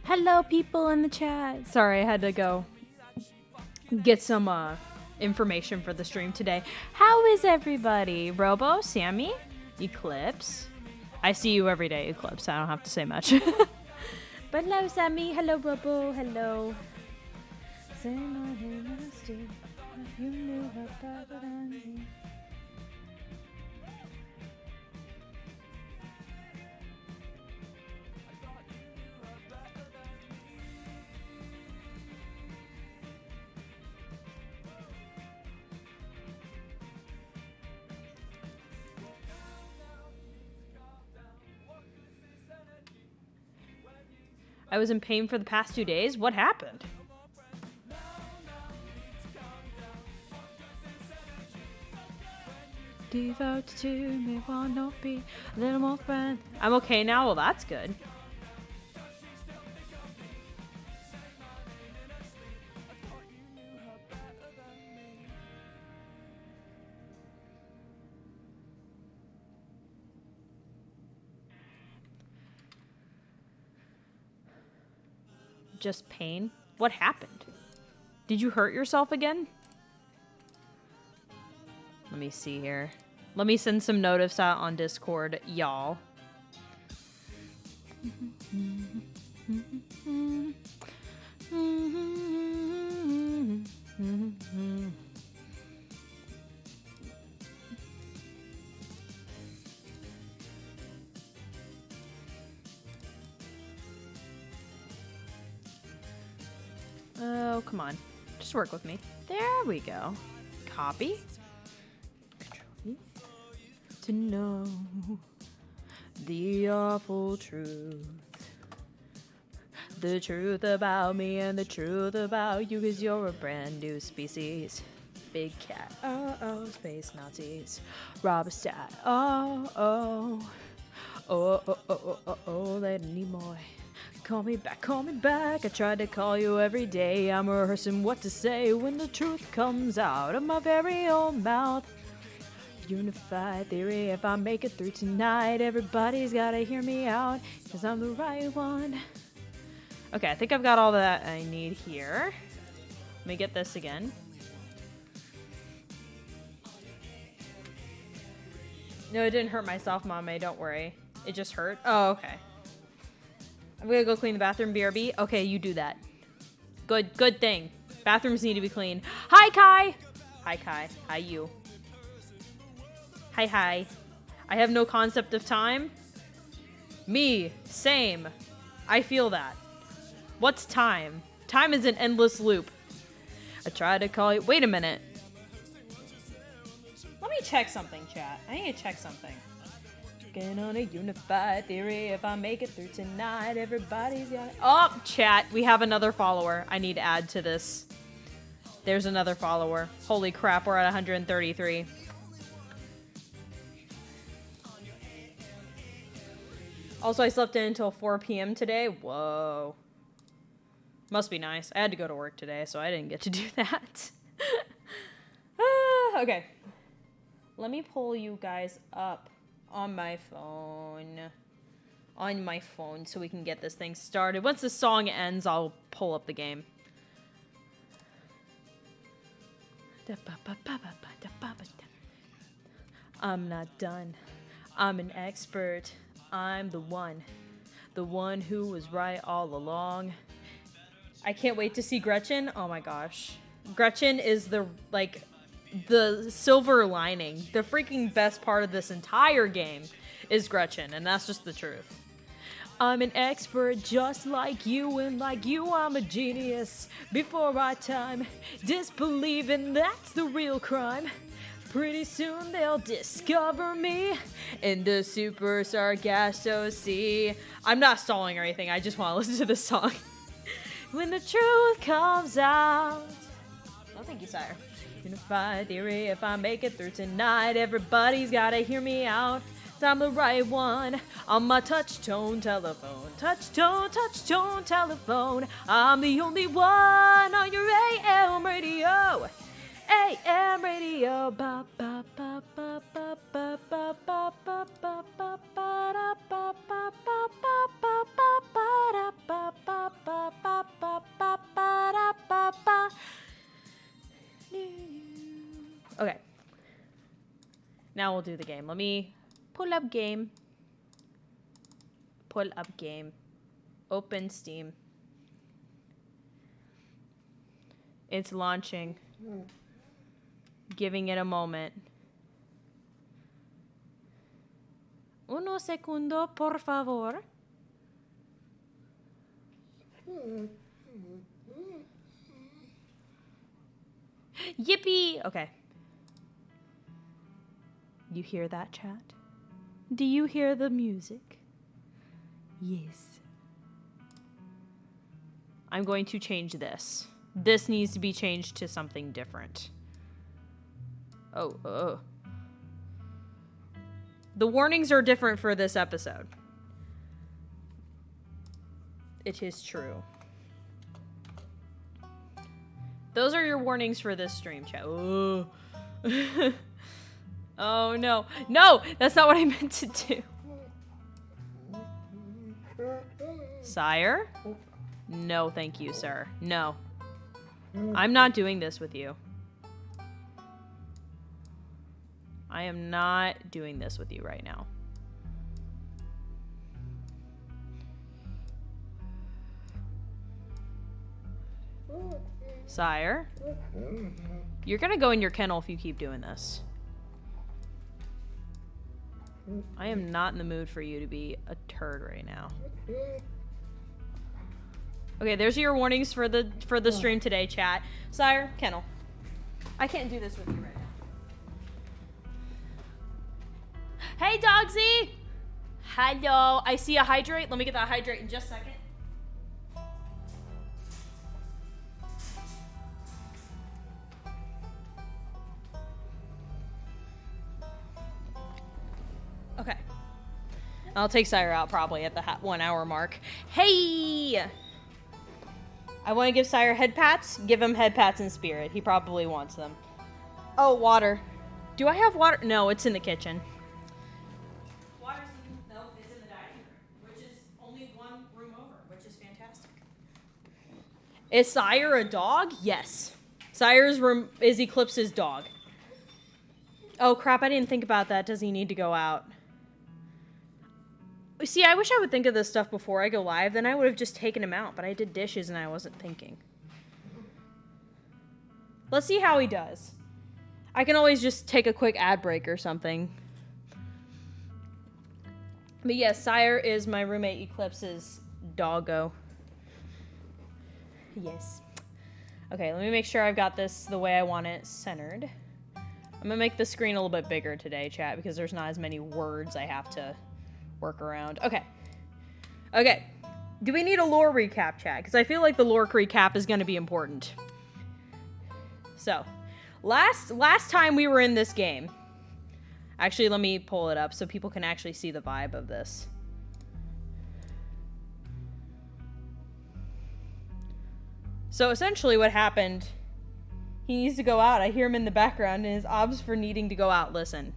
Hello, people in the chat. Sorry, I had to go get some information for the stream today. How is everybody? Robo, Sammy, Eclipse. I see you every day, Eclipse. I don't have to say much. But hello, Sammy. Hello, Robo. Hello. You knew her better than me. I was in pain for the past 2 days. What happened? Devote to me, want not be a little more friend. I'm okay now? Well, that's good. Just pain? What happened? Did you hurt yourself again? Let me see here. Let me send some notice out on Discord, y'all. Oh, come on. Just work with me. There we go. Copy. Control-V. To know the awful truth. The truth about me and the truth about you, 'cause you're a brand new species. Big cat. Oh, space Nazis. Robostat. Oh, Lady Nimoy. Call me back, call me back. I tried to call you every day. I'm rehearsing what to say when the truth comes out of my very own mouth. Unified theory, if I make it through tonight, everybody's gotta hear me out, 'cause I'm the right one. Okay, I think I've got all that I need here. Let me get this again. No, it didn't hurt myself, Mame, don't worry. It just hurt? Oh, okay. I'm gonna go clean the bathroom, BRB. Okay, you do that. Good thing. Bathrooms need to be clean. Hi, Kai! Hi, Kai. Hi, you. Hi. I have no concept of time. Me. Same. I feel that. What's time? Time is an endless loop. I try to call you. Wait a minute. Let me check something, chat. I need to check something. Getting on a unified theory. If I make it through tonight, everybody's got it. Oh, chat. We have another follower. I need to add to this. There's another follower. Holy crap, we're at 133. Also, I slept in until 4 p.m. today. Whoa. Must be nice. I had to go to work today, so I didn't get to do that. Okay. Let me pull you guys up on my phone. So we can get this thing started. Once the song ends, I'll pull up the game. I'm not done. I'm an expert. I'm the one who was right all along. I can't wait to see Gretchen. Oh my gosh. Gretchen is the silver lining. The freaking best part of this entire game is Gretchen, and that's just the truth. I'm an expert just like you, and like you I'm a genius. Before my time, disbelieving that's the real crime. Pretty soon they'll discover me in the super sargasso sea. I'm not stalling or anything, I just want to listen to this song. When the truth comes out. Oh, thank you, sire. Unified theory, if I make it through tonight, everybody's gotta hear me out. I'm the right one on my touch-tone telephone. Touch-tone telephone. I'm the only one on your AM radio. AM radio. Ba ba ba ba ba ba ba ba ba ba ba ba ba ba ba ba. Okay. Now we'll do the game. Let me pull up game. Pull up game. Open Steam. It's launching. Giving it a moment. Uno segundo, por favor. Yippee! Okay. You hear that, chat? Do you hear the music? Yes. I'm going to change this. This needs to be changed to something different. Oh. The warnings are different for this episode. It is true. Those are your warnings for this stream, chat. Oh. Oh, no. No! That's not what I meant to do. Sire? No, thank you, sir. No. I'm not doing this with you. I am not doing this with you right now. Sire? You're gonna go in your kennel if you keep doing this. I am not in the mood for you to be a turd right now. Okay, there's your warnings for the stream today, chat. Sire, kennel. I can't do this with you right now. Hey, Dogsy! Hello. I see a hydrate. Let me get that hydrate in just a second. Okay. I'll take Sire out probably at the 1 hour mark. Hey! I want to give Sire head pats. Give him head pats in spirit. He probably wants them. Oh, water. Do I have water? No, it's in the kitchen. Water's in, no, it's in the dining room, which is only one room over, which is fantastic. Is Sire a dog? Yes. Sire's room is Eclipse's dog. Oh, crap. I didn't think about that. Does he need to go out? See, I wish I would think of this stuff before I go live. Then I would have just taken him out. But I did dishes and I wasn't thinking. Let's see how he does. I can always just take a quick ad break or something. But yes, Sire is my roommate Eclipse's doggo. Yes. Okay, let me make sure I've got this the way I want it centered. I'm gonna make the screen a little bit bigger today, chat, because there's not as many words I have to work around. Okay. Okay. Do we need a lore recap, chat? Because I feel like the lore recap is going to be important. So, last time we were in this game. Actually, let me pull it up so people can actually see the vibe of this. So, essentially what happened, he needs to go out. I hear him in the background and his obs for needing to go out. Listen.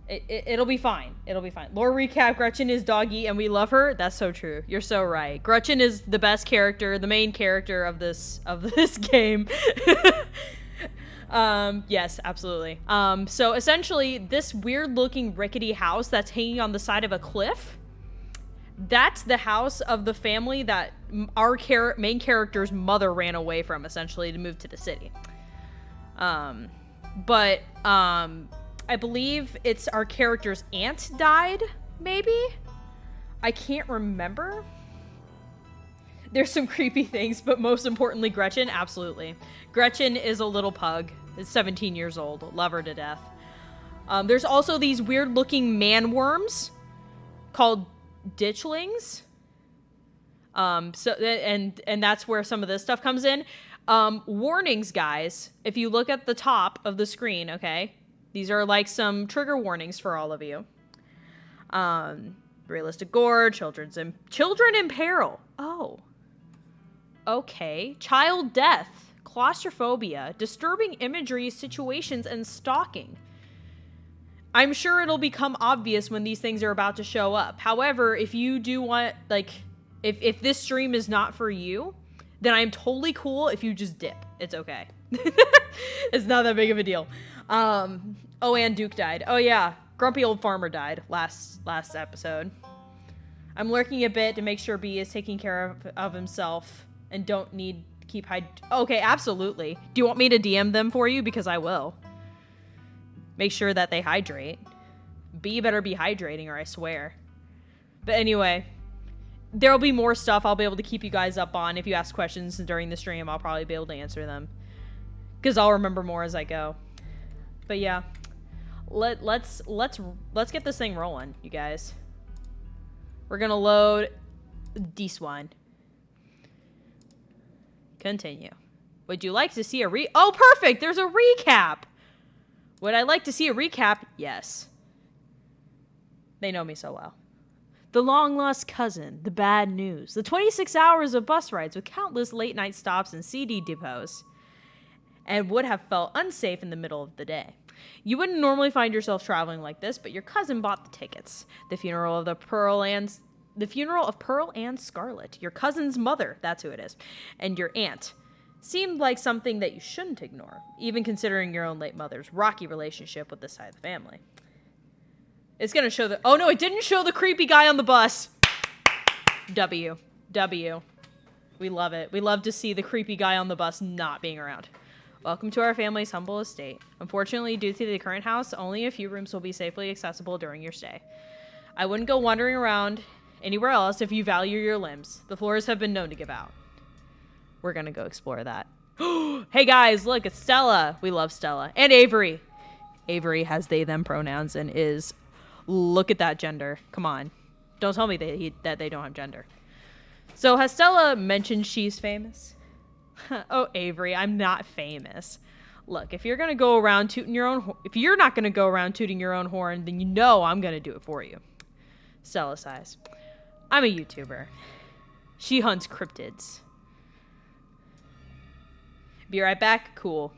It'll be fine. It'll be fine. Lore recap, Gretchen is doggy and we love her. That's so true. You're so right. Gretchen is the best character, the main character of this game. Yes, absolutely. So essentially, this weird-looking rickety house that's hanging on the side of a cliff, that's the house of the family that our main character's mother ran away from, essentially, to move to the city. But I believe it's our character's aunt died, maybe? I can't remember. There's some creepy things, but most importantly, Gretchen, absolutely. Gretchen is a little pug. Is 17 years old. Love her to death. There's also these weird-looking man-worms called ditchlings. And that's where some of this stuff comes in. Warnings, guys. If you look at the top of the screen, okay? These are like some trigger warnings for all of you. Realistic gore, children in peril. Oh. Okay. Child death, claustrophobia, disturbing imagery, situations, and stalking. I'm sure it'll become obvious when these things are about to show up. However, if you do want, like, if this stream is not for you, then I'm totally cool if you just dip. It's okay. It's not that big of a deal. Oh, and Duke died. Oh, yeah. Grumpy old farmer died last episode. I'm lurking a bit to make sure B is taking care of himself and don't need to keep Okay, absolutely. Do you want me to DM them for you? Because I will. Make sure that they hydrate. B better be hydrating or I swear. But anyway, there'll be more stuff I'll be able to keep you guys up on. If you ask questions during the stream, I'll probably be able to answer them. Because I'll remember more as I go. But yeah. Let's get this thing rolling, you guys. We're gonna load D-Swine. Continue. Would you like to see a Oh, perfect! There's a recap! Would I like to see a recap? Yes. They know me so well. The long-lost cousin, the bad news, the 26 hours of bus rides with countless late-night stops and CD depots, and would have felt unsafe in the middle of the day. You wouldn't normally find yourself traveling like this, but your cousin bought the tickets. The funeral of Pearl and Scarlett, your cousin's mother, that's who it is, and your aunt, seemed like something that you shouldn't ignore, even considering your own late mother's rocky relationship with this side of the family. It's gonna show oh no, it didn't show the creepy guy on the bus. W. We love it. We love to see the creepy guy on the bus not being around. Welcome to our family's humble estate. Unfortunately, due to the current house, only a few rooms will be safely accessible during your stay. I wouldn't go wandering around anywhere else if you value your limbs. The floors have been known to give out. We're gonna go explore that. Hey guys, look, it's Stella. We love Stella. And Avery. Avery has they, them pronouns and is... Look at that gender. Come on. Don't tell me that they don't have gender. So has Stella mentioned she's famous? Oh, Avery, I'm not famous. Look, if you're gonna go around tooting your own, if you're not gonna go around tooting your own horn, then you know I'm gonna do it for you. Stella sighs. I'm a YouTuber. She hunts cryptids. Be right back. Cool.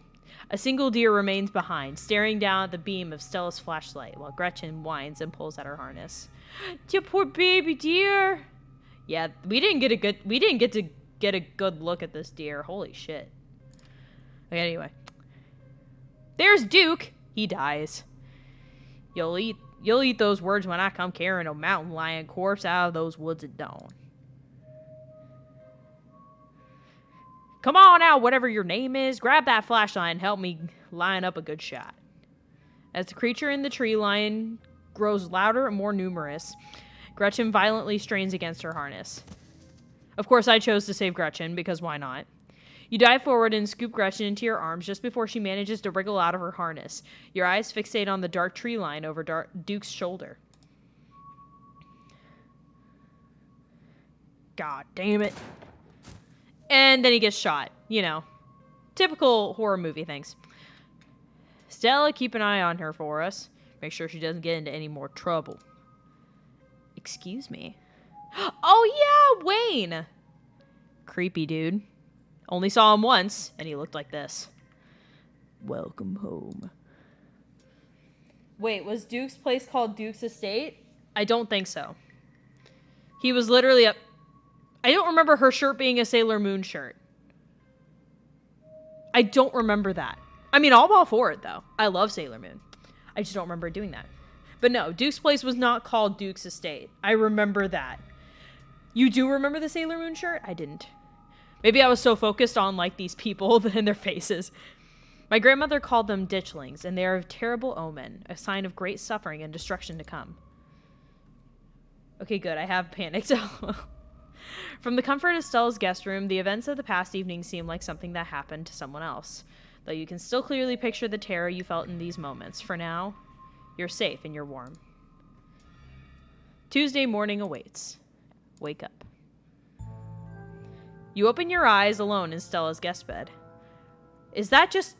A single deer remains behind, staring down at the beam of Stella's flashlight, while Gretchen whines and pulls at her harness. You poor baby deer. Yeah, we didn't get to get a good look at this deer. Holy shit. Okay, anyway. There's Duke. He dies. You'll eat those words when I come carrying a mountain lion corpse out of those woods at dawn. Come on out, whatever your name is. Grab that flashlight and help me line up a good shot. As the creature in the tree line grows louder and more numerous, Gretchen violently strains against her harness. Of course, I chose to save Gretchen, because why not? You dive forward and scoop Gretchen into your arms just before she manages to wriggle out of her harness. Your eyes fixate on the dark tree line over Duke's shoulder. God damn it. And then he gets shot. You know, typical horror movie things. Stella, keep an eye on her for us. Make sure she doesn't get into any more trouble. Excuse me. Oh yeah, Wayne! Creepy dude. Only saw him once, and he looked like this. Welcome home. Wait, was Duke's place called Duke's Estate? I don't think so. He was literally a... I don't remember her shirt being a Sailor Moon shirt. I don't remember that. I mean, I'm all for it, though. I love Sailor Moon. I just don't remember doing that. But no, Duke's place was not called Duke's Estate. I remember that. You do remember the Sailor Moon shirt? I didn't. Maybe I was so focused on, like, these people and their faces. My grandmother called them ditchlings, and they are a terrible omen, a sign of great suffering and destruction to come. Okay, good. I have panicked. From the comfort of Stella's guest room, the events of the past evening seem like something that happened to someone else, though you can still clearly picture the terror you felt in these moments. For now, you're safe and you're warm. Tuesday morning awaits. Wake up. You open your eyes alone in Stella's guest bed. Is that just...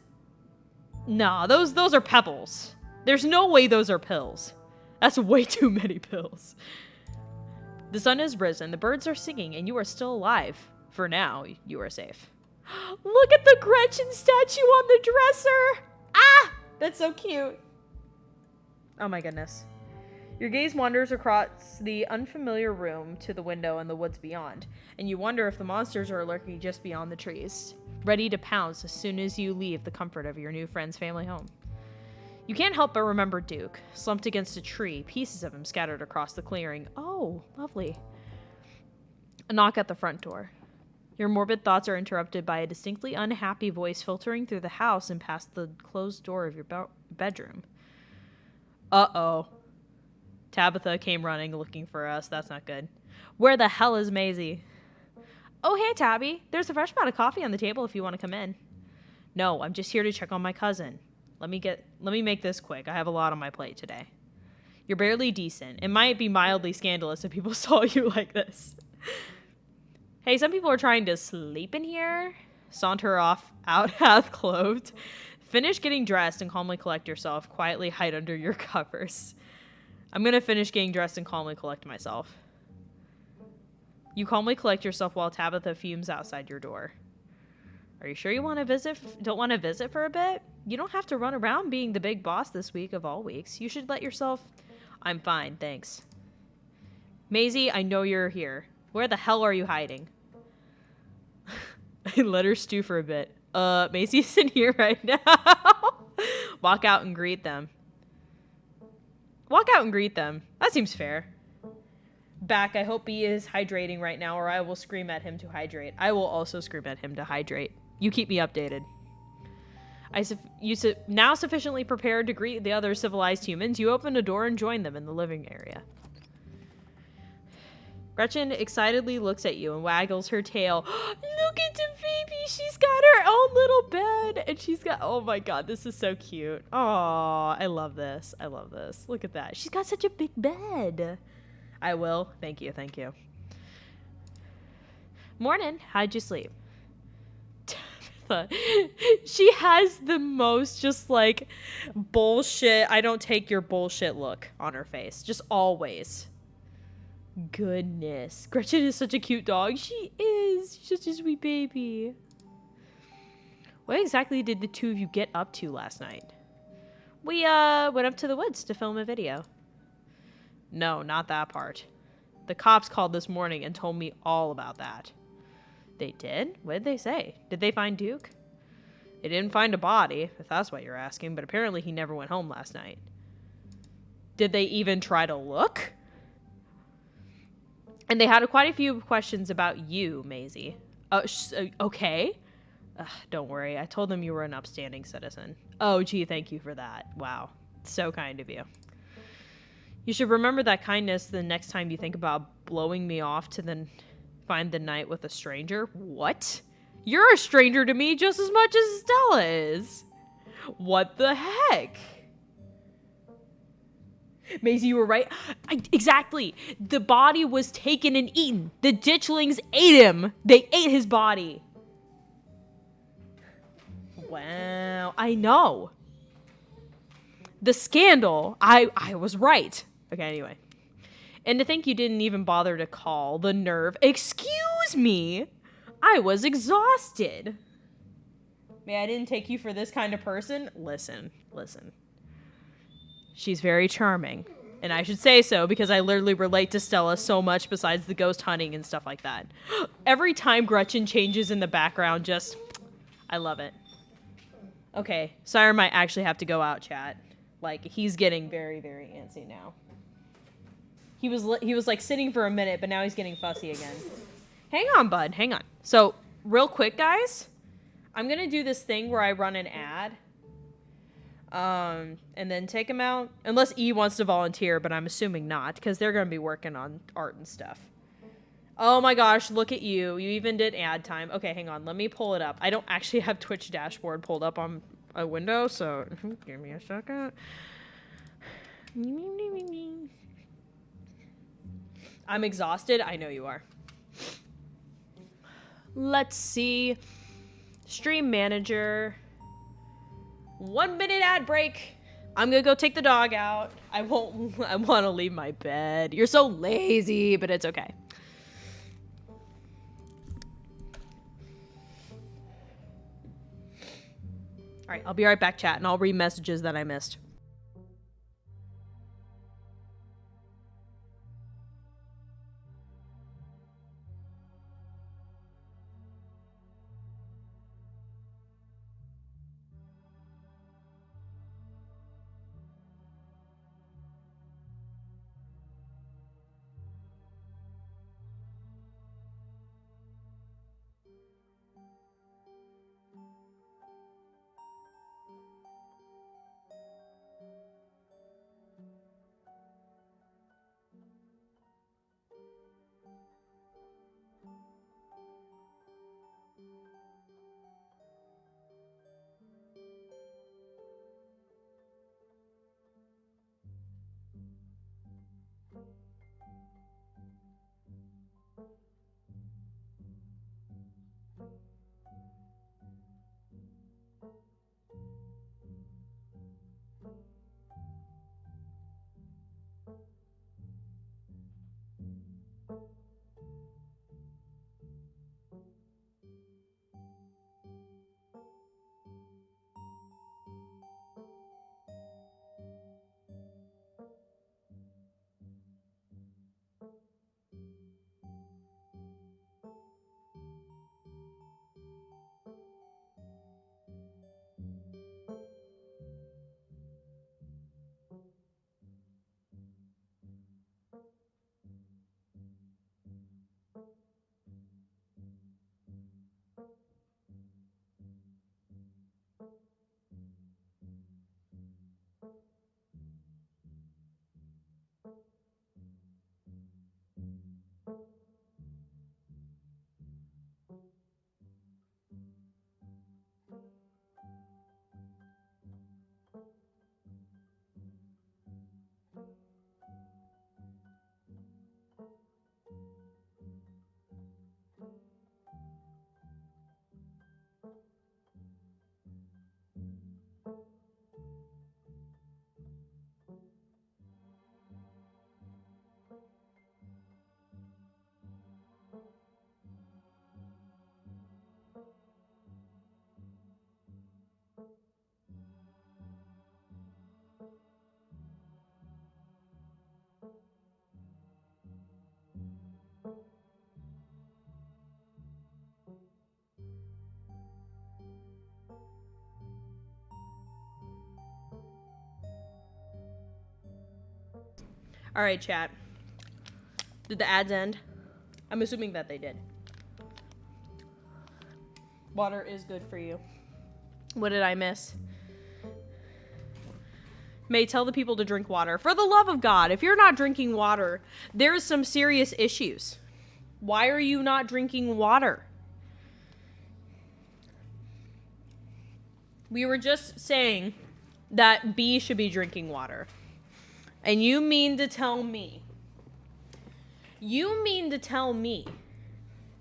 Nah, those are pebbles. There's no way those are pills. That's way too many pills. The sun has risen, the birds are singing, and you are still alive. For now, you are safe. Look at the Gretchen statue on the dresser! Ah! That's so cute. Oh my goodness. Your gaze wanders across the unfamiliar room to the window and the woods beyond, and you wonder if the monsters are lurking just beyond the trees, ready to pounce as soon as you leave the comfort of your new friend's family home. You can't help but remember Duke, slumped against a tree, pieces of him scattered across the clearing. Oh, lovely. A knock at the front door. Your morbid thoughts are interrupted by a distinctly unhappy voice filtering through the house and past the closed door of your bedroom. Uh-oh. Tabitha came running looking for us. That's not good. Where the hell is Maisie? Oh, hey, Tabby. There's a fresh pot of coffee on the table if you want to come in. No, I'm just here to check on my cousin. Let me make this quick. I have a lot on my plate today. You're barely decent. It might be mildly scandalous if people saw you like this. Hey, some people are trying to sleep in here. Saunter off, out half clothed. Finish getting dressed and calmly collect yourself. Quietly hide under your covers. I'm gonna finish getting dressed and calmly collect myself. You calmly collect yourself while Tabitha fumes outside your door. Are you sure you don't want to visit for a bit? You don't have to run around being the big boss this week of all weeks. You should let yourself... I'm fine, thanks. Maisie, I know you're here. Where the hell are you hiding? I let her stew for a bit. Maisie's in here right now. Walk out and greet them. Walk out and greet them. That seems fair. Back, I hope he is hydrating right now, or I will scream at him to hydrate. I will also scream at him to hydrate. You keep me updated. Now sufficiently prepared to greet the other civilized humans, you open a door and join them in the living area. Gretchen excitedly looks at you and waggles her tail. Look at the baby! She's got her own little bed! And she's got... Oh my god, this is so cute. Oh, I love this. I love this. Look at that. She's got such a big bed. I will. Thank you. Thank you. Morning. How'd you sleep? She has the most just like bullshit. I don't take your bullshit look on her face. Just always. Goodness. Gretchen is such a cute dog. She is. She's such a sweet baby. What exactly did the two of you get up to last night? We went up to the woods to film a video. No, not that part. The cops called this morning and told me all about that. They did? What did they say? Did they find Duke? They didn't find a body, if that's what you're asking, but apparently he never went home last night. Did they even try to look? And they had quite a few questions about you, Maisie. Okay. Don't worry. I told them you were an upstanding citizen. Oh, gee, thank you for that. Wow. So kind of you. You should remember that kindness the next time you think about blowing me off to then find the night with a stranger. What? You're a stranger to me just as much as Stella is. What the heck? Maisie, you were right. Exactly. The body was taken and eaten. The ditchlings ate him. They ate his body. Wow. I know. The scandal. I was right. Okay, anyway. And to think you didn't even bother to call. The nerve. Excuse me. I was exhausted. May I didn't take you for this kind of person? Listen. She's very charming. And I should say so because I literally relate to Stella so much besides the ghost hunting and stuff like that. Every time Gretchen changes in the background, I love it. Okay, Sire might actually have to go out, chat. Like, he's getting very, very antsy now. He was like sitting for a minute, but now he's getting fussy again. Hang on, bud. Hang on. So, real quick, guys. I'm going to do this thing where I run an ad. And then take him out. Unless E wants to volunteer, but I'm assuming not, because they're going to be working on art and stuff. Oh my gosh, look at you. You even did ad time. Okay, hang on. Let me pull it up. I don't actually have Twitch dashboard pulled up on a window, so give me a second. I'm exhausted. I know you are. Let's see. Stream manager. 1 minute ad break. I'm gonna go take the dog out. I want to leave my bed. You're so lazy, but it's okay. All right, I'll be right back, chat, and I'll read messages that I missed. All right, chat. Did the ads end? I'm assuming that they did. Water is good for you. What did I miss? May, tell the people to drink water. For the love of God, if you're not drinking water, there's some serious issues. Why are you not drinking water? We were just saying that B should be drinking water. And you mean to tell me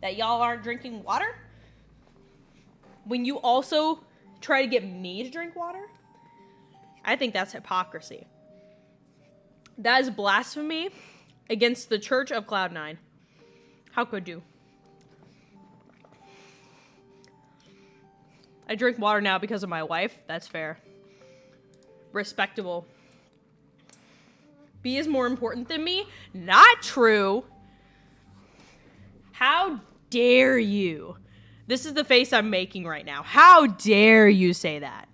that y'all aren't drinking water? When you also try to get me to drink water? I think that's hypocrisy. That is blasphemy against the Church of Cloud9. How could you? I drink water now because of my wife. That's fair. Respectable. B is more important than me? Not true. How dare you? This is the face I'm making right now. How dare you say that?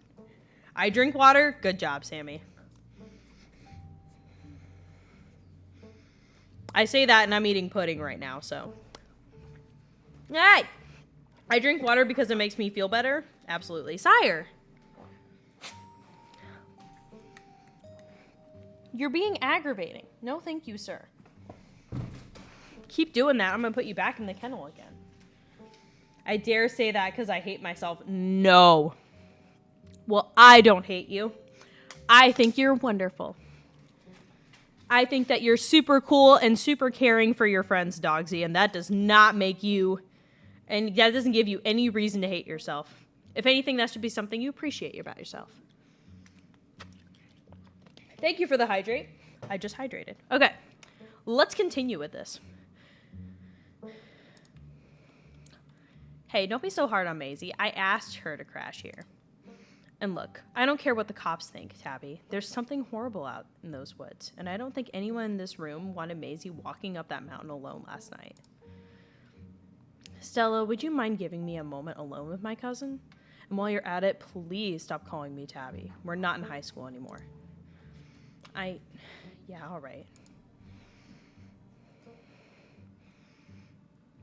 I drink water. Good job, Sammy. I say that and I'm eating pudding right now, so. Hey! I drink water because it makes me feel better. Absolutely. Sire! You're being aggravating. No, thank you, sir. Keep doing that. I'm going to put you back in the kennel again. I dare say that because I hate myself. No. Well, I don't hate you. I think you're wonderful. I think that you're super cool and super caring for your friends, Dogsy, and that does not make you, and that doesn't give you any reason to hate yourself. If anything, that should be something you appreciate about yourself. Thank you for the hydrate. I just hydrated. Okay, let's continue with this. Hey, don't be so hard on Maisie. I asked her to crash here. And look, I don't care what the cops think, Tabby. There's something horrible out in those woods, and I don't think anyone in this room wanted Maisie walking up that mountain alone last night. Stella, would you mind giving me a moment alone with my cousin? And while you're at it, please stop calling me Tabby. We're not in high school anymore. Yeah, all right.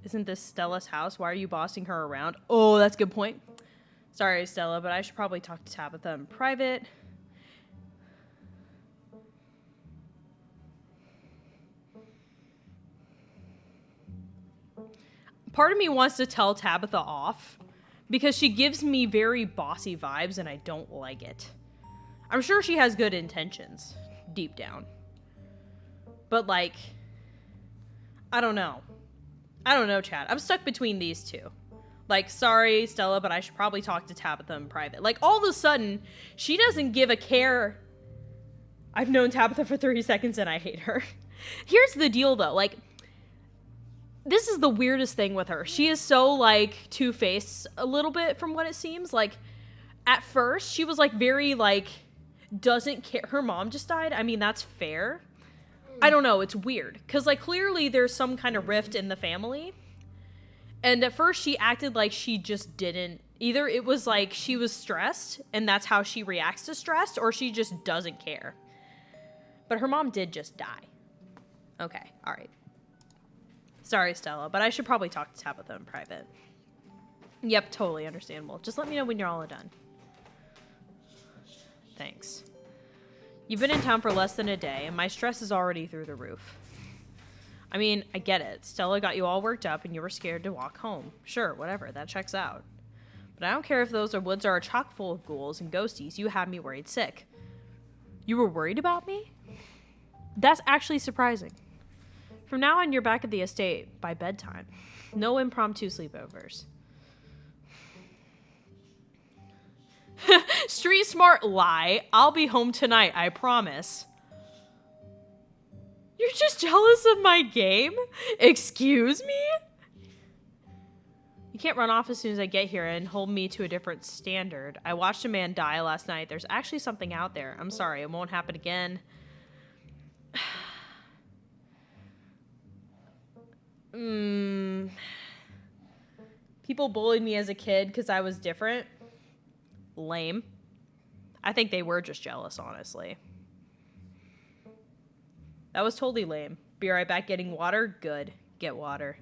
Isn't this Stella's house? Why are you bossing her around? Oh, that's a good point. Sorry, Stella, but I should probably talk to Tabitha in private. Part of me wants to tell Tabitha off because she gives me very bossy vibes and I don't like it. I'm sure she has good intentions deep down. But like, I don't know. I don't know, Chad. I'm stuck between these two. Like, sorry, Stella, but I should probably talk to Tabitha in private. Like, all of a sudden, she doesn't give a care. I've known Tabitha for 30 seconds and I hate her. Here's the deal, though. Like, this is the weirdest thing with her. She is so, like, two-faced a little bit from what it seems. Like, at first, she was, like, very, like, doesn't care. Her mom just died. I mean, that's fair. I don't know. It's weird. Because, like, clearly there's some kind of rift in the family. And at first she acted like she just didn't. Either it was like she was stressed and that's how she reacts to stress, or she just doesn't care. But her mom did just die. Okay, all right. Sorry, Stella, but I should probably talk to Tabitha in private. Yep, totally understandable. Just let me know when you're all done. Thanks. You've been in town for less than a day, and my stress is already through the roof. I mean, I get it. Stella got you all worked up and you were scared to walk home. Sure, whatever, that checks out. But I don't care if those woods are chock full of ghouls and ghosties. You had me worried sick. You were worried about me? That's actually surprising. From now on, you're back at the estate by bedtime. No impromptu sleepovers. Street smart lie. I'll be home tonight, I promise. You're just jealous of my game? Excuse me? You can't run off as soon as I get here and hold me to a different standard. I watched a man die last night. There's actually something out there. I'm sorry, it won't happen again. People bullied me as a kid because I was different. Lame. I think they were just jealous, honestly. That was totally lame. Be right back getting water? Good. Get water.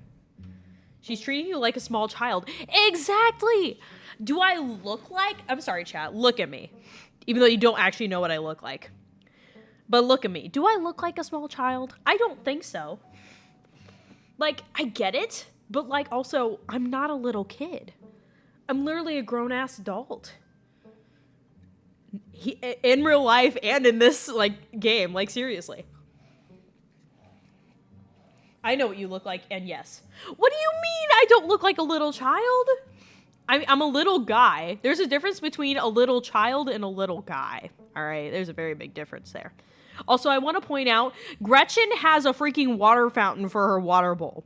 She's treating you like a small child. Exactly! Do I look like... I'm sorry, chat. Look at me. Even though you don't actually know what I look like. But look at me. Do I look like a small child? I don't think so. Like, I get it. But, like, also, I'm not a little kid. I'm literally a grown-ass adult. In real life and in this, like, game. Like, seriously. I know what you look like, and yes. What do you mean I don't look like a little child? I'm a little guy. There's a difference between a little child and a little guy. All right, there's a very big difference there. Also, I want to point out, Gretchen has a freaking water fountain for her water bowl.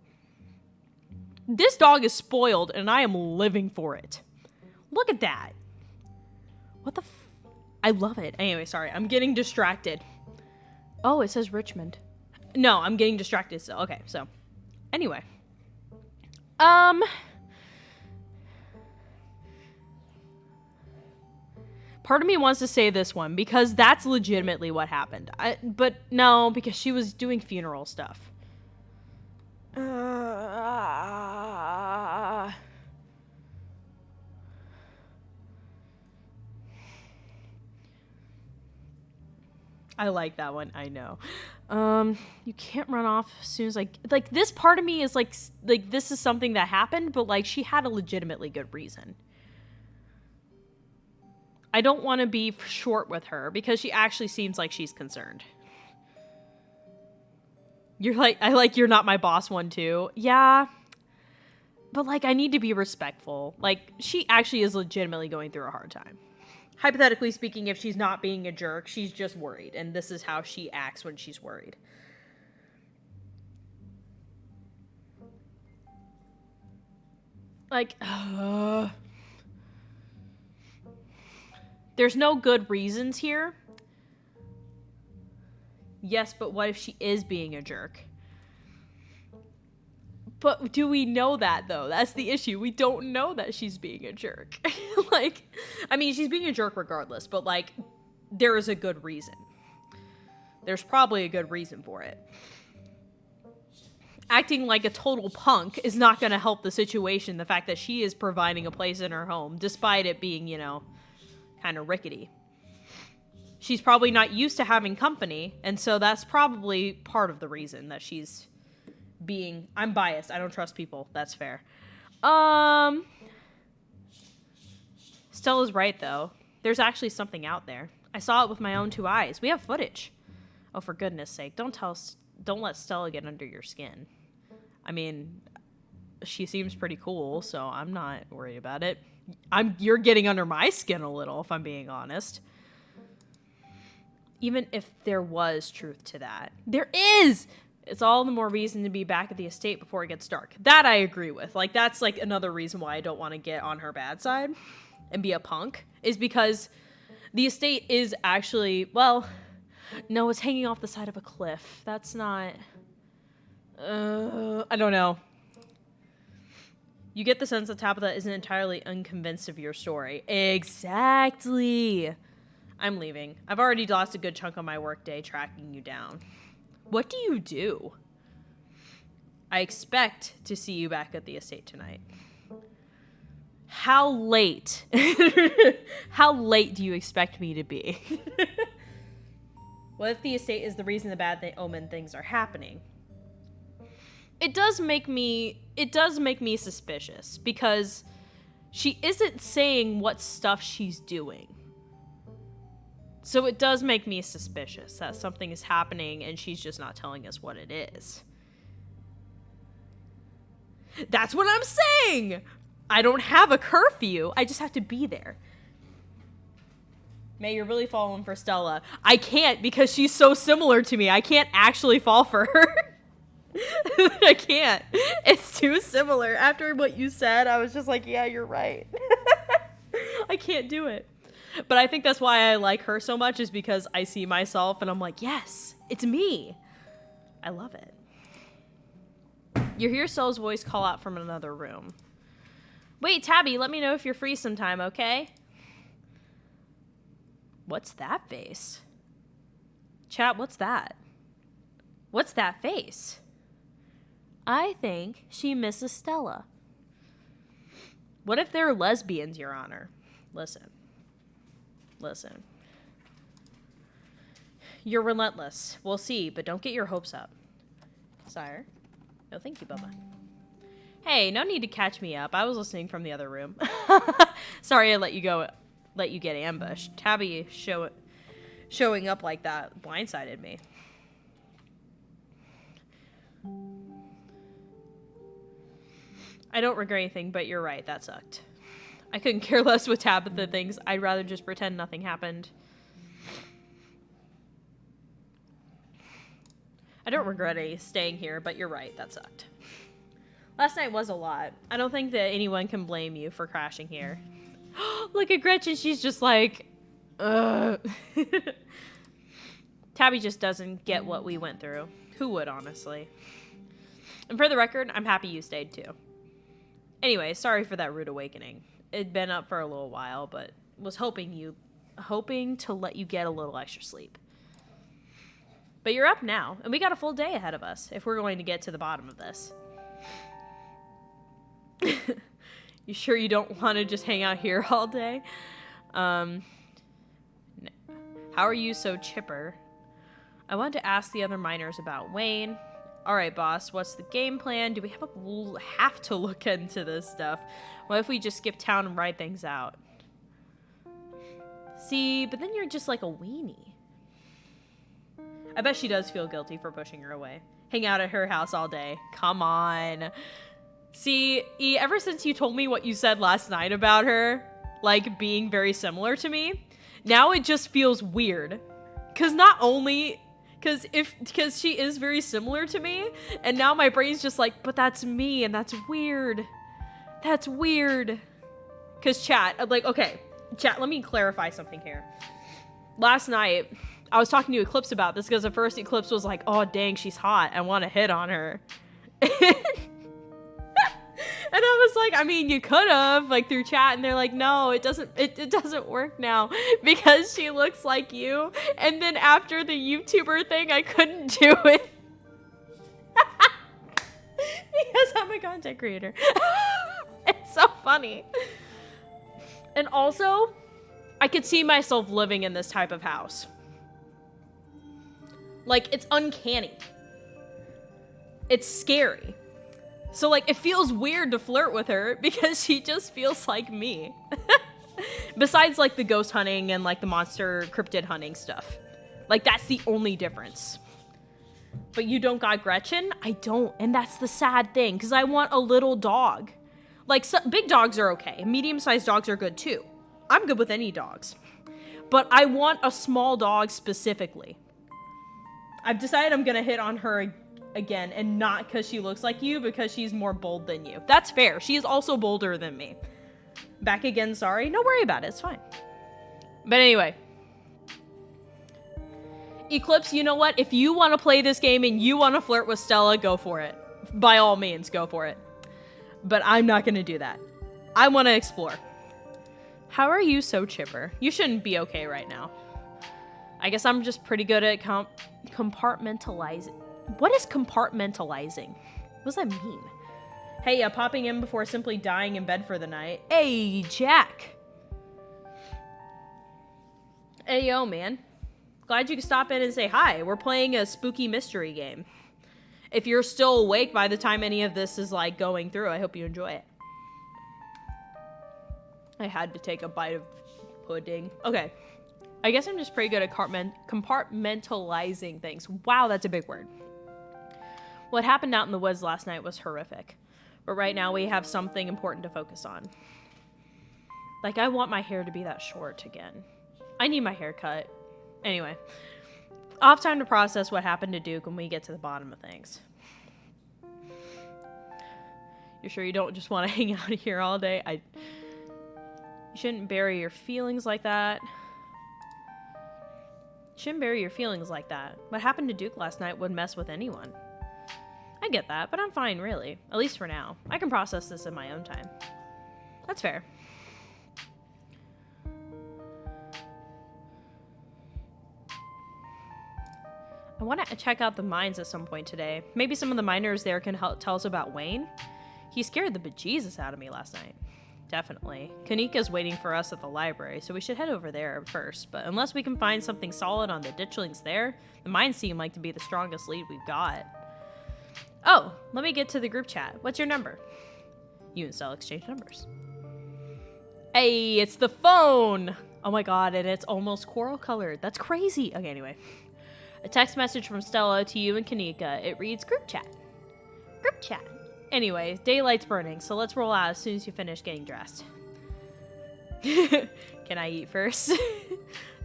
This dog is spoiled, and I am living for it. Look at that. What the I love it. Anyway, sorry, I'm getting distracted. Oh, it says Richmond. No, I'm getting distracted still. Okay, so anyway. But Part of me wants to say this one because that's legitimately what happened. But no, because she was doing funeral stuff. I like that one. I know. You can't run off as soon as like this part of me is like this is something that happened, but like she had a legitimately good reason. I don't want to be short with her because she actually seems like she's concerned. You're like, you're not my boss one too. Yeah. But like, I need to be respectful. Like, she actually is legitimately going through a hard time. Hypothetically speaking, if she's not being a jerk, she's just worried. And this is how she acts when she's worried. Like, there's no good reasons here. Yes, but what if she is being a jerk? But do we know that, though? That's the issue. We don't know that she's being a jerk. Like, I mean, she's being a jerk regardless, but, like, there is a good reason. There's probably a good reason for it. Acting like a total punk is not going to help the situation, the fact that she is providing a place in her home, despite it being, you know, kind of rickety. She's probably not used to having company, and so that's probably part of the reason that she's being... I'm biased. I don't trust people. That's fair. Stella's right, though. There's actually something out there. I saw it with my own 2 eyes. We have footage. Oh, for goodness sake. Don't let Stella get under your skin. I mean, she seems pretty cool, so I'm not worried about it. You're getting under my skin a little, if I'm being honest. Even if there was truth to that. There is! It's all the more reason to be back at the estate before it gets dark. That I agree with. Like, that's, like, another reason why I don't want to get on her bad side and be a punk, is because the estate is actually, well, no, it's hanging off the side of a cliff. That's not... I don't know. You get the sense that Tabitha isn't entirely unconvinced of your story. Exactly. I'm leaving. I've already lost a good chunk of my workday tracking you down. What do you do? I expect to see you back at the estate tonight. How late? How late do you expect me to be? What if the estate is the reason the bad omen things are happening? It does make me suspicious because she isn't saying what stuff she's doing. So it does make me suspicious that something is happening and she's just not telling us what it is. That's what I'm saying! I don't have a curfew. I just have to be there. May, you're really falling for Stella. I can't because she's so similar to me. I can't actually fall for her. I can't. It's too similar. After what you said, I was just like, yeah, you're right. I can't do it. But I think that's why I like her so much, is because I see myself and I'm like, yes, it's me. I love it. You hear Stella's voice call out from another room. Wait, Tabby, let me know if you're free sometime, okay? What's that face? Chat, what's that? What's that face? I think she misses Stella. What if they're lesbians, Your Honor? Listen. You're relentless. We'll see, but don't get your hopes up. Sire? No, thank you, Bubba. Hey, no need to catch me up. I was listening from the other room. Sorry I let you get ambushed. Tabby showing up like that blindsided me. I don't regret anything, but you're right. That sucked. I couldn't care less with Tabitha things. I'd rather just pretend nothing happened. I don't regret staying here, but you're right. That sucked. Last night was a lot. I don't think that anyone can blame you for crashing here. Look at Gretchen. She's just like, ugh. Tabby just doesn't get what we went through. Who would, honestly? And for the record, I'm happy you stayed too. Anyway, sorry for that rude awakening. It'd been up for a little while, but was hoping you hoping to let you get a little extra sleep. But you're up now, and we got a full day ahead of us if we're going to get to the bottom of this. You sure you don't want to just hang out here all day? No. How are you so chipper? I wanted to ask the other miners about Wayne. Alright, boss, what's the game plan? Do we have to look into this stuff? What if we just skip town and ride things out? See, but then you're just like a weenie. I bet she does feel guilty for pushing her away. Hang out at her house all day. Come on. See, E, ever since you told me what you said last night about her, like being very similar to me, now it just feels weird. Cause she is very similar to me, and now my brain's just like, but that's me, and that's weird. That's weird. Cause chat, like, okay, chat, let me clarify something here. Last night, I was talking to Eclipse about this because at first Eclipse was like, oh dang, she's hot, I want to hit on her. And I was like, I mean, you could have, like, through chat, and they're like, no, it doesn't work now because she looks like you. And then after the YouTuber thing, I couldn't do it because I'm a content creator. It's so funny. And also, I could see myself living in this type of house. Like, it's uncanny. It's scary. So, like, it feels weird to flirt with her because she just feels like me. Besides, like, the ghost hunting and, like, the monster cryptid hunting stuff. Like, that's the only difference. But you don't got Gretchen? I don't. And that's the sad thing, because I want a little dog. Like, big dogs are okay. Medium-sized dogs are good, too. I'm good with any dogs. But I want a small dog specifically. I've decided I'm going to hit on her again, and not because she looks like you, because she's more bold than you. That's fair. She is also bolder than me. Back again, sorry. No worry about it. It's fine. But anyway. Eclipse, you know what? If you want to play this game and you want to flirt with Stella, go for it. By all means, go for it. But I'm not going to do that. I want to explore. How are you so chipper? You shouldn't be okay right now. I guess I'm just pretty good at compartmentalizing. What is compartmentalizing? What does that mean? Hey, popping in before simply dying in bed for the night. Hey, Jack. Hey, yo, man. Glad you could stop in and say hi. We're playing a spooky mystery game. If you're still awake by the time any of this is, like, going through, I hope you enjoy it. I had to take a bite of pudding. Okay. I guess I'm just pretty good at compartmentalizing things. Wow, that's a big word. What happened out in the woods last night was horrific. But right now we have something important to focus on. Like, I want my hair to be that short again. I need my hair cut. Anyway. I'll have time to process what happened to Duke when we get to the bottom of things. You sure you don't just want to hang out here all day? You shouldn't bury your feelings like that. You shouldn't bury your feelings like that. What happened to Duke last night wouldn't mess with anyone. I get that, but I'm fine, really. At least for now. I can process this in my own time. That's fair. I want to check out the mines at some point today. Maybe some of the miners there can help tell us about Wayne. He scared the bejesus out of me last night. Definitely. Kanika's waiting for us at the library, so we should head over there first. But unless we can find something solid on the ditchlings there, the mines seem like to be the strongest lead we've got. Oh, let me get to the group chat. What's your number? You and Stella exchange numbers. Hey, it's the phone! Oh my god, and it's almost coral colored. That's crazy. Okay, anyway. A text message from Stella to you and Kanika. It reads, group chat. Group chat. Anyway, daylight's burning, so let's roll out as soon as you finish getting dressed. Can I eat first?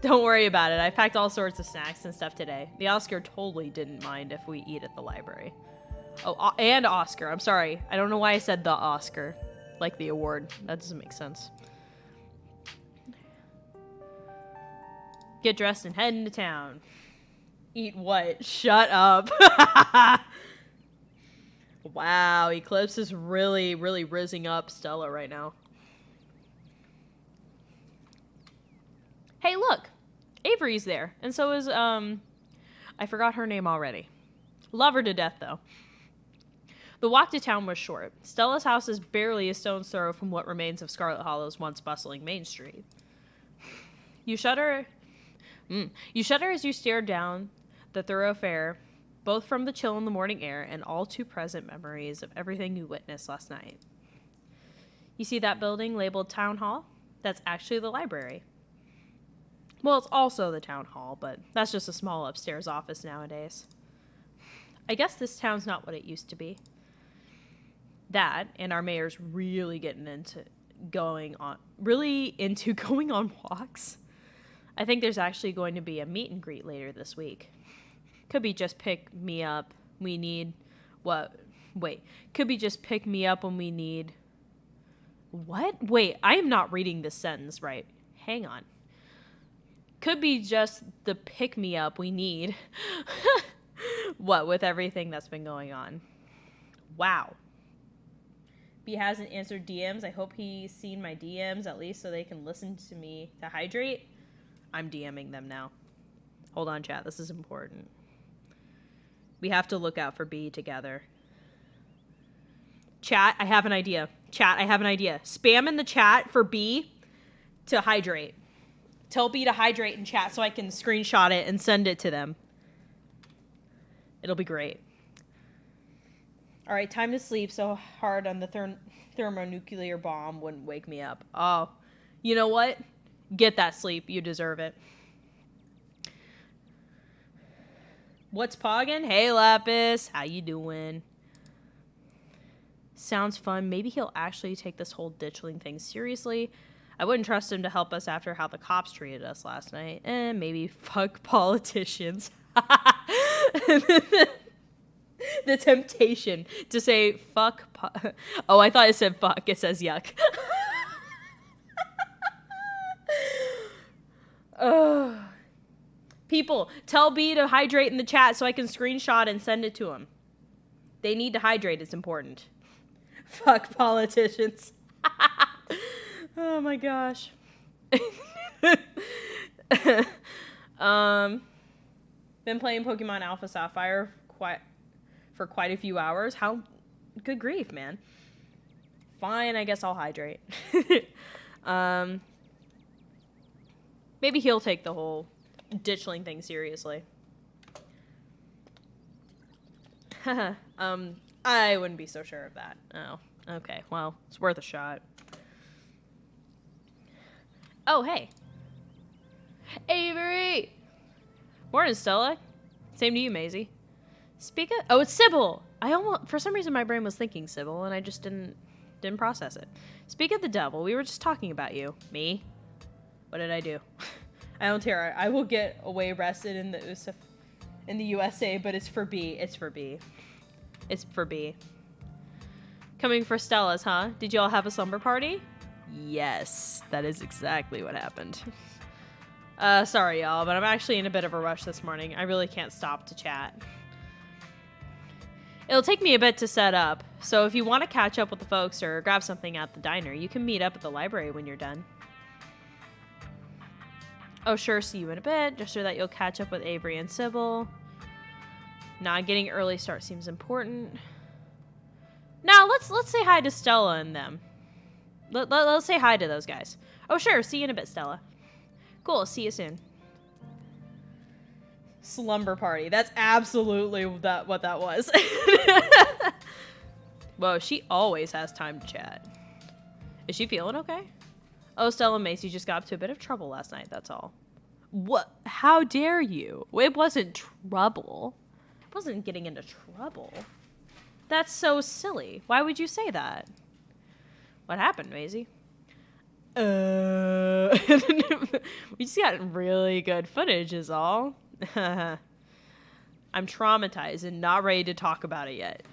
Don't worry about it. I packed all sorts of snacks and stuff today. The Oscar totally didn't mind if we eat at the library. Oh, and Oscar. I'm sorry. I don't know why I said the Oscar. Like the award. That doesn't make sense. Get dressed and head into town. Eat what? Shut up. Wow, Eclipse is really, really rizzing up Stella right now. Hey, look! Avery's there. And so is, I forgot her name already. Love her to death, though. The walk to town was short. Stella's house is barely a stone's throw from what remains of Scarlett Hollow's once bustling Main Street. You shudder as you stare down the thoroughfare, both from the chill in the morning air and all too present memories of everything you witnessed last night. You see that building labeled Town Hall? That's actually the library. Well, it's also the town hall, but that's just a small upstairs office nowadays. I guess this town's not what it used to be. That, and our mayor's really getting into going on walks. I think there's actually going to be a meet and greet later this week. Could be just pick me up. We need what? Wait. Could be just pick me up when we need. What? Wait, I am not reading this sentence right. Hang on. Could be just the pick me up we need. What with everything that's been going on. Wow. B hasn't answered DMs. I hope he's seen my DMs at least so they can listen to me to hydrate. I'm DMing them now. Hold on, chat. This is important. We have to look out for B together. Chat, I have an idea. Chat, I have an idea. Spam in the chat for B to hydrate. Tell B to hydrate in chat so I can screenshot it and send it to them. It'll be great. All right, time to sleep so hard on the thermonuclear bomb wouldn't wake me up. Oh, you know what? Get that sleep. You deserve it. What's poggin'? Hey, Lapis. How you doing? Sounds fun. Maybe he'll actually take this whole ditchling thing seriously. I wouldn't trust him to help us after how the cops treated us last night. And maybe fuck politicians. The temptation to say fuck. Oh, I thought it said fuck. It says yuck. People, tell B to hydrate in the chat so I can screenshot and send it to him. They need to hydrate. It's important. Fuck politicians. Oh my gosh. Been playing Pokemon Alpha Sapphire for quite a few hours. How good grief, man. Fine, I guess I'll hydrate. Maybe he'll take the whole ditchling thing seriously. I wouldn't be so sure of that. Oh, okay. Well, it's worth a shot. Oh, hey. Avery! Morning, Stella. Same to you, Maisie. Speak of... Oh, it's Sybil! For some reason, my brain was thinking Sybil, and I just didn't process it. Speak of the devil, we were just talking about you. Me? What did I do? I don't care. I will get away arrested in the USA, but it's for B. It's for B. It's for B. Coming for Stella's, huh? Did y'all have a slumber party? Yes, that is exactly what happened. Sorry, y'all, but I'm actually in a bit of a rush this morning. I really can't stop to chat. It'll take me a bit to set up, so if you want to catch up with the folks or grab something at the diner, you can meet up at the library when you're done. Oh, sure, see you in a bit, just so that you'll catch up with Avery and Sybil. Nah, getting early start seems important. Now, let's say hi to Stella and them. Let's say hi to those guys. Oh, sure, see you in a bit, Stella. Cool, see you soon. Slumber party. That's absolutely what that was. Whoa, she always has time to chat. Is she feeling okay? Oh, Stella and Macy just got up to a bit of trouble last night, that's all. What? How dare you? It wasn't trouble. I wasn't getting into trouble. That's so silly. Why would you say that? What happened, Maisie? We just got really good footage is all. I'm traumatized and not ready to talk about it yet.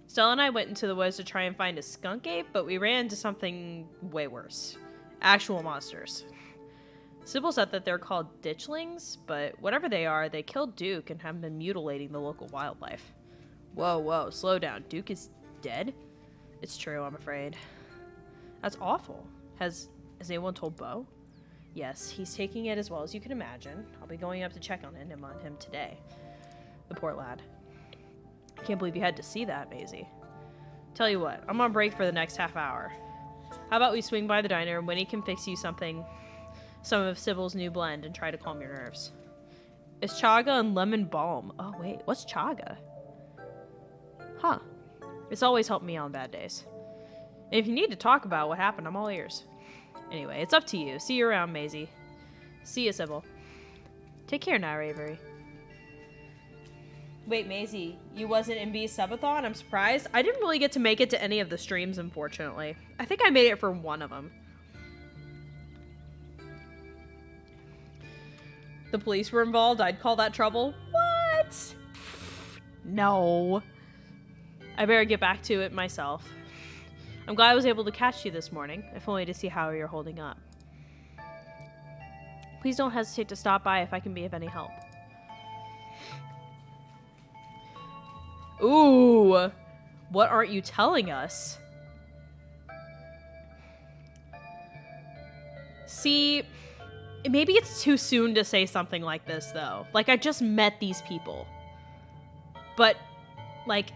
Stella and I went into the woods to try and find a skunk ape, but we ran into something way worse. Actual monsters. Sybil said that they're called ditchlings, but whatever they are, they killed Duke and have been mutilating the local wildlife. Whoa, slow down. Duke is dead? It's true, I'm afraid. That's awful. Has anyone told Bo? Yes, he's taking it as well as you can imagine. I'll be going up to check on him today. The poor lad. Can't believe you had to see that, Maisie. Tell you what, I'm on break for the next half hour. How about we swing by the diner and Winnie can fix you some of Sybil's new blend and try to calm your nerves. It's chaga and lemon balm. Oh wait, what's chaga? Huh. It's always helped me on bad days. And if you need to talk about what happened, I'm all ears. Anyway, it's up to you. See you around, Maisie. See you, Sybil. Take care now, Avery. Wait, Maisie, you wasn't in B's subathon? I'm surprised. I didn't really get to make it to any of the streams, unfortunately. I think I made it for one of them. The police were involved? I'd call that trouble? What? No. I better get back to it myself. I'm glad I was able to catch you this morning, if only to see how you're holding up. Please don't hesitate to stop by if I can be of any help. Ooh, what aren't you telling us? See, maybe it's too soon to say something like this, though. Like, I just met these people. But, like,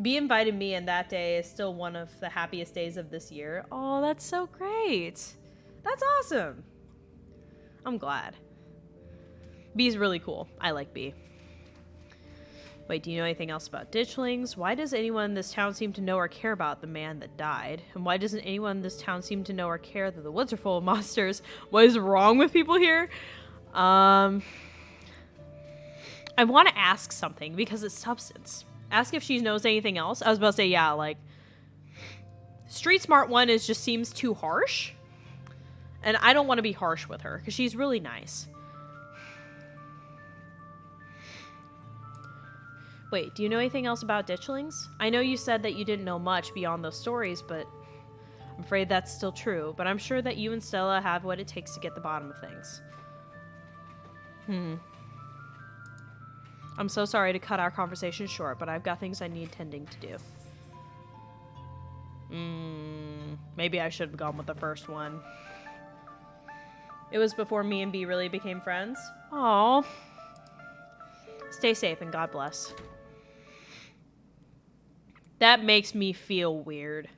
B invited me, and that day is still one of the happiest days of this year. Oh, that's so great. That's awesome. I'm glad. B's really cool. I like B. Wait, do you know anything else about ditchlings? Why does anyone in this town seem to know or care about the man that died? And why doesn't anyone in this town seem to know or care that the woods are full of monsters? What is wrong with people here? I want to ask something because it's substance. Ask if she knows anything else. I was about to say, yeah, like, Street Smart One just seems too harsh. And I don't want to be harsh with her because she's really nice. Wait, do you know anything else about ditchlings? I know you said that you didn't know much beyond those stories, but I'm afraid that's still true. But I'm sure that you and Stella have what it takes to get the bottom of things. I'm so sorry to cut our conversation short, but I've got things I need tending to do. Maybe I should have gone with the first one. It was before me and B really became friends. Aww. Stay safe and God bless. That makes me feel weird.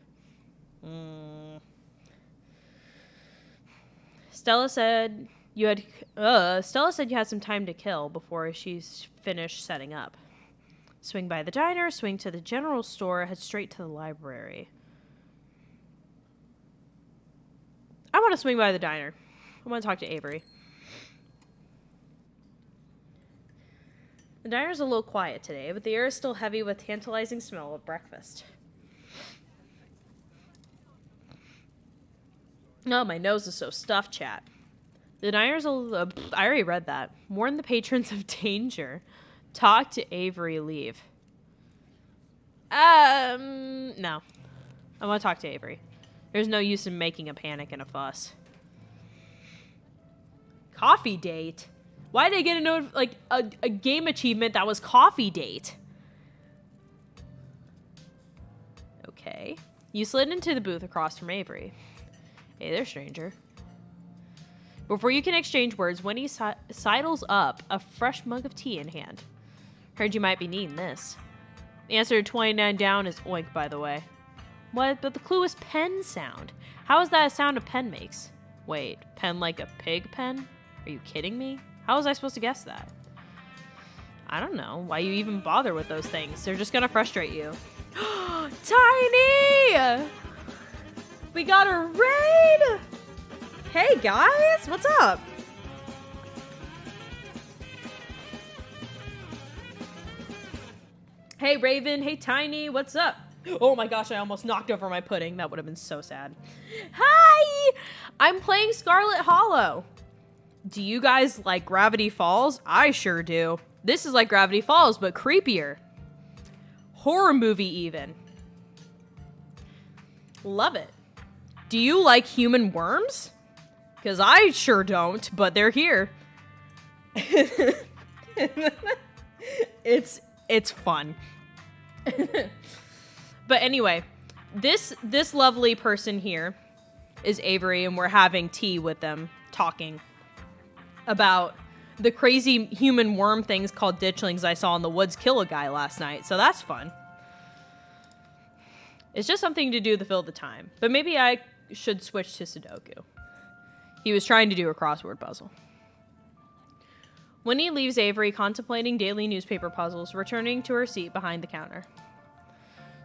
Stella said you had some time to kill before she's finished setting up. Swing by the diner, swing to the general store, head straight to the library. I want to swing by the diner. I want to talk to Avery. The diner's a little quiet today, but the air is still heavy with tantalizing smell of breakfast. Oh, my nose is so stuffed, chat. The diner's I already read that. Warn the patrons of danger. Talk to Avery, leave. No. I want to talk to Avery. There's no use in making a panic and a fuss. Coffee date? Why did I get a game achievement that was coffee date? Okay. You slid into the booth across from Avery. Hey there, stranger. Before you can exchange words, Winnie sidles up, a fresh mug of tea in hand. Heard you might be needing this. The answer to 29 down is oink, by the way. What? But the clue is pen sound. How is that a sound a pen makes? Wait, pen like a pig pen? Are you kidding me? How was I supposed to guess that? I don't know. Why you even bother with those things? They're just gonna frustrate you. Tiny! We got a raid! Hey guys, what's up? Hey Raven, hey Tiny, what's up? Oh my gosh, I almost knocked over my pudding. That would have been so sad. Hi! I'm playing Scarlett Hollow. Do you guys like Gravity Falls? I sure do. This is like Gravity Falls, but creepier. Horror movie even. Love it. Do you like human worms? Because I sure don't, but they're here. It's fun. But anyway, This lovely person here is Avery, and we're having tea with them, talking about the crazy human worm things called ditchlings I saw in the woods kill a guy last night. So that's fun. It's just something to do to fill the time. But maybe I should switch to Sudoku. He was trying to do a crossword puzzle. Winnie leaves Avery contemplating daily newspaper puzzles, returning to her seat behind the counter.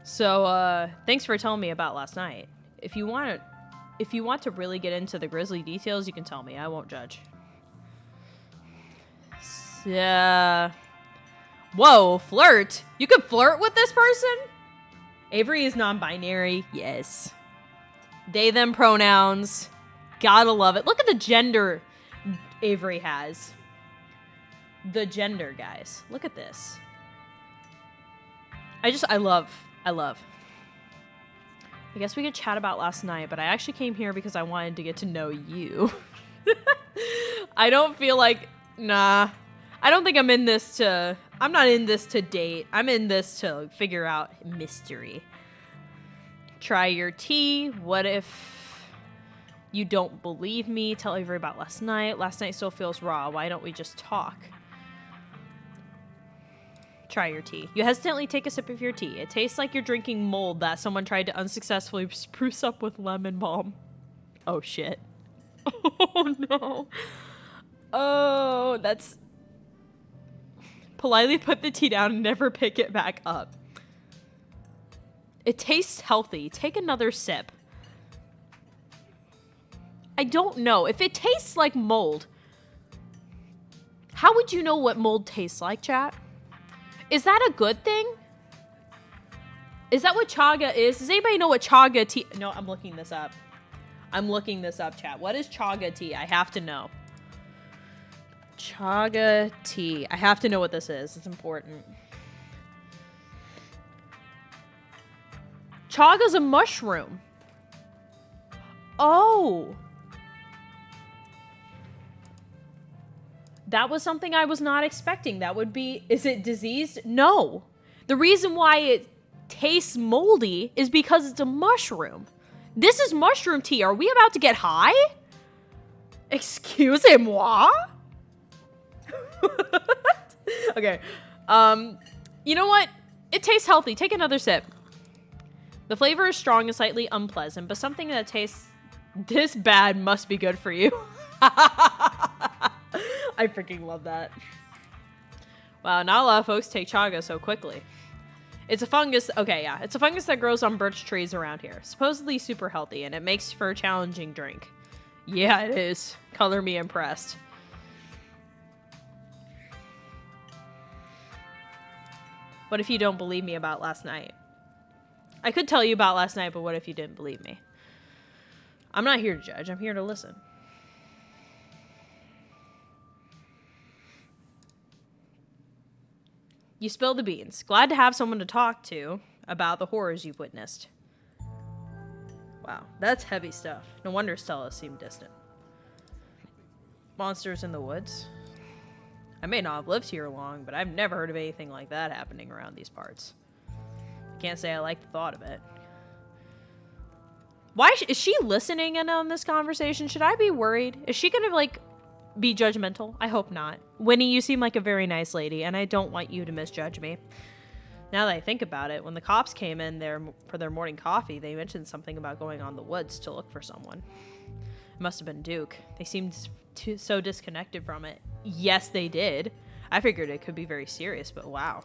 So, thanks for telling me about last night. If you want to really get into the grisly details, you can tell me. I won't judge. Yeah. Whoa, flirt? You could flirt with this person? Avery is non-binary. Yes. They, them pronouns. Gotta love it. Look at the gender Avery has. The gender, guys. Look at this. I love. I guess we could chat about last night, but I actually came here because I wanted to get to know you. I don't feel like, nah. I don't think I'm not in this to date. I'm in this to figure out mystery. Try your tea. What if you don't believe me? Tell Avery about last night. Last night still feels raw. Why don't we just talk? Try your tea. You hesitantly take a sip of your tea. It tastes like you're drinking mold that someone tried to unsuccessfully spruce up with lemon balm. Oh, shit. Oh, no. Oh, that's... Politely put the tea down and never pick it back up. It tastes healthy. Take another sip. I don't know. If it tastes like mold, how would you know what mold tastes like, chat? Is that a good thing? Is that what chaga is? Does anybody know what chaga tea... No, I'm looking this up. I'm looking this up, chat. What is chaga tea? I have to know. Chaga tea. I have to know what this is. It's important. Chaga's a mushroom. Oh. That was something I was not expecting. That would be... Is it diseased? No. The reason why it tastes moldy is because it's a mushroom. This is mushroom tea. Are we about to get high? Excusez-moi? Okay. You know what? It tastes healthy. Take another sip. The flavor is strong and slightly unpleasant, but something that tastes this bad must be good for you. I freaking love that. Wow, not a lot of folks take chaga so quickly. It's a fungus. Okay, yeah. It's a fungus that grows on birch trees around here. Supposedly super healthy, and it makes for a challenging drink. Yeah, it is. Color me impressed. What if you don't believe me about last night? I could tell you about last night, but what if you didn't believe me? I'm not here to judge. I'm here to listen. You spilled the beans. Glad to have someone to talk to about the horrors you've witnessed. Wow, that's heavy stuff. No wonder Stella seemed distant. Monsters in the woods? I may not have lived here long, but I've never heard of anything like that happening around these parts. Can't say I like the thought of it. Why is she listening in on this conversation? Should I be worried? Is she gonna, like, be judgmental? I hope not. Winnie, you seem like a very nice lady, and I don't want you to misjudge me. Now that I think about it, when the cops came in there for their morning coffee, they mentioned something about going on the woods to look for someone. It must have been Duke. They seemed so disconnected from it. Yes, they did. I figured it could be very serious, but wow.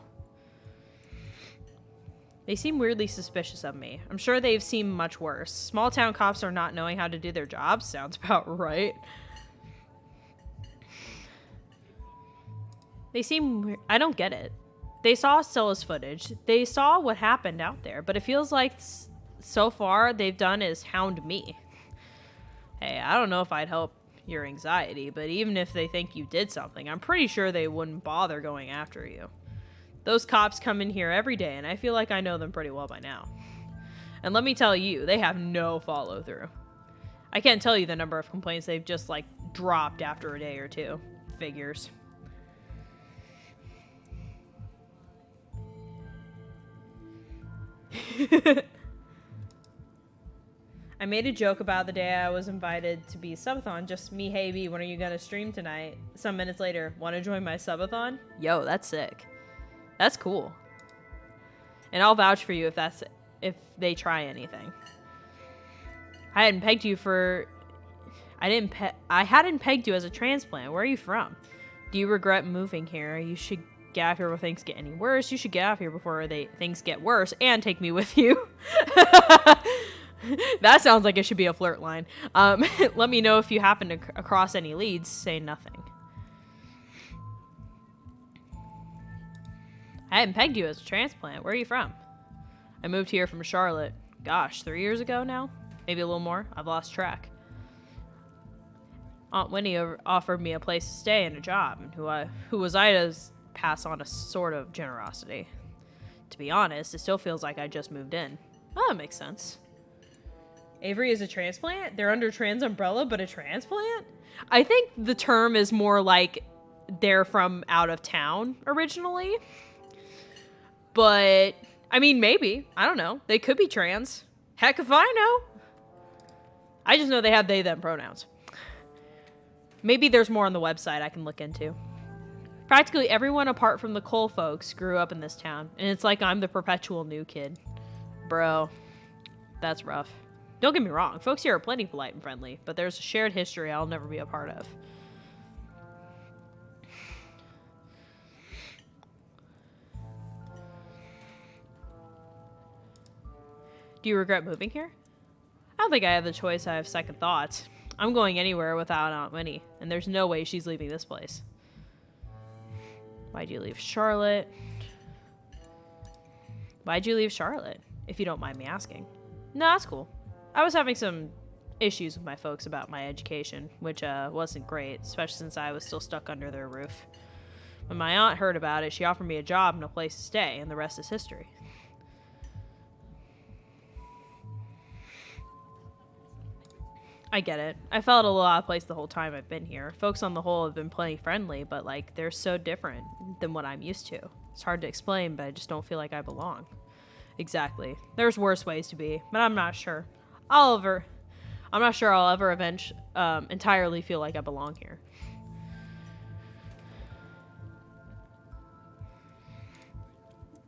They seem weirdly suspicious of me. I'm sure they've seen much worse. Small town cops are not knowing how to do their jobs. Sounds about right. They seem weird. I don't get it. They saw Stella's footage. They saw what happened out there, but it feels like so far they've done is hound me. Hey, I don't know if I'd help your anxiety, but even if they think you did something, I'm pretty sure they wouldn't bother going after you. Those cops come in here every day, and I feel like I know them pretty well by now. And let me tell you, they have no follow-through. I can't tell you the number of complaints they've just, like, dropped after a day or two. Figures. I made a joke about the day I was invited to be subathon. Just me, hey B, when are you gonna stream tonight? Some minutes later, want to join my subathon? Yo, that's sick. That's cool. And I'll vouch for you if they try anything. I hadn't pegged you as a transplant. Where are you from? Do you regret moving here? You should get out of here before things get any worse. You should get out of here before things get worse and take me with you. That sounds like it should be a flirt line. Let me know if you happen to across any leads. Say nothing. I hadn't pegged you as a transplant. Where are you from? I moved here from Charlotte. Gosh, 3 years ago now? Maybe a little more. I've lost track. Aunt Winnie offered me a place to stay and a job, and who was I to pass on a sort of generosity? To be honest, it still feels like I just moved in. Oh, that makes sense. Avery is a transplant? They're under trans umbrella, but a transplant? I think the term is more like they're from out of town originally. But, I mean, maybe. I don't know. They could be trans. Heck if I know. I just know they have they, them pronouns. Maybe there's more on the website I can look into. Practically everyone apart from the Cole folks grew up in this town, and it's like I'm the perpetual new kid. Bro, that's rough. Don't get me wrong, folks here are plenty polite and friendly, but there's a shared history I'll never be a part of. Do you regret moving here? I don't think I have the choice. I have second thoughts. I'm going anywhere without Aunt Winnie, and there's no way she's leaving this place. Why'd you leave Charlotte? Why'd you leave Charlotte, if you don't mind me asking? No, that's cool. I was having some issues with my folks about my education, which wasn't great, especially since I was still stuck under their roof. When my aunt heard about it, she offered me a job and a place to stay, and the rest is history. I get it. I felt a little out of place the whole time I've been here. Folks on the whole have been plenty friendly, but like they're so different than what I'm used to. It's hard to explain, but I just don't feel like I belong. Exactly. There's worse ways to be, but I'm not sure. I'm not sure I'll ever entirely feel like I belong here.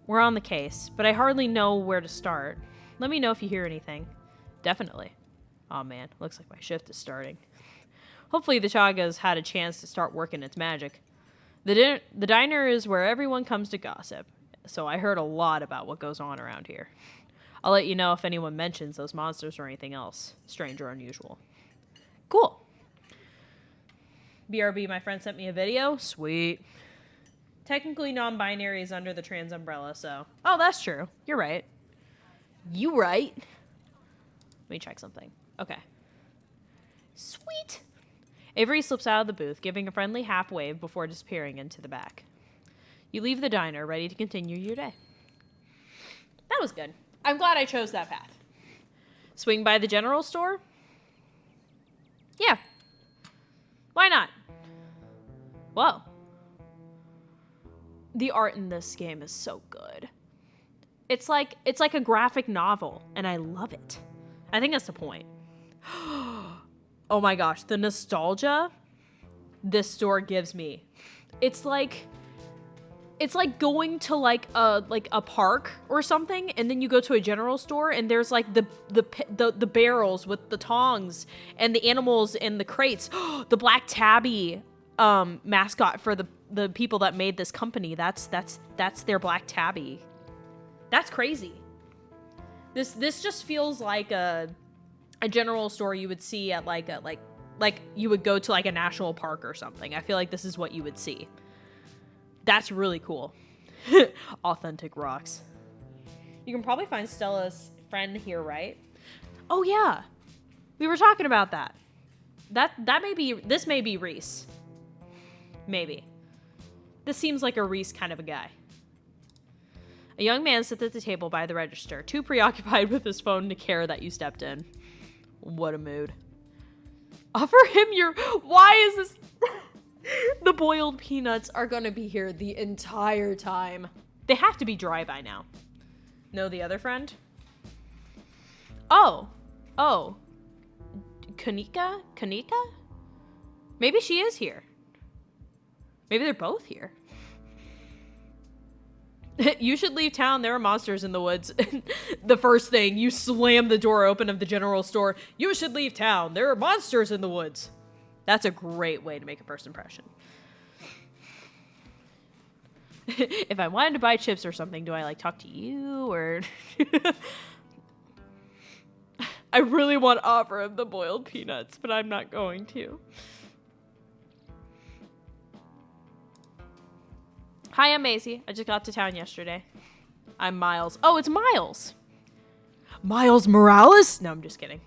We're on the case, but I hardly know where to start. Let me know if you hear anything. Definitely. Aw, man, looks like my shift is starting. Hopefully the Chaga's had a chance to start working its magic. The diner is where everyone comes to gossip, so I heard a lot about what goes on around here. I'll let you know if anyone mentions those monsters or anything else, strange or unusual. Cool. BRB, my friend sent me a video. Sweet. Technically non-binary is under the trans umbrella, so... Oh, that's true. You're right. You right. Let me check something. Okay. Sweet. Avery slips out of the booth, giving a friendly half wave before disappearing into the back. You leave the diner, ready to continue your day. That was good. I'm glad I chose that path. Swing by the general store? Yeah. Why not? Whoa. The art in this game is so good. It's like a graphic novel, and I love it. I think that's the point. Oh my gosh, the nostalgia this store gives me. It's like going to like a park or something, and then you go to a general store and there's like the barrels with the tongs and the animals and the crates. The black tabby mascot for the people that made this company. That's their black tabby. That's crazy. This just feels like a general store you would see at like you would go to like a national park or something. I feel like this is what you would see. That's really cool. Authentic rocks. You can probably find Stella's friend here, right? Oh yeah. We were talking about that. This may be Reese. Maybe. This seems like a Reese kind of a guy. A young man sits at the table by the register, too preoccupied with his phone to care that you stepped in. What a mood. Offer him your... Why is this... The boiled peanuts are gonna be here the entire time. They have to be dry by now. Know the other friend? Oh. Oh. Kanika? Kanika? Maybe she is here. Maybe they're both here. You should leave town. There are monsters in the woods. The first thing, you slam the door open of the general store. You should leave town. There are monsters in the woods. That's a great way to make a first impression. If I wanted to buy chips or something, do I like talk to you or... I really want to offer him the boiled peanuts, but I'm not going to. Hi, I'm Maisie. I just got to town yesterday. I'm Miles. Oh, it's Miles. Miles Morales? No, I'm just kidding.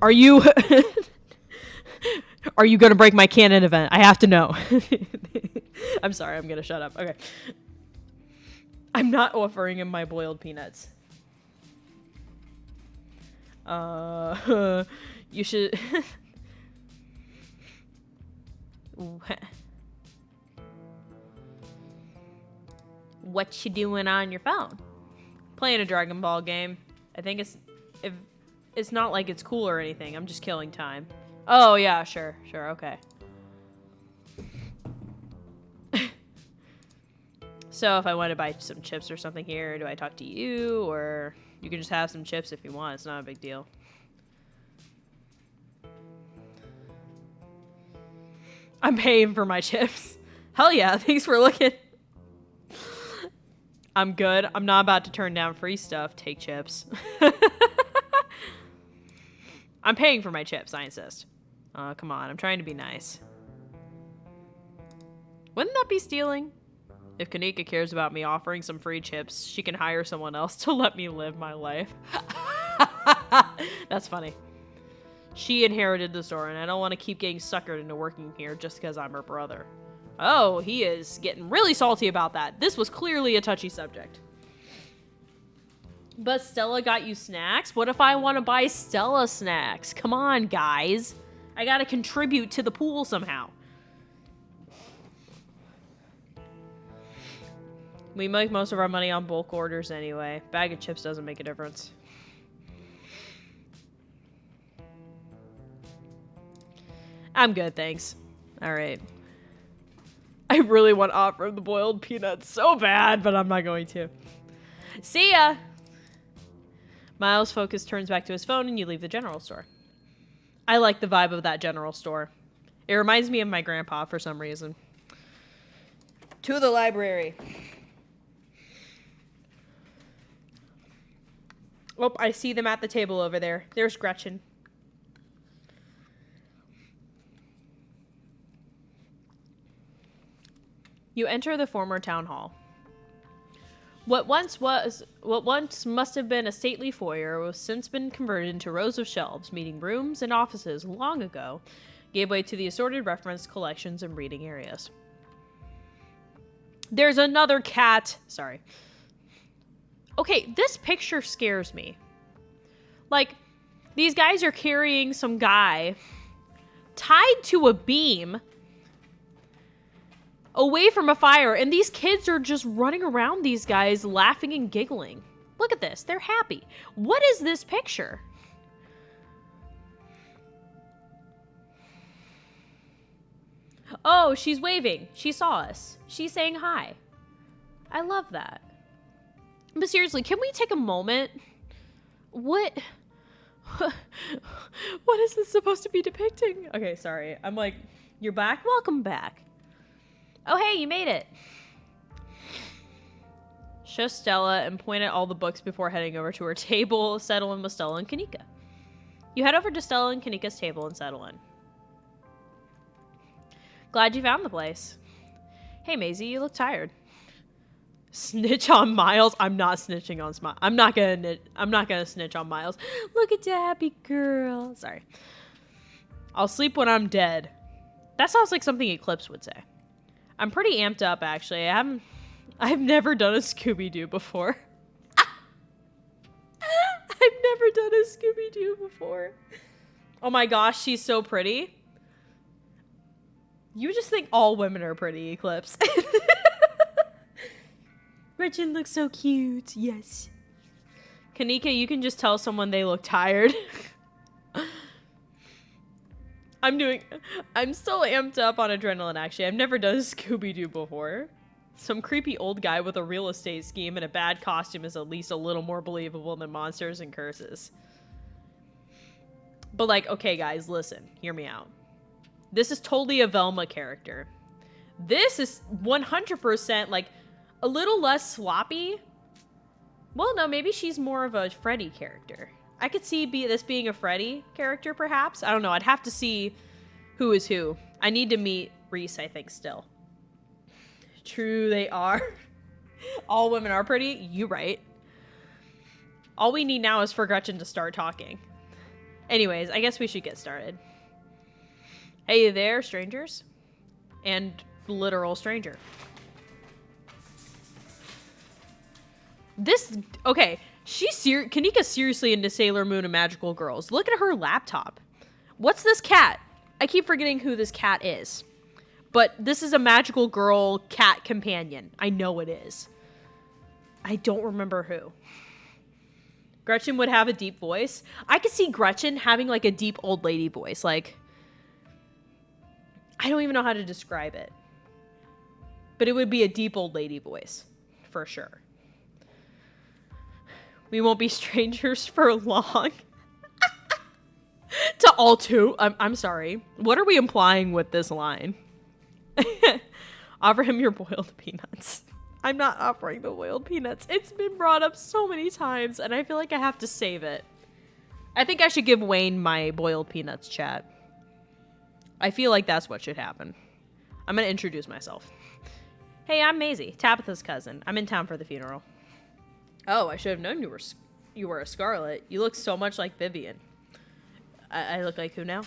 Are you... Are you going to break my canon event? I have to know. I'm sorry. I'm going to shut up. Okay. I'm not offering him my boiled peanuts. You should... What you doing on your phone? Playing a Dragon Ball game. I think it's not like it's cool or anything. I'm just killing time. Oh yeah, sure, okay. So if I want to buy some chips or something here, do I talk to you, or you can just have some chips if you want? It's not a big deal. I'm paying for my chips. Hell yeah, thanks for looking. I'm good. I'm not about to turn down free stuff. Take chips. I'm paying for my chips, I insist. Come on, I'm trying to be nice. Wouldn't that be stealing? If Kanika cares about me offering some free chips, she can hire someone else to let me live my life. That's funny. She inherited the store, and I don't want to keep getting suckered into working here just because I'm her brother. Oh, he is getting really salty about that. This was clearly a touchy subject. But Stella got you snacks? What if I want to buy Stella snacks? Come on, guys. I gotta contribute to the pool somehow. We make most of our money on bulk orders anyway. Bag of chips doesn't make a difference. I'm good, thanks. All right. I really want to offer the boiled peanuts so bad, but I'm not going to. See ya! Miles' focus turns back to his phone and you leave the general store. I like the vibe of that general store. It reminds me of my grandpa for some reason. To the library. Oh, I see them at the table over there. There's Gretchen. You enter the former town hall. What once must have been a stately foyer has since been converted into rows of shelves, meeting rooms and offices long ago, gave way to the assorted reference collections and reading areas. There's another cat. Sorry. Okay, this picture scares me. Like, these guys are carrying some guy tied to a beam away from a fire, and these kids are just running around these guys laughing and giggling. Look at this. They're happy. What is this picture? Oh, she's waving. She saw us. She's saying hi. I love that. But seriously, can we take a moment? What is this supposed to be depicting? Okay, sorry. I'm like, you're back? Welcome back. Oh, hey, you made it. Show Stella and point at all the books before heading over to her table, settle in with Stella and Kanika. You head over to Stella and Kanika's table and settle in. Glad you found the place. Hey, Maisie, you look tired. Snitch on Miles? I'm not snitching on Miles. I'm not gonna snitch on Miles. Look at the happy girl. Sorry. I'll sleep when I'm dead. That sounds like something Eclipse would say. I'm pretty amped up, actually. I've never done a Scooby-Doo before. I've never done a Scooby-Doo before. Oh my gosh, she's so pretty. You just think all women are pretty, Eclipse. Gretchen looks so cute. Yes. Kanika, you can just tell someone they look tired. I'm still amped up on adrenaline, actually. I've never done Scooby-Doo before. Some creepy old guy with a real estate scheme and a bad costume is at least a little more believable than monsters and curses. But like, okay guys, listen, hear me out. This is totally a Velma character. This is 100% like a little less sloppy. Well, no, maybe she's more of a Freddy character. I could see this being a Freddy character, perhaps. I don't know. I'd have to see who is who. I need to meet Reese, I think, still. True, they are. All women are pretty. You right. All we need now is for Gretchen to start talking. Anyways, I guess we should get started. Hey there, strangers. And literal stranger. Okay. Kanika's seriously into Sailor Moon and magical girls. Look at her laptop. What's this cat? I keep forgetting who this cat is. But this is a magical girl cat companion. I know it is. I don't remember who. Gretchen would have a deep voice. I could see Gretchen having like a deep old lady voice. Like, I don't even know how to describe it. But it would be a deep old lady voice. For sure. We won't be strangers for long. To all two. I'm sorry. What are we implying with this line? Offer him your boiled peanuts. I'm not offering the boiled peanuts. It's been brought up so many times, and I feel like I have to save it. I think I should give Wayne my boiled peanuts, chat. I feel like that's what should happen. I'm gonna introduce myself. Hey, I'm Maisie, Tabitha's cousin. I'm in town for the funeral. Oh, I should have known you were a Scarlett. You look so much like Vivian. I look like who now?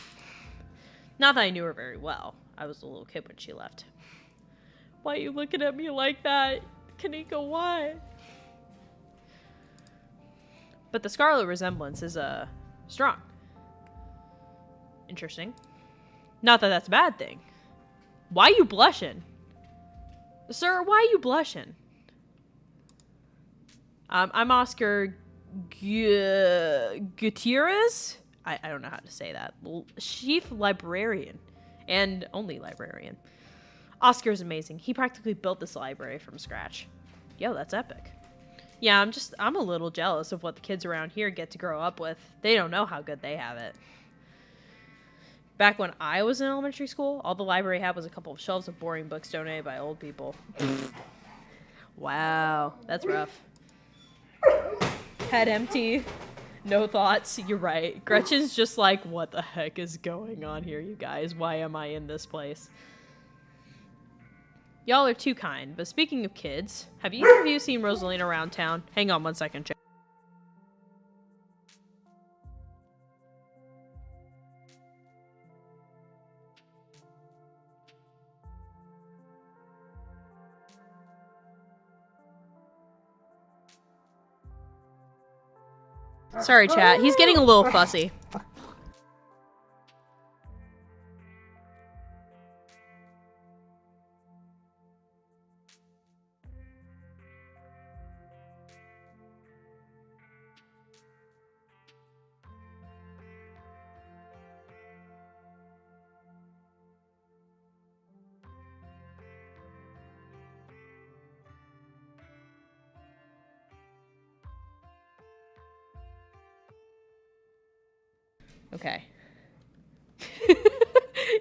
Not that I knew her very well. I was a little kid when she left. Why are you looking at me like that? Kanika, why? But the Scarlet resemblance is, strong. Interesting. Not that that's a bad thing. Why you blushing? Sir, why you blushing? I'm Oscar Gutierrez? I don't know how to say that. Chief librarian. And only librarian. Oscar's amazing. He practically built this library from scratch. Yo, that's epic. Yeah, I'm a little jealous of what the kids around here get to grow up with. They don't know how good they have it. Back when I was in elementary school, all the library had was a couple of shelves of boring books donated by old people. Wow, that's rough. Head empty. No thoughts. You're right. Gretchen's just like, what the heck is going on here, you guys? Why am I in this place? Y'all are too kind. But speaking of kids, have either of you seen Rosalina around town? Hang on one second, chat. Sorry, chat. He's getting a little fussy. Okay.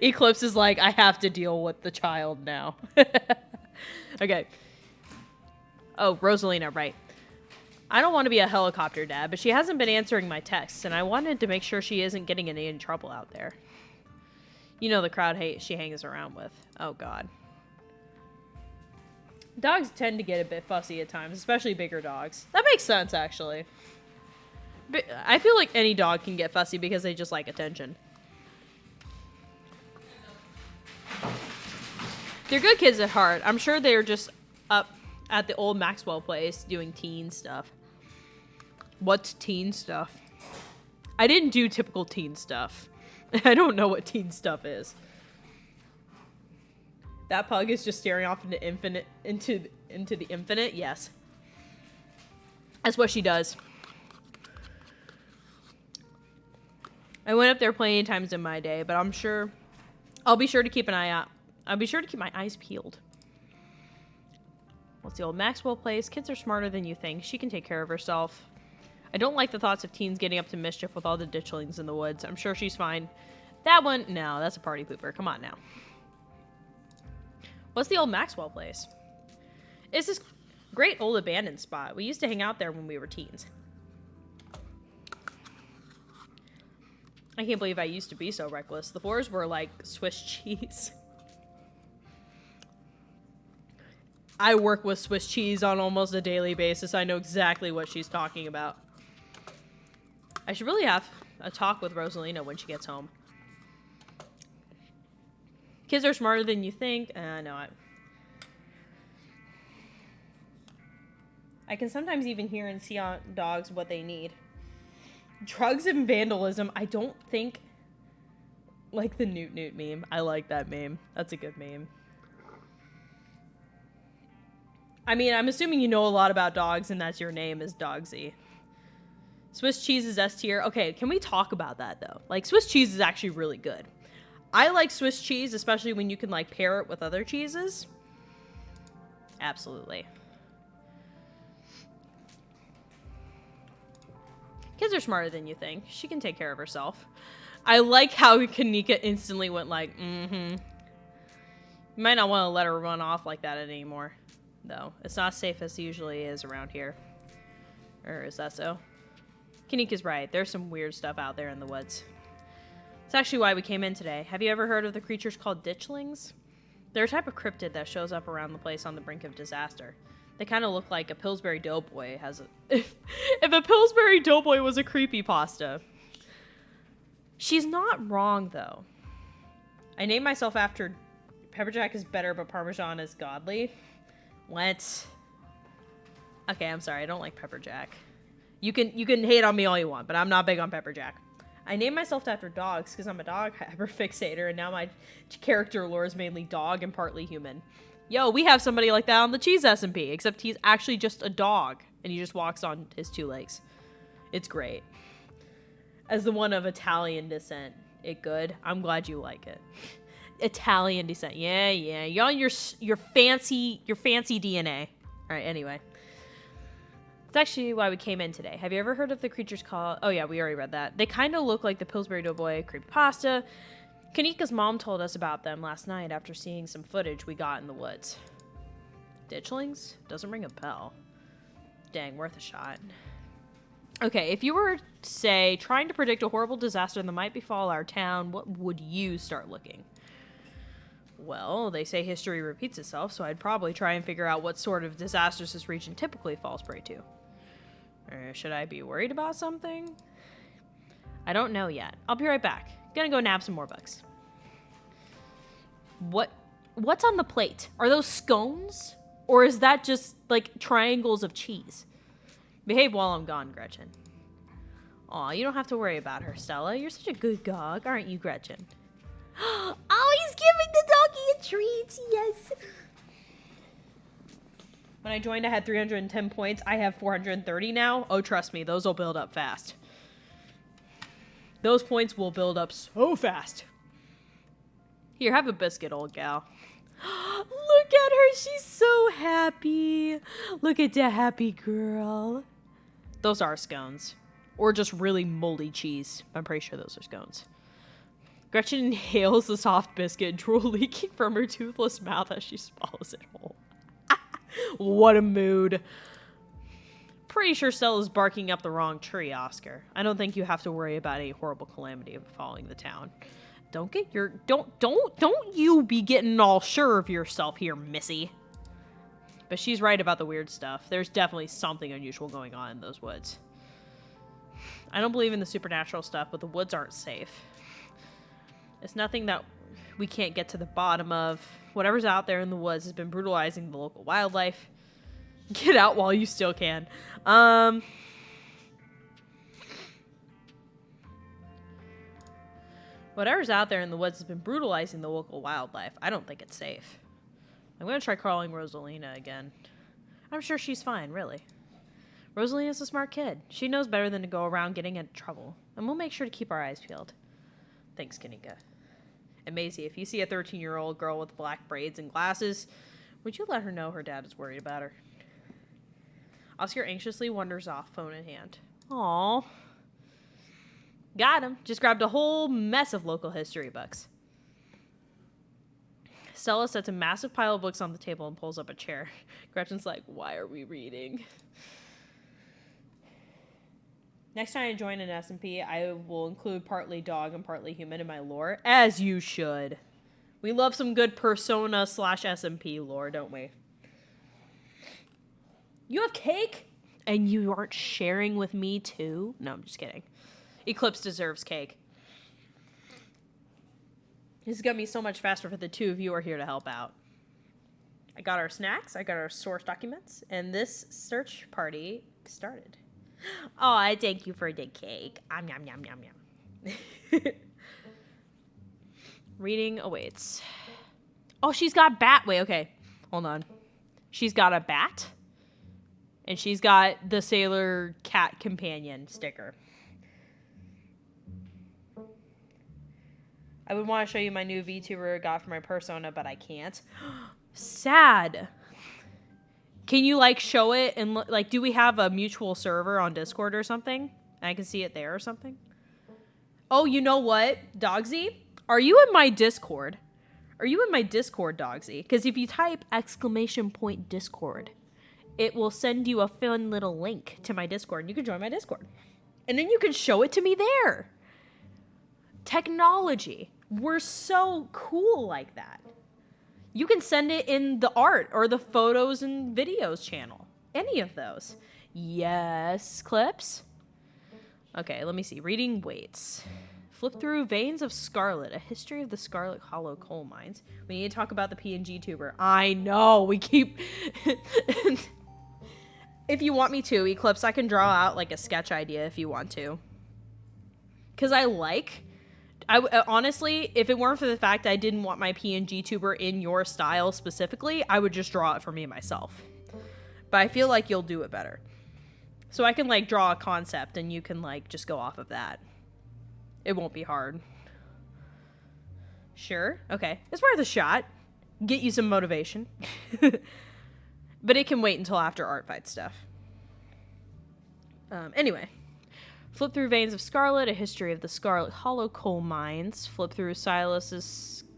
Eclipse is like, I have to deal with the child now. Okay. Oh, Rosalina, right. I don't want to be a helicopter dad, but she hasn't been answering my texts, and I wanted to make sure she isn't getting in any trouble out there. You know the crowd she hangs around with. Oh, God. Dogs tend to get a bit fussy at times, especially bigger dogs. That makes sense, actually. But I feel like any dog can get fussy because they just like attention. They're good kids at heart. I'm sure they're just up at the old Maxwell place doing teen stuff. What's teen stuff? I didn't do typical teen stuff. I don't know what teen stuff is. That pug is just staring off into the infinite. Yes. That's what she does. I went up there plenty of times in my day, but I'll be sure to keep an eye out. I'll be sure to keep my eyes peeled. What's the old Maxwell place? Kids are smarter than you think. She can take care of herself. I don't like the thoughts of teens getting up to mischief with all the ditchlings in the woods. I'm sure she's fine. That one, no, that's a party pooper. Come on now. What's the old Maxwell place? It's this great old abandoned spot. We used to hang out there when we were teens. I can't believe I used to be so reckless. The floors were like Swiss cheese. I work with Swiss cheese on almost a daily basis. I know exactly what she's talking about. I should really have a talk with Rosalina when she gets home. Kids are smarter than you think. No, I can sometimes even hear and see on dogs what they need. Drugs and vandalism. I don't think... Like the Newt Newt meme. I like that meme. That's a good meme. I mean, I'm assuming you know a lot about dogs and that's your name is Dogsy. Swiss cheese is S tier. Okay, can we talk about that though? Like, Swiss cheese is actually really good. I like Swiss cheese, especially when you can like pair it with other cheeses. Absolutely. Kids are smarter than you think. She can take care of herself. I like how Kanika instantly went like, mm-hmm. You might not want to let her run off like that anymore. Though. It's not safe as it usually is around here. Or is that so? Kanika's right. There's some weird stuff out there in the woods. It's actually why we came in today. Have you ever heard of the creatures called ditchlings? They're a type of cryptid that shows up around the place on the brink of disaster. They kind of look like a Pillsbury Doughboy has a... If a Pillsbury Doughboy was a creepypasta. She's not wrong, though. I named myself after... Pepperjack is better, but Parmesan is godly. What? Okay, I'm sorry. I don't like Pepperjack. You can hate on me all you want, but I'm not big on Pepperjack. I named myself after dogs because I'm a dog hyperfixator, and now my character lore is mainly dog and partly human. Yo, we have somebody like that on the Cheese SMP, except he's actually just a dog, and he just walks on his two legs. It's great. As the one of Italian descent, it good? I'm glad you like it. Italian descent. Yeah. You're on your fancy DNA. All right, anyway. It's actually why we came in today. Have you ever heard of the creatures called... Oh, yeah, we already read that. They kind of look like the Pillsbury Doughboy creepypasta. Kanika's mom told us about them last night after seeing some footage we got in the woods. Ditchlings? Doesn't ring a bell. Dang, worth a shot. Okay, if you were, say, trying to predict a horrible disaster that might befall our town, what would you start looking? Well, they say history repeats itself, so I'd probably try and figure out what sort of disasters this region typically falls prey to. Or should I be worried about something? I don't know yet. I'll be right back. Gonna go nab some more bugs. What's on the plate? Are those scones? Or is that just, like, triangles of cheese? Behave while I'm gone, Gretchen. Aw, you don't have to worry about her, Stella. You're such a good dog, aren't you, Gretchen? Oh, he's giving the doggy a treat. Yes. When I joined, I had 310 points. I have 430 now. Oh, trust me, those will build up fast. Those points will build up so fast. Here, have a biscuit, old gal. Look at her. She's so happy. Look at the happy girl. Those are scones. Or just really moldy cheese. I'm pretty sure those are scones. Gretchen inhales the soft biscuit, drool leaking from her toothless mouth as she swallows it whole. What a mood. Pretty sure Stella's barking up the wrong tree, Oscar. I don't think you have to worry about any horrible calamity befalling the town. Don't you be getting all sure of yourself here, Missy. But she's right about the weird stuff. There's definitely something unusual going on in those woods. I don't believe in the supernatural stuff, but the woods aren't safe. It's nothing that we can't get to the bottom of. Whatever's out there in the woods has been brutalizing the local wildlife. Get out while you still can. Whatever's out there in the woods has been brutalizing the local wildlife. I don't think it's safe. I'm going to try calling Rosalina again. I'm sure she's fine, really. Rosalina's a smart kid. She knows better than to go around getting into trouble. And we'll make sure to keep our eyes peeled. Thanks, Kanika. And Maisie, if you see a 13-year-old girl with black braids and glasses, would you let her know her dad is worried about her? Oscar anxiously wanders off, phone in hand. Aww. Got him. Just grabbed a whole mess of local history books. Stella sets a massive pile of books on the table and pulls up a chair. Gretchen's like, why are we reading? Next time I join an SMP, I will include partly dog and partly human in my lore. As you should. We love some good Persona / SMP lore, don't we? You have cake? And you aren't sharing with me too? No, I'm just kidding. Eclipse deserves cake. This is going to be so much faster for the two of you are here to help out. I got our snacks, I got our source documents, and this search party started. Oh, I thank you for the cake. Yum, yum, yum, yum. Reading awaits. Oh, she's got bat. Wait, okay. Hold on. She's got a bat. And she's got the Sailor Cat Companion sticker. I would want to show you my new VTuber I got for my Persona, but I can't. Sad. Can you, like, show it? And, like, do we have a mutual server on Discord or something? And I can see it there or something? Oh, you know what, Dogsy? Are you in my Discord? Are you in my Discord, Dogsy? Because if you type !Discord, it will send you a fun little link to my Discord. And you can join my Discord. And then you can show it to me there. Technology. We're so cool like that. You can send it in the art or the photos and videos channel. Any of those. Yes, Clips? Okay, let me see. Reading waits. Flip through Veins of Scarlett, a history of the Scarlet Hollow coal mines. We need to talk about the PNG tuber. I know, we keep... If you want me to, Eclipse, I can draw out like a sketch idea if you want to. Because honestly, if it weren't for the fact I didn't want my PNG tuber in your style specifically, I would just draw it for me myself. But I feel like you'll do it better. So I can like draw a concept and you can like just go off of that. It won't be hard. Sure. Okay. It's worth a shot. Get you some motivation. But it can wait until after art fight stuff. Anyway. Flip through Veins of Scarlett, a history of the Scarlet Hollow coal mines. Flip through Silas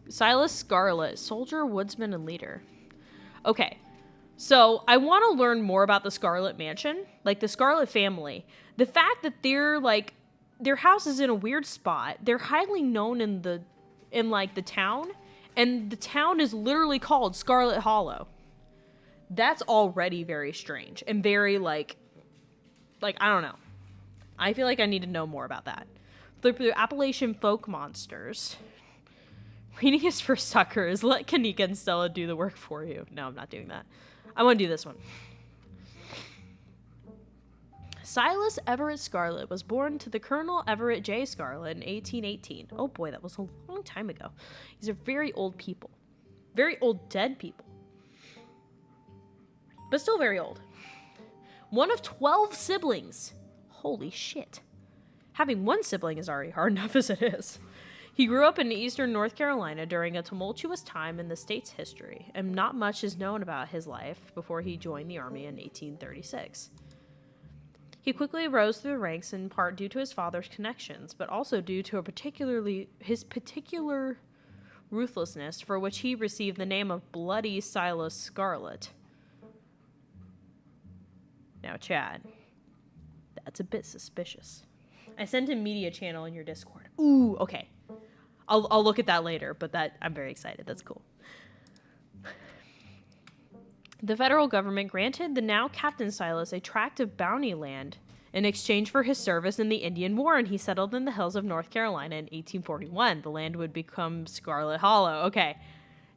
Scarlett, soldier, woodsman, and leader. Okay. So I want to learn more about the Scarlet Mansion. Like the Scarlet family. The fact that they're like... Their house is in a weird spot. They're highly known in the town. And the town is literally called Scarlet Hollow. That's already very strange. And very, like, I don't know. I feel like I need to know more about that. Flip through Appalachian folk monsters. Reading is for suckers. Let Kanika and Stella do the work for you. No, I'm not doing that. I want to do this one. Silas Everett Scarlett was born to the Colonel Everett J. Scarlett in 1818. Oh boy, that was a long time ago. These are very old people. Very old dead people. But still very old. One of 12 siblings. Holy shit. Having one sibling is already hard enough as it is. He grew up in eastern North Carolina during a tumultuous time in the state's history, and not much is known about his life before he joined the Army in 1836. He quickly rose through the ranks in part due to his father's connections, but also due to his particular ruthlessness, for which he received the name of Bloody Silas Scarlett. Now, Chad, that's a bit suspicious. I sent a media channel in your Discord. Ooh, okay. I'll look at that later, but I'm very excited. That's cool. The federal government granted the now Captain Silas a tract of bounty land in exchange for his service in the Indian War, and he settled in the hills of North Carolina in 1841. The land would become Scarlet Hollow. Okay,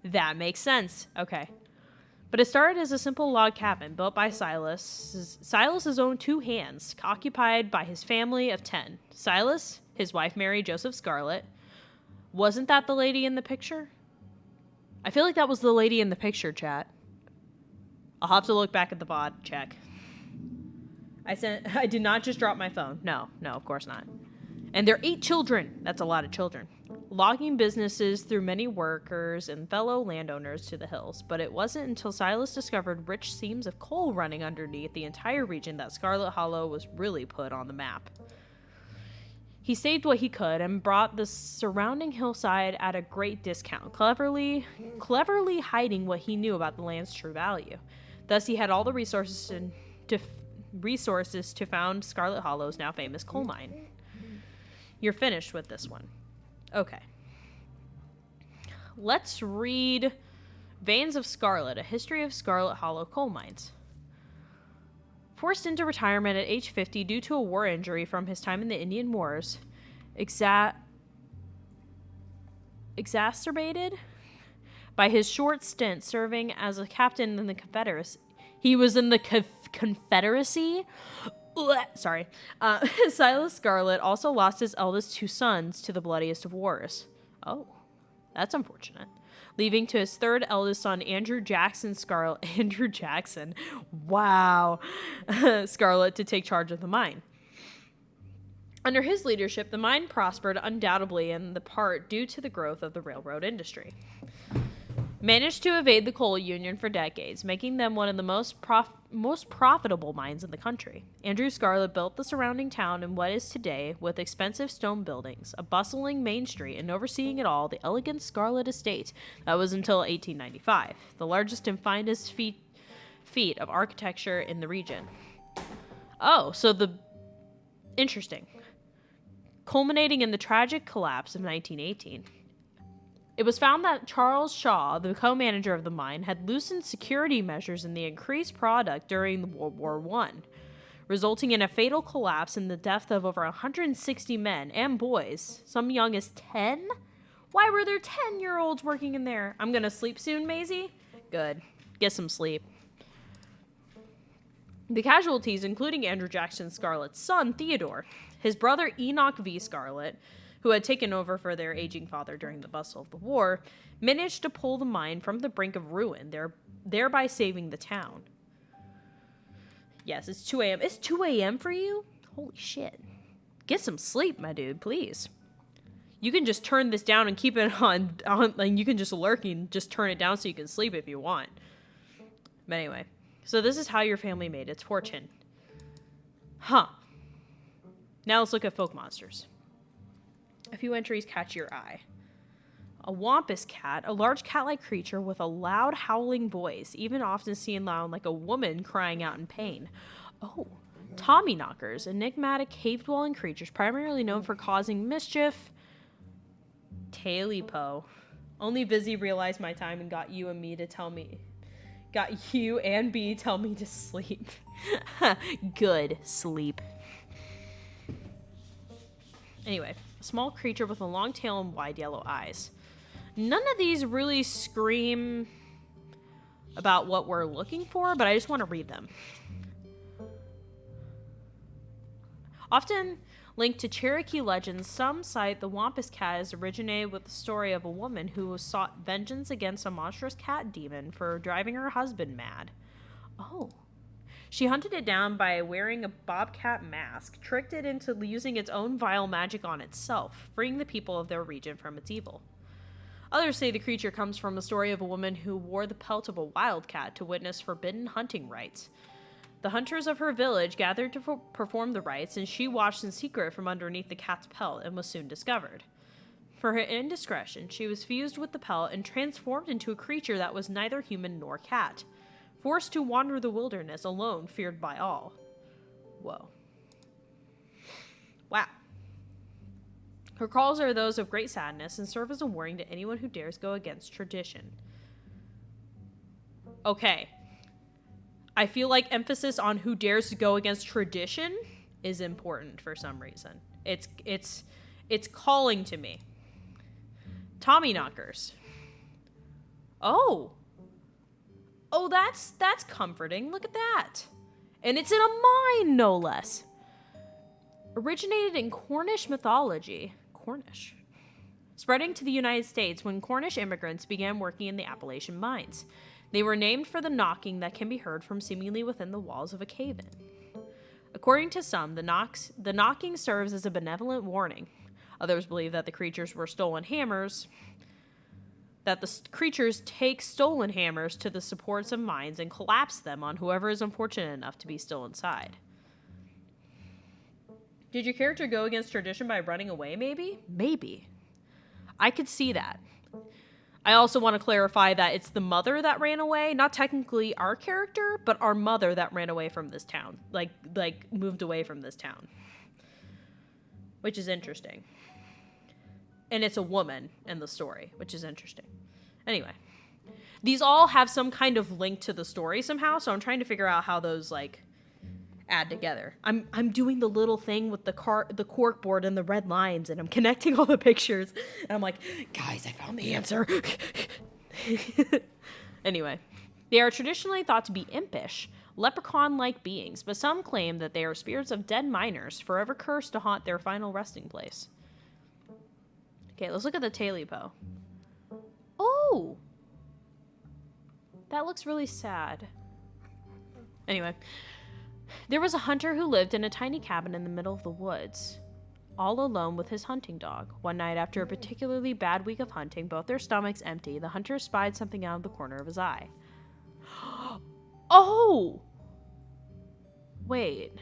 that makes sense. Okay. But it started as a simple log cabin built by Silas's own two hands, occupied by his family of 10. Silas, his wife Mary Joseph Scarlett. Wasn't that the lady in the picture? I feel like that was the lady in the picture, chat. I'll have to look back at the VOD, check. I did not just drop my phone. No, of course not. And there are 8 children. That's a lot of children. Logging businesses threw many workers and fellow landowners to the hills, but it wasn't until Silas discovered rich seams of coal running underneath the entire region that Scarlett Hollow was really put on the map. He saved what he could and brought the surrounding hillside at a great discount, cleverly hiding what he knew about the land's true value. Thus, he had all the resources to found Scarlett Hollow's now famous coal mine. You're finished with this one. Okay. Let's read Veins of Scarlett, A History of Scarlett Hollow Coal Mines. Forced into retirement at age 50 due to a war injury from his time in the Indian Wars, exacerbated by his short stint serving as a captain in the Confederacy. He was in the Confederacy? Sorry. Silas Scarlett also lost his eldest 2 sons to the bloodiest of wars. Oh, that's unfortunate. Leaving to his 3rd eldest son, Andrew Jackson, Scarlett to take charge of the mine. Under his leadership, the mine prospered undoubtedly in the part due to the growth of the railroad industry. Managed to evade the coal union for decades, making them one of the most profitable mines in the country. Andrew Scarlett built the surrounding town in what is today, with expensive stone buildings, a bustling main street, and overseeing it all, the elegant Scarlett Estate that was until 1895, the largest and finest feat of architecture in the region. Oh, interesting. Culminating in the tragic collapse of 1918. It was found that Charles Shaw, the co-manager of the mine, had loosened security measures in the increased product during World War I, resulting in a fatal collapse and the death of over 160 men and boys, some young as 10? Why were there 10-year-olds working in there? I'm gonna sleep soon, Maisie? Good. Get some sleep. The casualties, including Andrew Jackson Scarlett's son, Theodore, his brother Enoch V. Scarlett, who had taken over for their aging father during the bustle of the war, managed to pull the mine from the brink of ruin, thereby saving the town. Yes, it's 2 a.m. It's 2 a.m. for you? Holy shit. Get some sleep, my dude, please. You can just turn this down and keep it on like you can just lurk and just turn it down so you can sleep if you want. But anyway, so this is how your family made its fortune. Huh. Now let's look at folk monsters. A few entries catch your eye. A wampus cat, a large cat-like creature with a loud howling voice, even often seen loud like a woman crying out in pain. Oh, Tommyknockers, enigmatic cave-dwelling creatures primarily known for causing mischief. Tailipo. Only Vizzy realized my time and got you and B tell me to sleep. Good sleep. Anyway, a small creature with a long tail and wide yellow eyes. None of these really scream about what we're looking for, but I just want to read them. Often linked to Cherokee legends, some cite the Wampus Cat as originated with the story of a woman who sought vengeance against a monstrous cat demon for driving her husband mad. Oh. She hunted it down by wearing a bobcat mask, tricked it into using its own vile magic on itself, freeing the people of their region from its evil. Others say the creature comes from the story of a woman who wore the pelt of a wildcat to witness forbidden hunting rites. The hunters of her village gathered to perform the rites, and she watched in secret from underneath the cat's pelt and was soon discovered. For her indiscretion, she was fused with the pelt and transformed into a creature that was neither human nor cat. Forced to wander the wilderness alone, feared by all. Whoa. Wow. Her calls are those of great sadness and serve as a warning to anyone who dares go against tradition. Okay. I feel like emphasis on who dares to go against tradition is important for some reason. It's calling to me. Tommyknockers. Oh, that's comforting. Look at that. And it's in a mine, no less. Originated in Cornish mythology. Cornish. Spreading to the United States when Cornish immigrants began working in the Appalachian mines. They were named for the knocking that can be heard from seemingly within the walls of a cave-in. According to some, the knocking serves as a benevolent warning. Others believe that the creatures were stolen hammers, that the creatures take stolen hammers to the supports of mines and collapse them on whoever is unfortunate enough to be still inside. Did your character go against tradition by running away, maybe? Maybe. I could see that. I also want to clarify that it's the mother that ran away, not technically our character, but our mother that ran away from this town. Like moved away from this town. Which is interesting. And it's a woman in the story, which is interesting. Anyway, these all have some kind of link to the story somehow, so I'm trying to figure out how those, like, add together. I'm doing the little thing with the cork board and the red lines, and I'm connecting all the pictures, and I'm like, guys, I found the answer. Anyway, they are traditionally thought to be impish, leprechaun-like beings, but some claim that they are spirits of dead miners, forever cursed to haunt their final resting place. Okay, let's look at the Talipo. Oh! That looks really sad. Anyway, there was a hunter who lived in a tiny cabin in the middle of the woods, all alone with his hunting dog. One night, after a particularly bad week of hunting, both their stomachs empty, the hunter spied something out of the corner of his eye. Oh! Wait.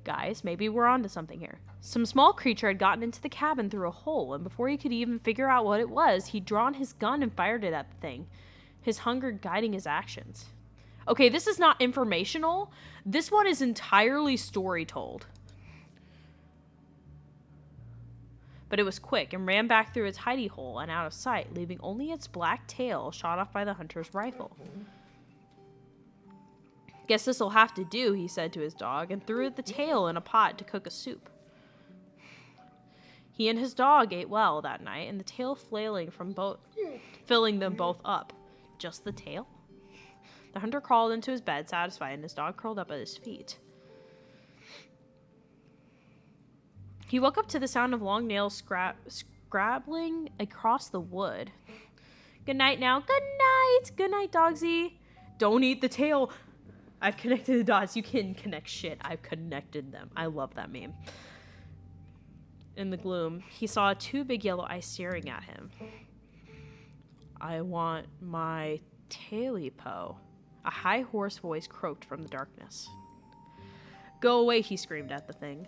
Guys, maybe we're onto something here. Some small creature had gotten into the cabin through a hole, and before he could even figure out what it was, he'd drawn his gun and fired it at the thing, his hunger guiding his actions. Okay, this is not informational. This one is entirely story told. But it was quick and ran back through its hidey hole and out of sight, leaving only its black tail shot off by the hunter's rifle. Guess this'll have to do, he said to his dog, and threw the tail in a pot to cook a soup. He and his dog ate well that night, and the tail flailing from filling them both up. Just the tail? The hunter crawled into his bed, satisfied, and his dog curled up at his feet. He woke up to the sound of long nails scrabbling across the wood. Good night now. Good night. Good night, dogsy. Don't eat the tail. I've connected the dots. You can connect shit. I've connected them. I love that meme. In the gloom, he saw two big yellow eyes staring at him. I want my Talipo. A high, hoarse voice croaked from the darkness. Go away, he screamed at the thing.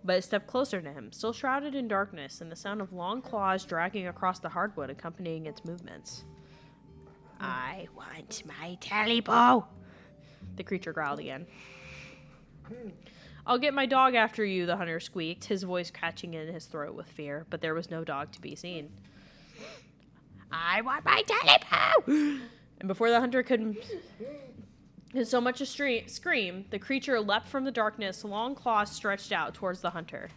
But it stepped closer to him, still shrouded in darkness, and the sound of long claws dragging across the hardwood accompanying its movements. I want my Talipo, the creature growled again. I'll get my dog after you, the hunter squeaked, his voice catching in his throat with fear, but there was no dog to be seen. I want my Talipo! And before the hunter could so much as scream, the creature leapt from the darkness, long claws stretched out towards the hunter.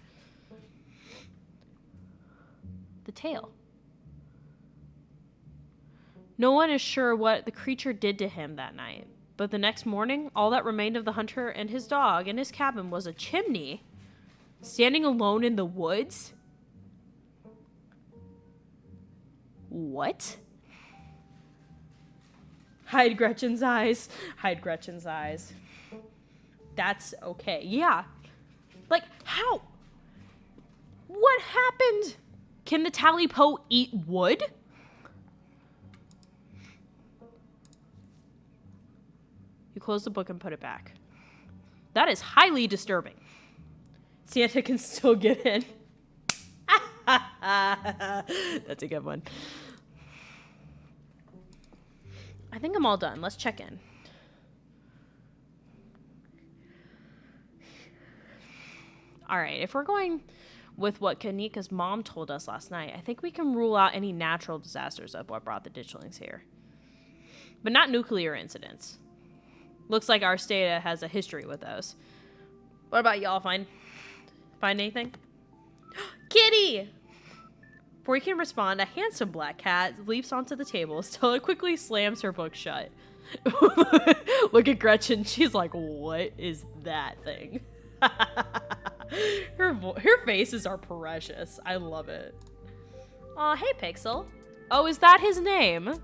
The tail. No one is sure what the creature did to him that night, but the next morning, all that remained of the hunter and his dog in his cabin was a chimney, standing alone in the woods. What? Hide Gretchen's eyes. Hide Gretchen's eyes. That's okay. Yeah. Like, how? What happened? Can the Talipo eat wood? You close the book and put it back. That is highly disturbing. Santa can still get in. That's a good one. I think I'm all done. Let's check in. All right, if we're going with what Kanika's mom told us last night, I think we can rule out any natural disasters of what brought the ditchlings here. But not nuclear incidents. Looks like our state has a history with those. What about y'all? Find anything? Kitty! Before he can respond, a handsome black cat leaps onto the table. Stella quickly slams her book shut. Look at Gretchen. She's like, what is that thing? Her faces are precious. I love it. Aw, hey, Pixel. Oh, is that his name?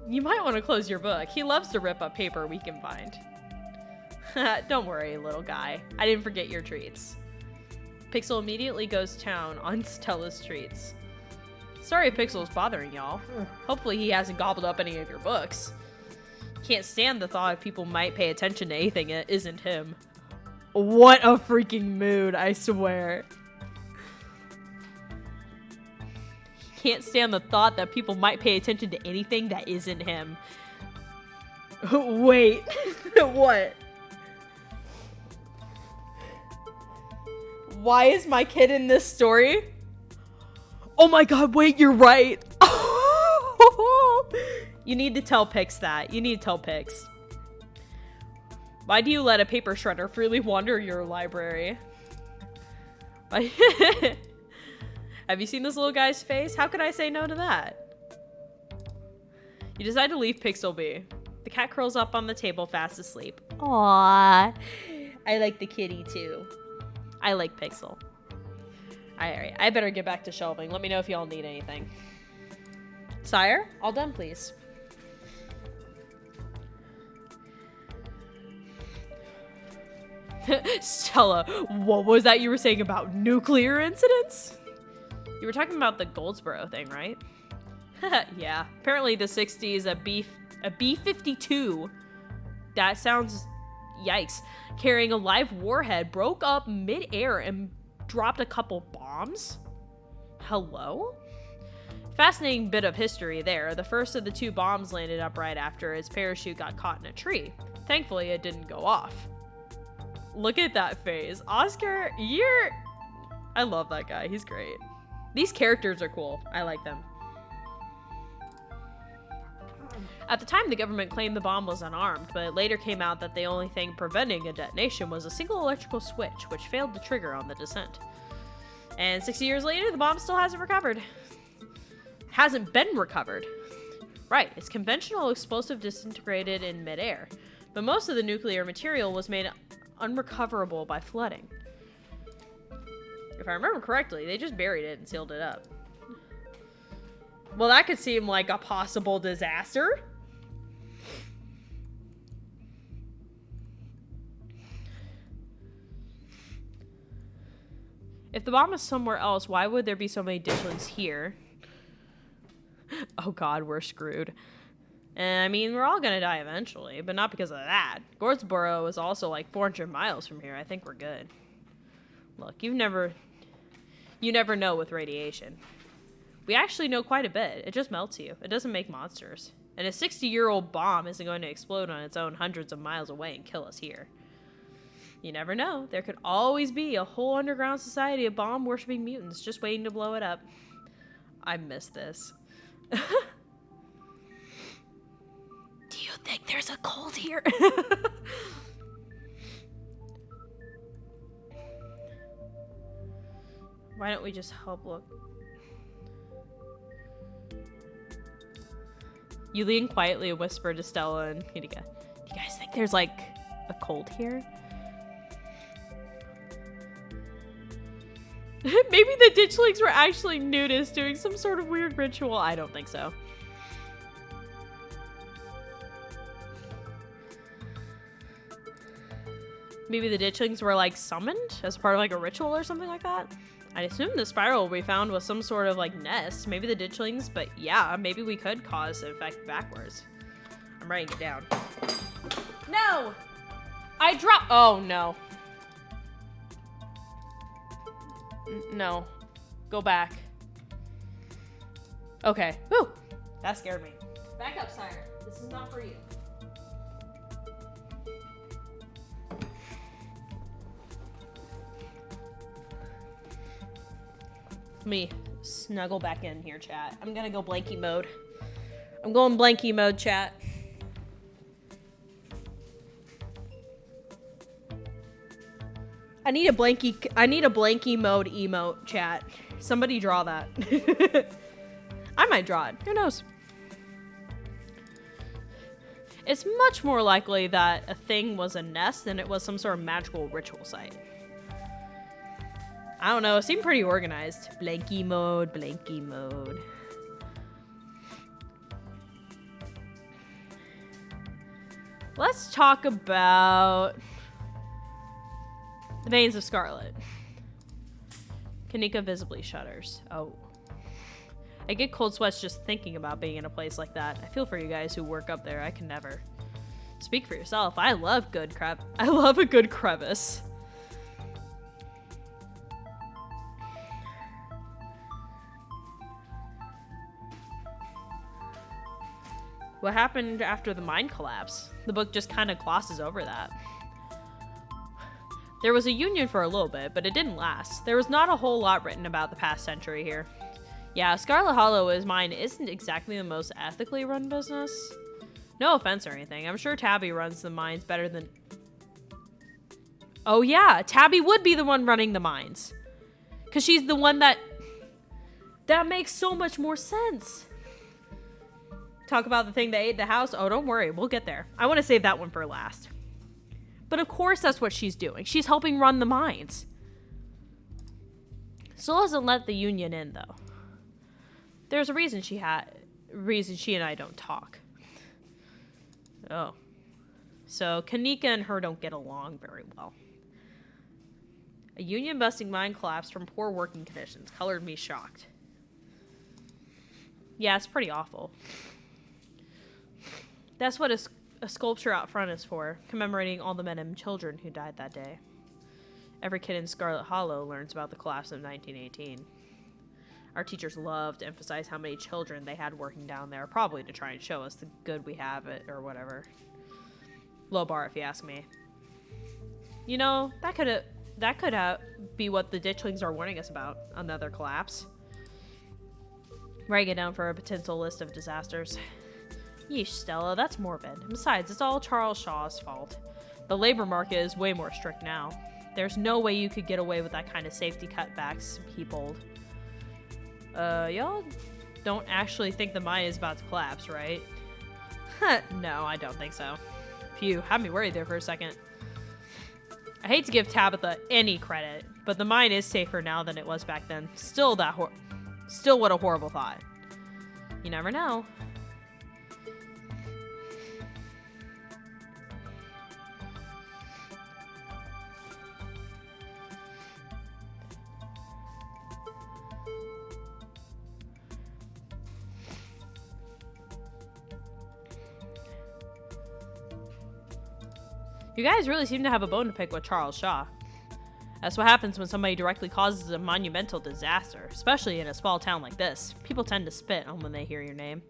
You might want to close your book. He loves to rip up paper we can find. Don't worry, little guy. I didn't forget your treats. Pixel immediately goes town on Stella's treats. Sorry if Pixel's bothering y'all. Hopefully he hasn't gobbled up any of your books. Can't stand the thought people might pay attention to anything that isn't him. What a freaking mood, I swear. Can't stand the thought that people might pay attention to anything that isn't him. Wait. What? Why is my kid in this story? Oh my god, wait, you're right. You need to tell Pix that. You need to tell Pix. Why do you let a paper shredder freely wander your library? Have you seen this little guy's face? How could I say no to that? You decide to leave Pixel be. The cat curls up on the table fast asleep. Aww. I like the kitty too. I like Pixel. Alright, I better get back to shelving. Let me know if y'all need anything. Sire, all done, please. Stella, what was that you were saying about nuclear incidents? You were talking about the Goldsboro thing, right? Yeah. Apparently the 60s, a B-52. That sounds... Yikes. Carrying a live warhead broke up mid-air and dropped a couple bombs? Hello? Fascinating bit of history there. The first of the 2 bombs landed up right after his parachute got caught in a tree. Thankfully, it didn't go off. Look at that face. Oscar, I love that guy. He's great. These characters are cool. I like them. At the time, the government claimed the bomb was unarmed, but it later came out that the only thing preventing a detonation was a single electrical switch, which failed to trigger on the descent. And 60 years later, the bomb still hasn't recovered. Hasn't been recovered. Right, it's conventional explosive disintegrated in midair, but most of the nuclear material was made unrecoverable by flooding. If I remember correctly, they just buried it and sealed it up. Well, that could seem like a possible disaster. If the bomb is somewhere else, why would there be so many ditchlings here? Oh god, we're screwed. And I mean, we're all gonna die eventually, but not because of that. Goldsboro is also like 400 miles from here. I think we're good. Look, you never know with radiation. We actually know quite a bit. It just melts you. It doesn't make monsters. And a 60-year-old bomb isn't going to explode on its own hundreds of miles away and kill us here. You never know. There could always be a whole underground society of bomb-worshipping mutants just waiting to blow it up. I miss this. Do you think there's a cold here? Why don't we just help look? You lean quietly and whisper to Stella and Hitika. Do you guys think there's like a cold here? Maybe the ditchlings were actually nudists doing some sort of weird ritual. I don't think so. Maybe the ditchlings were like summoned as part of like a ritual or something like that. I assume the spiral we found was some sort of like nest. Maybe the ditchlings, but yeah, maybe we could cause the effect backwards. I'm writing it down. No! I dropped. Oh no. No. Go back. Okay. Woo! That scared me. Back up, sire. This is not for you. Let me snuggle back in here, chat. I'm gonna go blankie mode. I'm going blankie mode, chat. I need a blankie mode emote, chat. Somebody draw that. I might draw it. Who knows? It's much more likely that a thing was a nest than it was some sort of magical ritual site. I don't know. It seemed pretty organized. Blankie mode, blankie mode. Let's talk about the veins of Scarlett. Kanika visibly shudders. Oh. I get cold sweats just thinking about being in a place like that. I feel for you guys who work up there. I can never. Speak for yourself. I love a good crevice. What happened after the mine collapse? The book just kind of glosses over that. There was a union for a little bit, but it didn't last. There was not a whole lot written about the past century here. Yeah, Scarlet Hollow's mine isn't exactly the most ethically run business. No offense or anything. I'm sure Tabby runs the mines better than... Oh yeah, Tabby would be the one running the mines. Because she's the one that... That makes so much more sense. Talk about the thing that ate the house? Oh, don't worry. We'll get there. I want to save that one for last. But of course that's what she's doing. She's helping run the mines. Still doesn't let the union in, though. There's a reason she and I don't talk. Oh. So Kanika and her don't get along very well. A union-busting mine collapsed from poor working conditions. Colored me shocked. Yeah, it's pretty awful. That's what a sculpture out front is for, commemorating all the men and children who died that day. Every kid in Scarlet Hollow learns about the collapse of 1918. Our teachers love to emphasize how many children they had working down there, probably to try and show us the good we have it or whatever. Low bar, if you ask me. You know, that could be what the ditchlings are warning us about. Another collapse. Writing it down for a potential list of disasters. Yeesh, Stella, that's morbid. Besides, it's all Charles Shaw's fault. The labor market is way more strict now. There's no way you could get away with that kind of safety cutbacks he pulled. Y'all don't actually think the mine is about to collapse, right? No, I don't think so. Phew, had me worried there for a second. I hate to give Tabitha any credit, but the mine is safer now than it was back then. Still what a horrible thought. You never know. You guys really seem to have a bone to pick with Charles Shaw. That's what happens when somebody directly causes a monumental disaster, especially in a small town like this. People tend to spit on when they hear your name.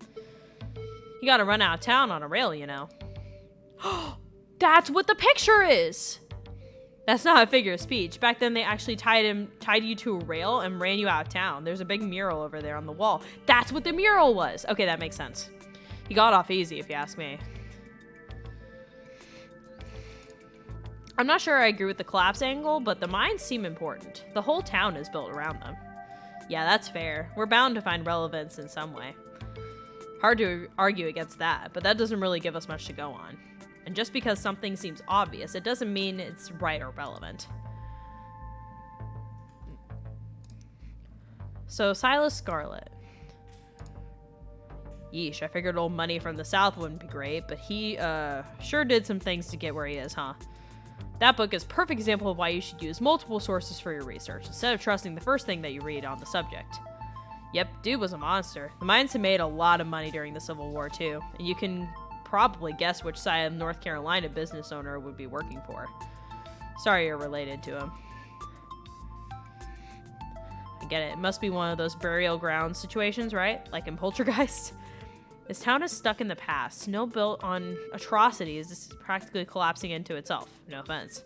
You gotta run out of town on a rail, you know. That's what the picture is! That's not a figure of speech. Back then they actually tied you to a rail and ran you out of town. There's a big mural over there on the wall. That's what the mural was! Okay, that makes sense. He got off easy, if you ask me. I'm not sure I agree with the collapse angle, but the mines seem important. The whole town is built around them. Yeah, that's fair. We're bound to find relevance in some way. Hard to argue against that, but that doesn't really give us much to go on. And just because something seems obvious, it doesn't mean it's right or relevant. So, Silas Scarlett. Yeesh, I figured old Money from the South wouldn't be great, but he, sure did some things to get where he is, huh? That book is a perfect example of why you should use multiple sources for your research, instead of trusting the first thing that you read on the subject. Yep, dude was a monster. The mines had made a lot of money during the Civil War, too, and you can probably guess which side of the North Carolina business owner would be working for. Sorry you're related to him. I get it. It must be one of those burial ground situations, right? Like in Poltergeist? This town is stuck in the past. Snow built on atrocities is practically collapsing into itself. No offense.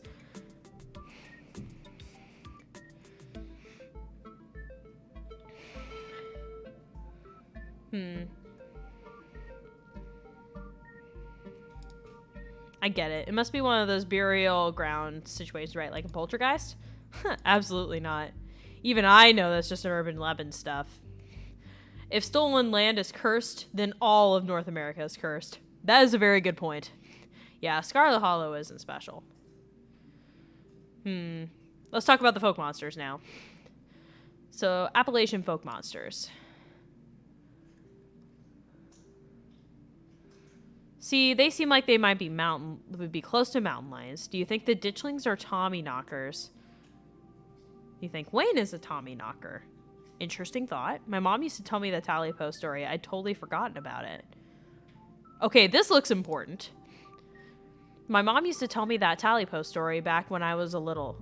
I get it. It must be one of those burial ground situations, right? Like a Poltergeist? Absolutely not. Even I know that's just urban legend stuff. If stolen land is cursed, then all of North America is cursed. That is a very good point. Yeah, Scarlet Hollow isn't special. Let's talk about the folk monsters now. So, Appalachian folk monsters. See, they seem like they might be would be close to mountain lions. Do you think the ditchlings are Tommy knockers? You think Wayne is a Tommy knocker? Interesting thought. My mom used to tell me the Talipo story. I'd totally forgotten about it. Okay, this looks important. My mom used to tell me that Talipo story back when I was a little.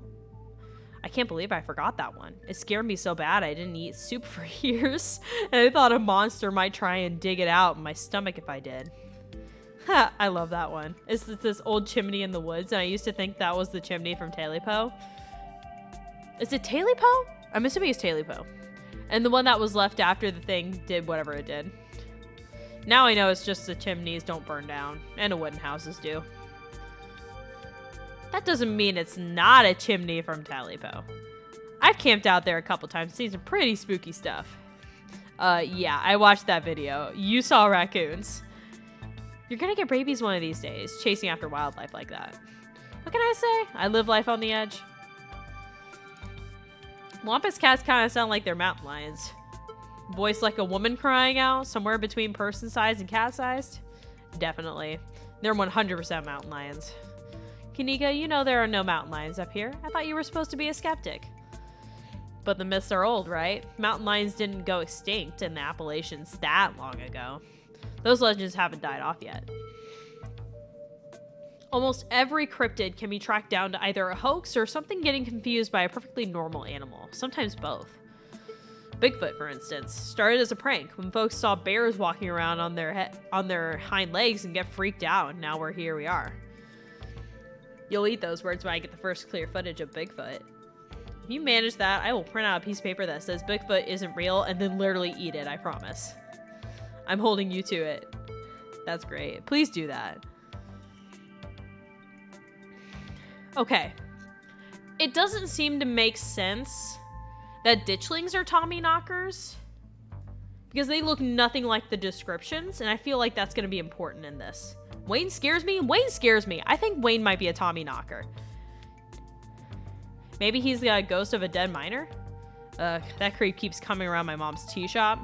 I can't believe I forgot that one. It scared me so bad I didn't eat soup for years. And I thought a monster might try and dig it out in my stomach if I did. Ha, I love that one. It's this old chimney in the woods, and I used to think that was the chimney from Talipo. Is it Talipo? I'm assuming it's Talipo. And the one that was left after the thing did whatever it did. Now I know it's just the chimneys don't burn down, and the wooden houses do. That doesn't mean it's not a chimney from Talipo. I've camped out there a couple times and seen some pretty spooky stuff. Yeah, I watched that video. You saw raccoons. You're gonna get rabies one of these days, chasing after wildlife like that. What can I say? I live life on the edge. Wampus cats kind of sound like they're mountain lions. Voice like a woman crying out, somewhere between person-sized and cat-sized? Definitely. They're 100% mountain lions. Kanika, you know there are no mountain lions up here. I thought you were supposed to be a skeptic. But the myths are old, right? Mountain lions didn't go extinct in the Appalachians that long ago. Those legends haven't died off yet. Almost every cryptid can be tracked down to either a hoax or something getting confused by a perfectly normal animal, sometimes both. Bigfoot, for instance, started as a prank when folks saw bears walking around on their hind legs and get freaked out, and now here we are. You'll eat those words when I get the first clear footage of Bigfoot. If you manage that, I will print out a piece of paper that says Bigfoot isn't real and then literally eat it, I promise. I'm holding you to it. That's great. Please do that. Okay. It doesn't seem to make sense that ditchlings are Tommy knockers because they look nothing like the descriptions, and I feel like that's going to be important in this. Wayne scares me? Wayne scares me. I think Wayne might be a Tommy knocker. Maybe he's the ghost of a dead miner? That creep keeps coming around my mom's tea shop.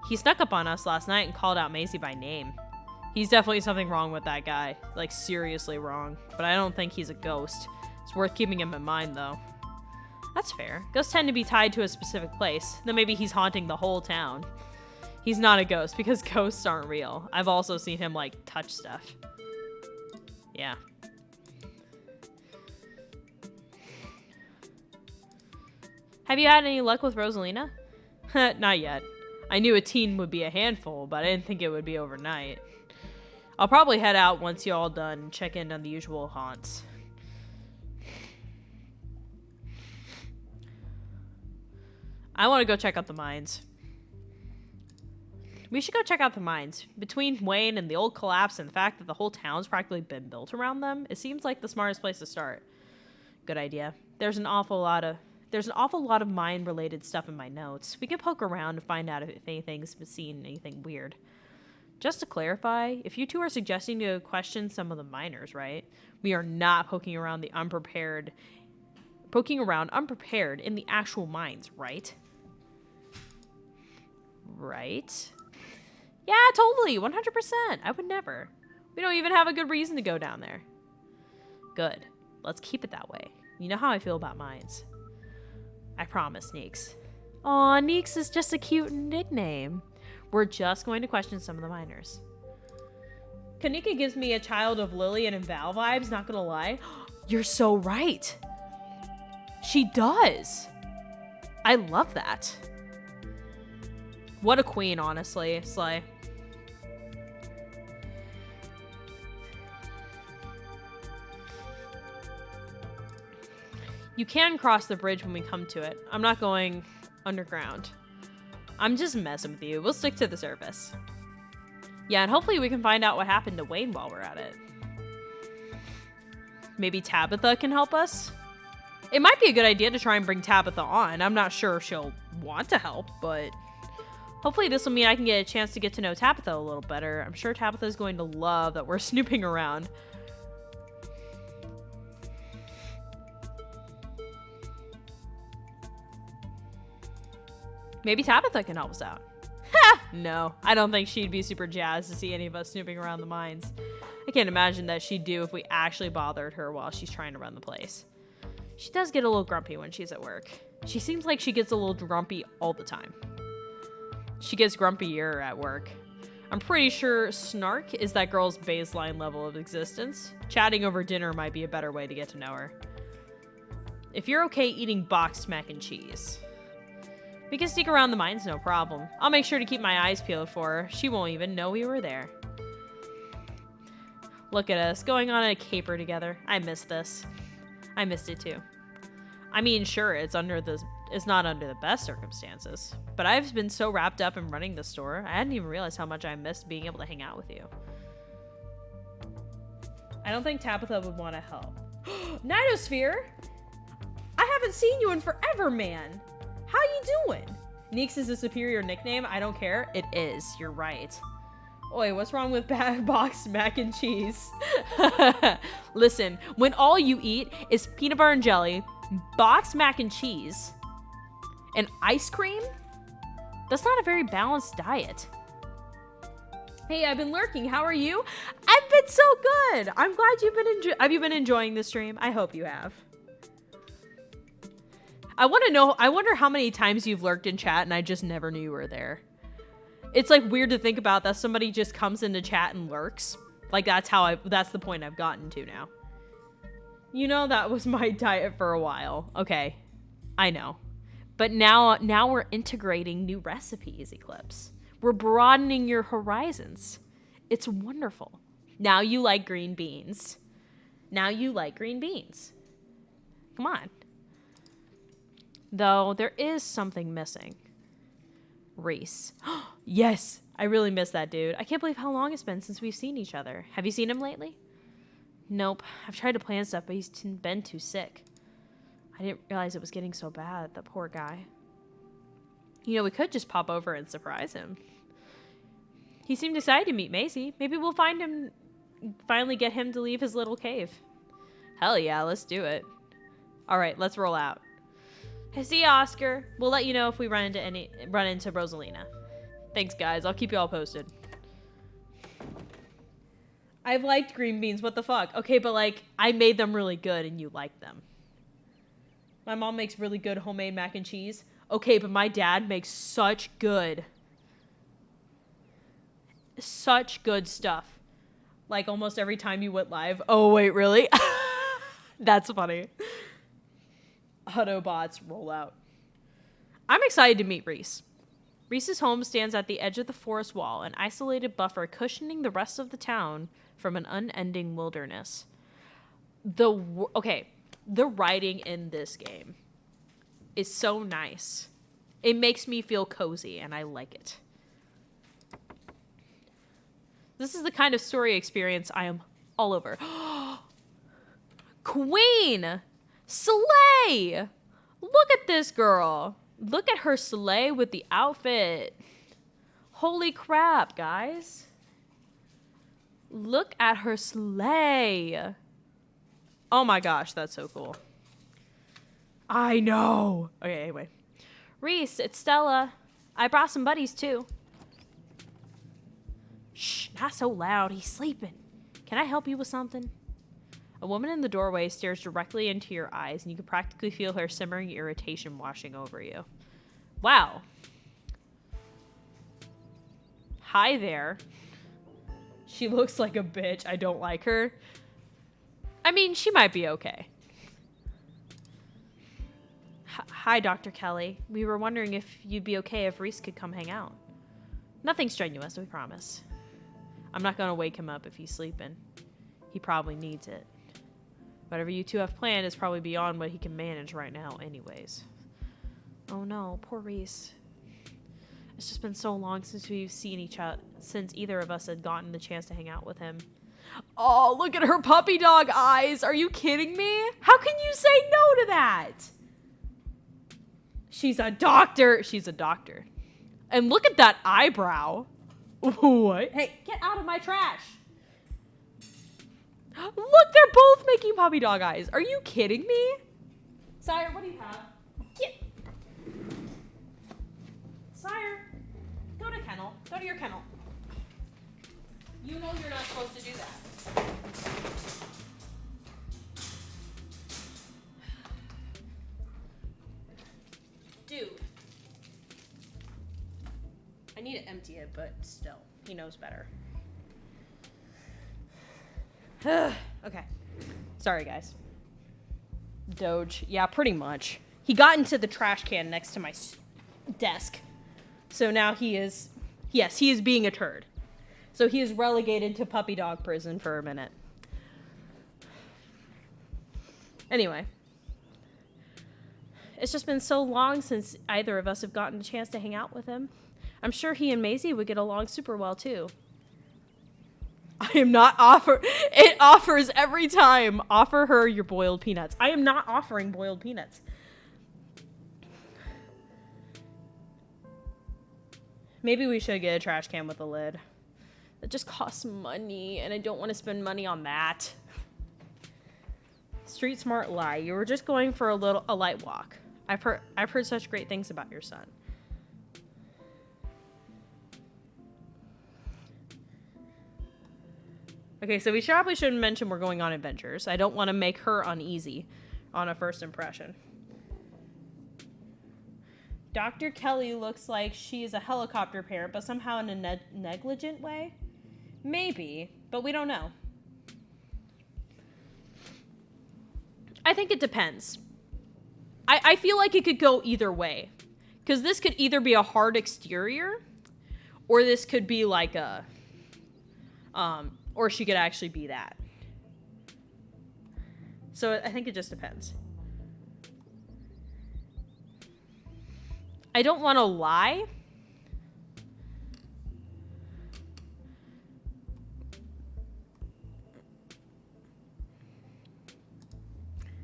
He snuck up on us last night and called out Maisie by name. He's definitely something wrong with that guy. Like, seriously wrong. But I don't think he's a ghost. It's worth keeping him in mind, though. That's fair. Ghosts tend to be tied to a specific place. Then maybe he's haunting the whole town. He's not a ghost because ghosts aren't real. I've also seen him, like, touch stuff. Yeah. Have you had any luck with Rosalina? Not yet. I knew a teen would be a handful, but I didn't think it would be overnight. I'll probably head out once you're all done and check in on the usual haunts. I want to go check out the mines. We should go check out the mines. Between Wayne and the old collapse and the fact that the whole town's practically been built around them, it seems like the smartest place to start. Good idea. There's an awful lot of mine-related stuff in my notes. We can poke around to find out if anything's seen anything weird. Just to clarify, if you two are suggesting to question some of the miners, right? We are not poking around unprepared in the actual mines, right? Right? Yeah, totally, 100%. I would never. We don't even have a good reason to go down there. Good. Let's keep it that way. You know how I feel about mines. I promise, Neeks. Aw, Neeks is just a cute nickname. We're just going to question some of the miners. Kanika gives me a Child of Lillian and Val vibes, not gonna lie. You're so right. She does. I love that. What a queen, honestly, Slay. You can cross the bridge when we come to it. I'm not going underground. I'm just messing with you. We'll stick to the surface. Yeah, and hopefully we can find out what happened to Wayne while we're at it. Maybe Tabitha can help us? It might be a good idea to try and bring Tabitha on. I'm not sure if she'll want to help, but hopefully this will mean I can get a chance to get to know Tabitha a little better. I'm sure Tabitha's going to love that we're snooping around. Maybe Tabitha can help us out. Ha! No, I don't think she'd be super jazzed to see any of us snooping around the mines. I can't imagine that she'd do if we actually bothered her while she's trying to run the place. She does get a little grumpy when she's at work. She seems like she gets a little grumpy all the time. She gets grumpier at work. I'm pretty sure snark is that girl's baseline level of existence. Chatting over dinner might be a better way to get to know her. If you're okay eating boxed mac and cheese. We can sneak around the mines, no problem. I'll make sure to keep my eyes peeled for her. She won't even know we were there. Look at us, going on a caper together. I miss this. I missed it too. I mean, sure, it's not under the best circumstances, but I've been so wrapped up in running the store, I hadn't even realized how much I missed being able to hang out with you. I don't think Tabitha would want to help. Nightosphere? I haven't seen you in forever, man. How you doing? Neeks is a superior nickname. I don't care. It is. You're right. Oi, what's wrong with boxed mac and cheese? Listen, when all you eat is peanut butter and jelly, boxed mac and cheese, and ice cream, that's not a very balanced diet. Hey, I've been lurking. How are you? I've been so good. I'm glad have you been enjoying the stream? I hope you have. I wonder how many times you've lurked in chat and I just never knew you were there. It's like weird to think about that somebody just comes into chat and lurks. Like that's the point I've gotten to now. You know, that was my diet for a while. Okay, I know. But now we're integrating new recipes, Eclipse. We're broadening your horizons. It's wonderful. Now you like green beans. Now you like green beans. Come on. Though there is something missing. Reese. Yes, I really miss that dude. I can't believe how long it's been since we've seen each other. Have you seen him lately? Nope. I've tried to plan stuff, but he's been too sick. I didn't realize it was getting so bad, the poor guy. You know, we could just pop over and surprise him. He seemed excited to meet Macy. Maybe we'll finally get him to leave his little cave. Hell yeah, let's do it. All right, let's roll out. Hey, see ya, Oscar. We'll let you know if we run into Rosalina. Thanks, guys. I'll keep you all posted. I've liked green beans. What the fuck? Okay, but like, I made them really good and you liked them. My mom makes really good homemade mac and cheese. Okay, but my dad makes such good stuff. Like almost every time you went live. Oh, wait, really? That's funny. Autobots roll out. I'm excited to meet Reese. Reese's home stands at the edge of the forest wall, an isolated buffer cushioning the rest of the town from an unending wilderness. The writing in this game is so nice. It makes me feel cozy, and I like it. This is the kind of story experience I am all over. Queen! Slay! Look at this girl. Look at her slay with the outfit. Holy crap, guys. Look at her slay. Oh my gosh, that's so cool. I know. Okay, anyway. Reese, it's Stella. I brought some buddies too. Shh, not so loud. He's sleeping. Can I help you with something? A woman in the doorway stares directly into your eyes, and you can practically feel her simmering irritation washing over you. Wow. Hi there. She looks like a bitch. I don't like her. I mean, she might be okay. Hi, Dr. Kelly. We were wondering if you'd be okay if Reese could come hang out. Nothing strenuous, we promise. I'm not going to wake him up if he's sleeping. He probably needs it. Whatever you two have planned is probably beyond what he can manage right now anyways. Oh no, poor Reese. It's just been so long since we've seen each other, since either of us had gotten the chance to hang out with him. Oh, look at her puppy dog eyes. Are you kidding me? How can you say no to that? She's a doctor. She's a doctor. And look at that eyebrow. What? Hey, get out of my trash. Look, they're both making puppy dog eyes. Are you kidding me? Sire, what do you have? Get. Sire, go to kennel. Go to your kennel. You know you're not supposed to do that. Dude. I need to empty it, but still, he knows better. Okay. Sorry, guys. Doge. Yeah, pretty much. He got into the trash can next to my desk. So now he is... Yes, he is being a turd. So he is relegated to puppy dog prison for a minute. Anyway. It's just been so long since either of us have gotten a chance to hang out with him. I'm sure he and Maisie would get along super well, too. I am not It offers every time. Offer her your boiled peanuts. I am not offering boiled peanuts. Maybe we should get a trash can with a lid. That just costs money, and I don't want to spend money on that. Street smart lie. You were just going for a light walk. I've heard such great things about your son. Okay, so we probably shouldn't mention we're going on adventures. I don't want to make her uneasy on a first impression. Dr. Kelly looks like she's a helicopter parent, but somehow in a negligent way? Maybe, but we don't know. I think it depends. I feel like it could go either way. Because this could either be a hard exterior, or this could be like a... or she could actually be that. So I think it just depends. I don't want to lie.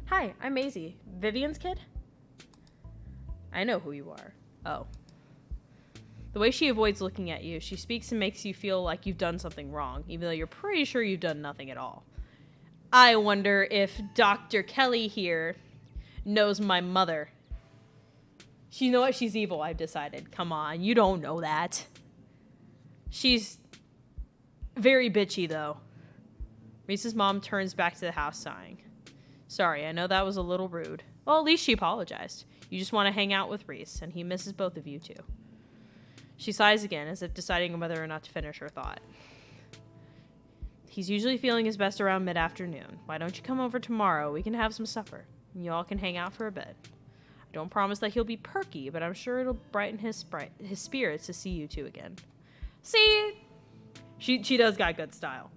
Hi, I'm Maisie. Vivian's kid? I know who you are. Oh. The way she avoids looking at you, she speaks and makes you feel like you've done something wrong, even though you're pretty sure you've done nothing at all. I wonder if Dr. Kelly here knows my mother. You know what? She's evil, I've decided. Come on, you don't know that. She's very bitchy, though. Reese's mom turns back to the house, sighing. Sorry, I know that was a little rude. Well, at least she apologized. You just want to hang out with Reese, and he misses both of you, too. She sighs again, as if deciding whether or not to finish her thought. He's usually feeling his best around mid-afternoon. Why don't you come over tomorrow? We can have some supper, and you all can hang out for a bit. I don't promise that he'll be perky, but I'm sure it'll brighten his spirits to see you two again. See? She does got good style.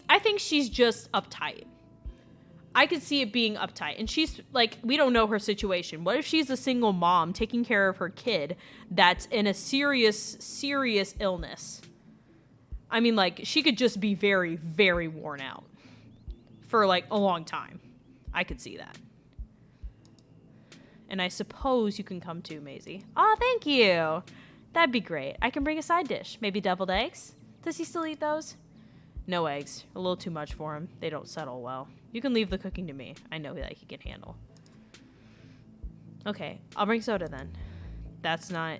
I think she's just uptight. I could see it being uptight. And she's, like, we don't know her situation. What if she's a single mom taking care of her kid that's in a serious, serious illness? I mean, like, she could just be very, very worn out for, like, a long time. I could see that. And I suppose you can come too, Maisie. Oh, thank you. That'd be great. I can bring a side dish. Maybe deviled eggs? Does he still eat those? No eggs. A little too much for him. They don't settle well. You can leave the cooking to me. I know that he can handle. Okay, I'll bring soda then. That's not...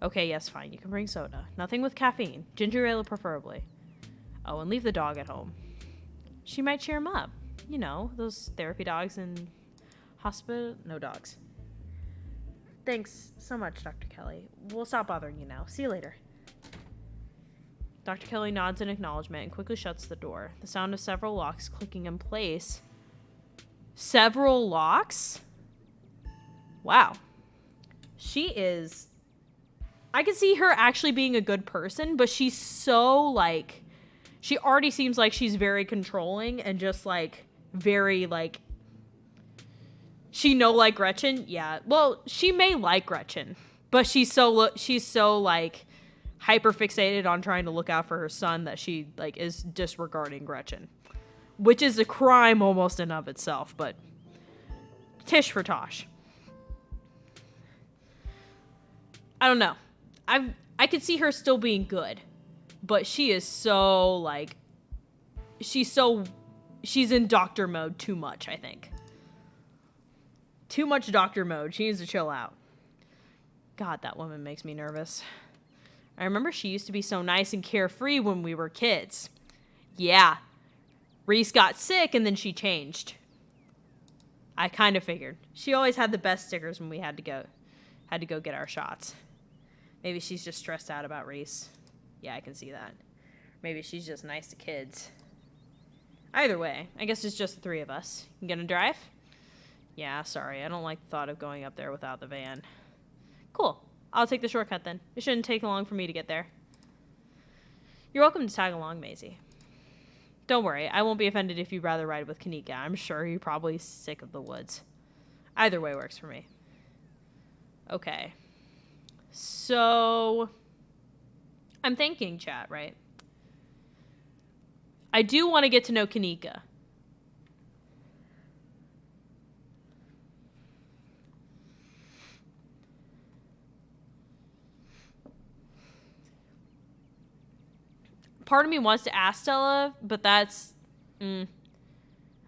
Okay, yes, fine. You can bring soda. Nothing with caffeine. Ginger ale preferably. Oh, and leave the dog at home. She might cheer him up. You know, those therapy dogs in hospital... No dogs. Thanks so much, Dr. Kelly. We'll stop bothering you now. See you later. Dr. Kelly nods in acknowledgement and quickly shuts the door. The sound of several locks clicking in place. Several locks? Wow. She is... I can see her actually being a good person, but she's so, like... She already seems like she's very controlling and just, like, very, like... She like Gretchen? Yeah. Well, she may like Gretchen, but she's so, like... hyper fixated on trying to look out for her son that she, like, is disregarding Gretchen, which is a crime almost in of itself, but tish for tosh. I don't know. I could see her still being good, but she is so, like, she's in doctor mode too much, I think. Too much doctor mode. She needs to chill out. God, that woman makes me nervous. I remember she used to be so nice and carefree when we were kids. Yeah. Reese got sick and then she changed. I kind of figured. She always had the best stickers when we had to go get our shots. Maybe she's just stressed out about Reese. Yeah, I can see that. Maybe she's just nice to kids. Either way, I guess it's just the three of us. You gonna drive? Yeah, sorry. I don't like the thought of going up there without the van. Cool. I'll take the shortcut then. It shouldn't take long for me to get there. You're welcome to tag along, Maisie. Don't worry, I won't be offended if you'd rather ride with Kanika. I'm sure you're probably sick of the woods. Either way works for me. Okay. So, I'm thinking, chat, right? I do want to get to know Kanika. Part of me wants to ask Stella, but that's... I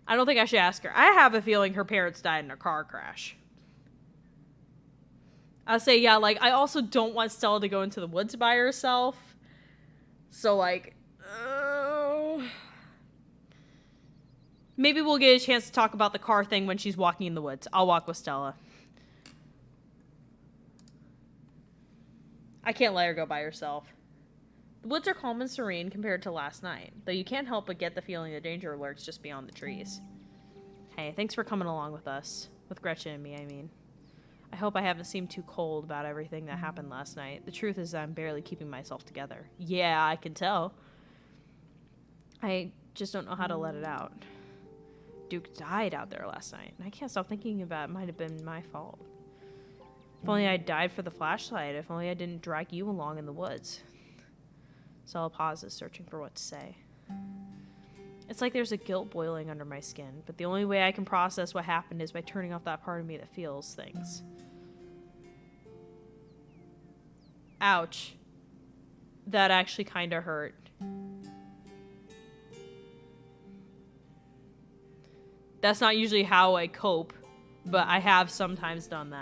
don't think I should ask her. I have a feeling her parents died in a car crash. I'll say, yeah, like, I also don't want Stella to go into the woods by herself. So, like... maybe we'll get a chance to talk about the car thing when she's walking in the woods. I'll walk with Stella. I can't let her go by herself. The woods are calm and serene compared to last night, though you can't help but get the feeling the danger lurks just beyond the trees. Hey, thanks for coming along with us. With Gretchen and me, I mean. I hope I haven't seemed too cold about everything that happened last night. The truth is that I'm barely keeping myself together. Yeah, I can tell. I just don't know how to let it out. Duke died out there last night, and I can't stop thinking about it might have been my fault. If only I died for the flashlight. If only I didn't drag you along in the woods. Stella pauses, searching for what to say. It's like there's a guilt boiling under my skin, but the only way I can process what happened is by turning off that part of me that feels things. Ouch. That actually kind of hurt. That's not usually how I cope, but I have sometimes done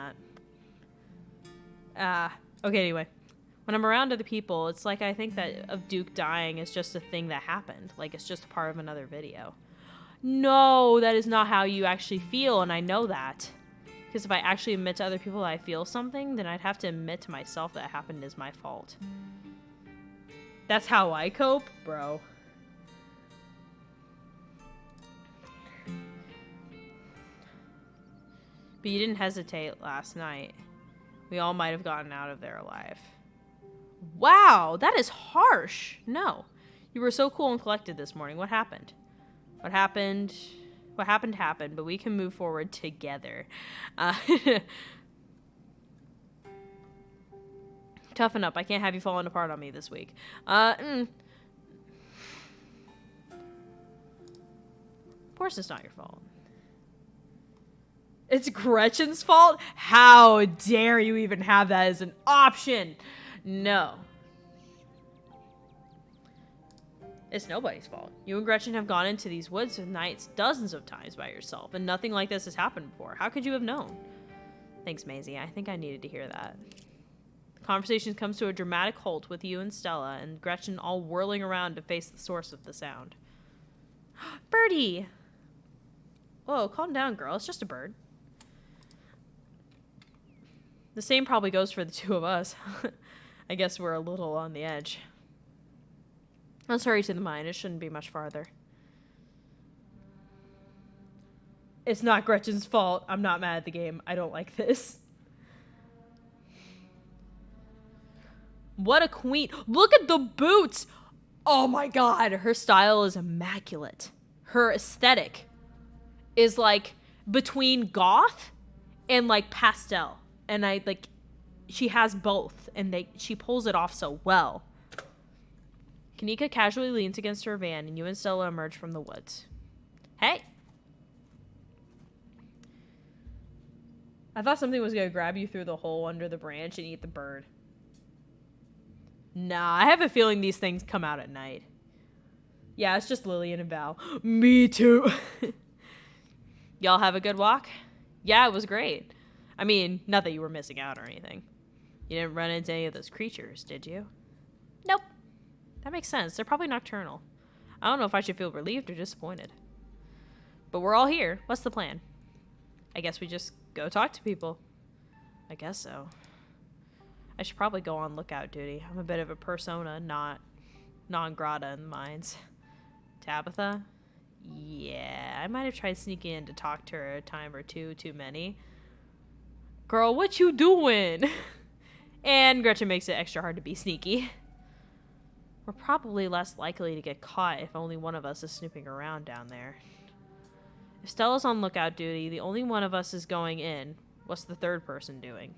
that. Okay, anyway. When I'm around other people, it's like I think that of Duke dying is just a thing that happened. Like, it's just a part of another video. No, that is not how you actually feel, and I know that. Because if I actually admit to other people that I feel something, then I'd have to admit to myself that it happened is my fault. That's how I cope? Bro. But you didn't hesitate last night. We all might have gotten out of there alive. Wow, that is harsh. No. You were so cool and collected this morning. What happened? What happened? What happened, but we can move forward together. Toughen up. I can't have you falling apart on me this week. Of course it's not your fault. It's Gretchen's fault? How dare you even have that as an option? No. It's nobody's fault. You and Gretchen have gone into these woods at nights dozens of times by yourself, and nothing like this has happened before. How could you have known? Thanks, Maisie. I think I needed to hear that. The conversation comes to a dramatic halt with you and Stella, and Gretchen all whirling around to face the source of the sound. Birdie! Whoa, calm down, girl. It's just a bird. The same probably goes for the two of us. I guess we're a little on the edge. Let's hurry to the mine. It shouldn't be much farther. It's not Gretchen's fault. I'm not mad at the game. I don't like this. What a queen. Look at the boots. Oh my god. Her style is immaculate. Her aesthetic is like between goth and like pastel. And she has both, and she pulls it off so well. Kanika casually leans against her van, and you and Stella emerge from the woods. Hey! I thought something was going to grab you through the hole under the branch and eat the bird. Nah, I have a feeling these things come out at night. Yeah, it's just Lillian and Val. Me too! Y'all have a good walk? Yeah, it was great. I mean, not that you were missing out or anything. You didn't run into any of those creatures, did you? Nope. That makes sense. They're probably nocturnal. I don't know if I should feel relieved or disappointed. But we're all here. What's the plan? I guess we just go talk to people. I guess so. I should probably go on lookout duty. I'm a bit of a persona, not non grata in the mines. Tabitha? Yeah, I might have tried sneaking in to talk to her a time or two too many. Girl, what you doing? And Gretchen makes it extra hard to be sneaky. We're probably less likely to get caught if only one of us is snooping around down there. If Stella's on lookout duty, the only one of us is going in. What's the third person doing?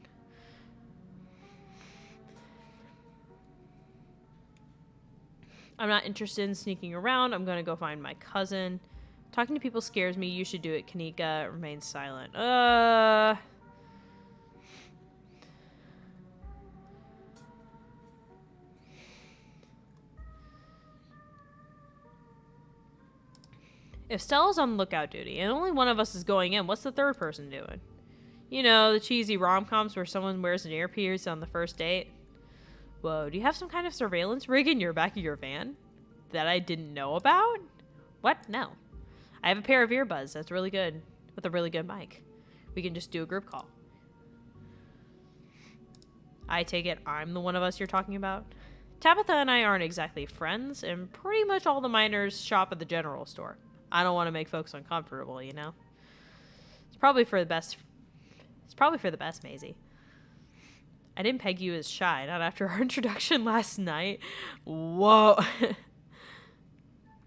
I'm not interested in sneaking around. I'm going to go find my cousin. Talking to people scares me. You should do it. Kanika remains silent. If Stella's on lookout duty and only one of us is going in, what's the third person doing? You know, the cheesy rom-coms where someone wears an earpiece on the first date. Whoa, do you have some kind of surveillance rig in your back of your van that I didn't know about? What? No. I have a pair of earbuds that's really good, with a really good mic. We can just do a group call. I take it I'm the one of us you're talking about? Tabitha and I aren't exactly friends, and pretty much all the miners shop at the general store. I don't want to make folks uncomfortable, you know? It's probably for the best, Maisie. I didn't peg you as shy, not after our introduction last night. Whoa.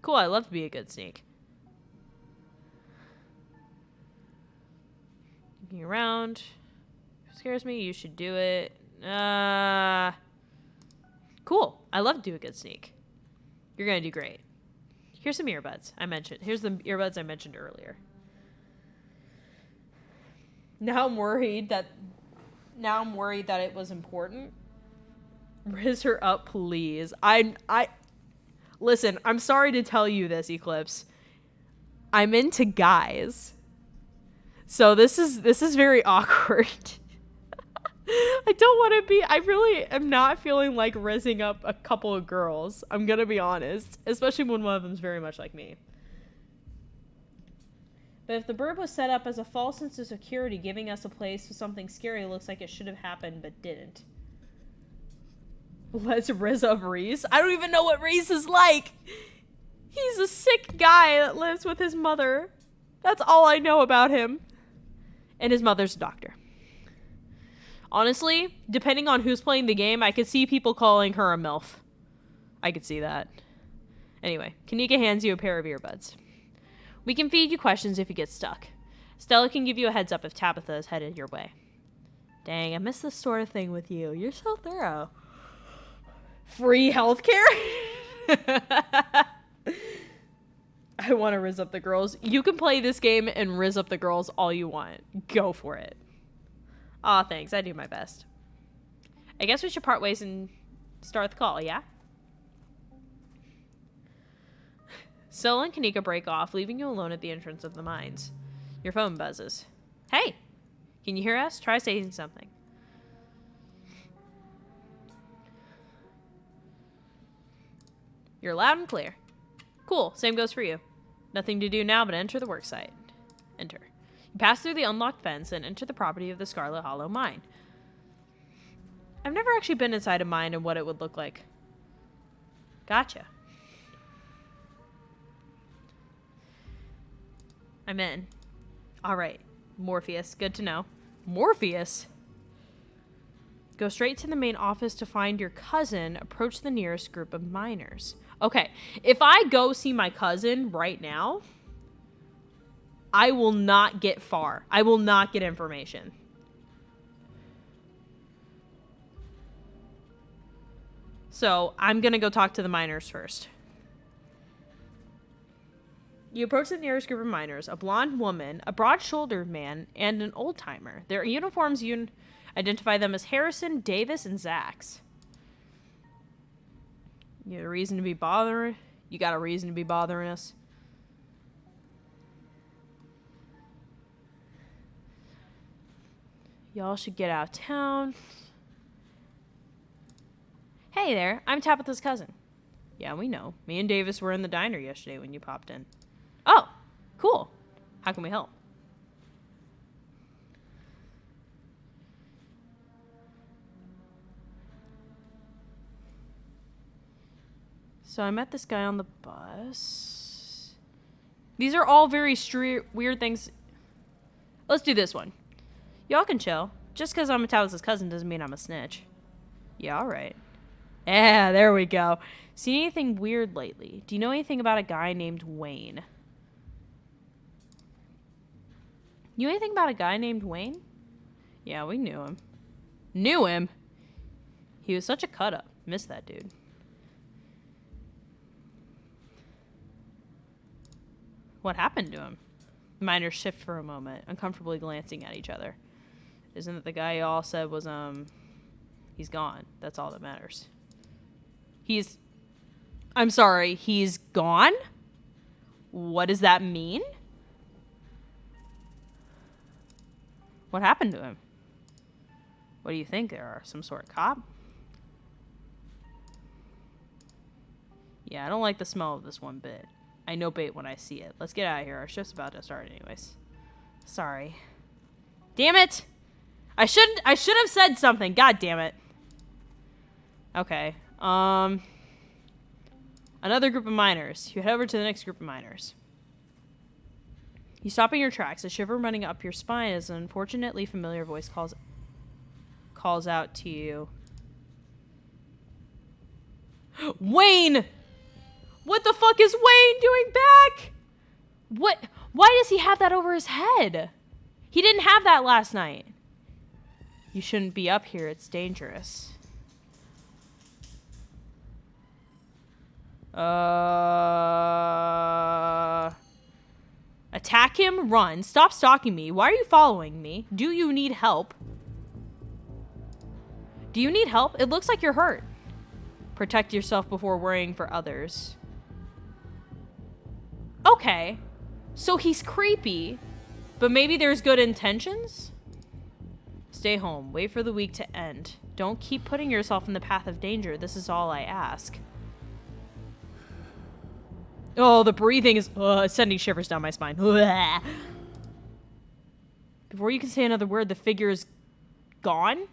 Cool, I love to be a good sneak. Looking around. Scares me, you should do it. Cool, I love to do a good sneak. You're gonna do great. Here's some earbuds Here's the earbuds I mentioned earlier. Now I'm worried that it was important. Riz her up, please. Listen, I'm sorry to tell you this, Eclipse. I'm into guys. So this is very awkward. I really am not feeling like rizzing up a couple of girls. I'm gonna be honest. Especially when one of them's very much like me. But if the bird was set up as a false sense of security, giving us a place with something scary looks like it should have happened, but didn't. Let's rizz up Reese. I don't even know what Reese is like. He's a sick guy that lives with his mother. That's all I know about him. And his mother's a doctor. Honestly, depending on who's playing the game, I could see people calling her a MILF. I could see that. Anyway, Kanika hands you a pair of earbuds. We can feed you questions if you get stuck. Stella can give you a heads up if Tabitha is headed your way. Dang, I miss this sort of thing with you. You're so thorough. Free healthcare? I want to rizz up the girls. You can play this game and rizz up the girls all you want. Go for it. Aw, thanks. I do my best. I guess we should part ways and start the call, yeah? Stella and Kanika break off, leaving you alone at the entrance of the mines. Your phone buzzes. Hey! Can you hear us? Try saying something. You're loud and clear. Cool. Same goes for you. Nothing to do now but enter the worksite. Enter. You pass through the unlocked fence and enter the property of the Scarlet Hollow mine. I've never actually been inside a mine and what it would look like. Gotcha. I'm in. Alright. Morpheus. Good to know. Morpheus? Go straight to the main office to find your cousin. Approach the nearest group of miners. Okay. If I go see my cousin right now, I will not get far. I will not get information. So I'm going to go talk to the miners first. You approach the nearest group of miners, a blonde woman, a broad-shouldered man, and an old-timer. Their uniforms identify them as Harrison, Davis, and Zax. You got a reason to be bothering us? Y'all should get out of town. Hey there, I'm Tabitha's cousin. Yeah, we know. Me and Davis were in the diner yesterday when you popped in. Oh, cool. How can we help? So I met this guy on the bus. These are all very weird things. Let's do this one. Y'all can chill. Just because I'm Tabitha's cousin doesn't mean I'm a snitch. Yeah, alright. Yeah, there we go. Seen anything weird lately? Do you know anything about a guy named Wayne? You know anything about a guy named Wayne? Yeah, we knew him. Knew him? He was such a cut-up. Missed that dude. What happened to him? The miners shift for a moment, uncomfortably glancing at each other. Isn't it the guy y'all said was, he's gone. That's all that matters. I'm sorry, he's gone? What does that mean? What happened to him? What do you think? There are some sort of cop? Yeah, I don't like the smell of this one bit. I know bait when I see it. Let's get out of here. Our shift's about to start anyways. Sorry. Damn it! I should have said something. God damn it. Okay. Another group of miners. You head over to the next group of miners. You stop in your tracks, a shiver running up your spine as an unfortunately familiar voice calls out to you. Wayne! What the fuck is Wayne doing back? What? Why does he have that over his head? He didn't have that last night. You shouldn't be up here. It's dangerous. Attack him? Run. Stop stalking me. Why are you following me? Do you need help? Do you need help? It looks like you're hurt. Protect yourself before worrying for others. Okay. So he's creepy, but maybe there's good intentions? Stay home. Wait for the week to end. Don't keep putting yourself in the path of danger. This is all I ask. Oh, the breathing is sending shivers down my spine. Before you can say another word, the figure is gone?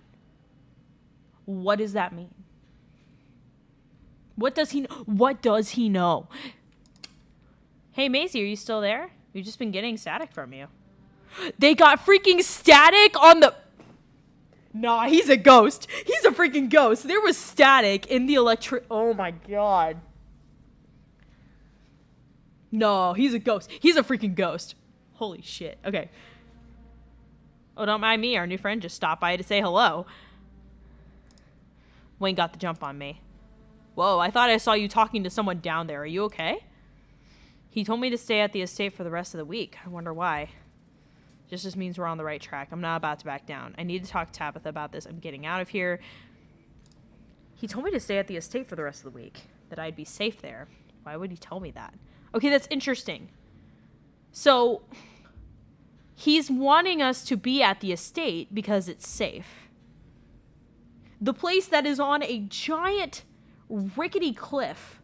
What does that mean? What does he know? Hey, Maisie, are you still there? We've just been getting static from you. They got freaking static on the... Nah, he's a ghost. He's a freaking ghost. There was static in the Oh my god. No, he's a ghost. He's a freaking ghost. Holy shit. Okay. Oh, don't mind me. Our new friend just stopped by to say hello. Wayne got the jump on me. Whoa, I thought I saw you talking to someone down there. Are you okay? He told me to stay at the estate for the rest of the week. I wonder why. Just means we're on the right track. I'm not about to back down. I need to talk to Tabitha about this. I'm getting out of here. He told me to stay at the estate for the rest of the week. That I'd be safe there. Why would he tell me that? Okay, that's interesting. So, he's wanting us to be at the estate because it's safe. The place that is on a giant, rickety cliff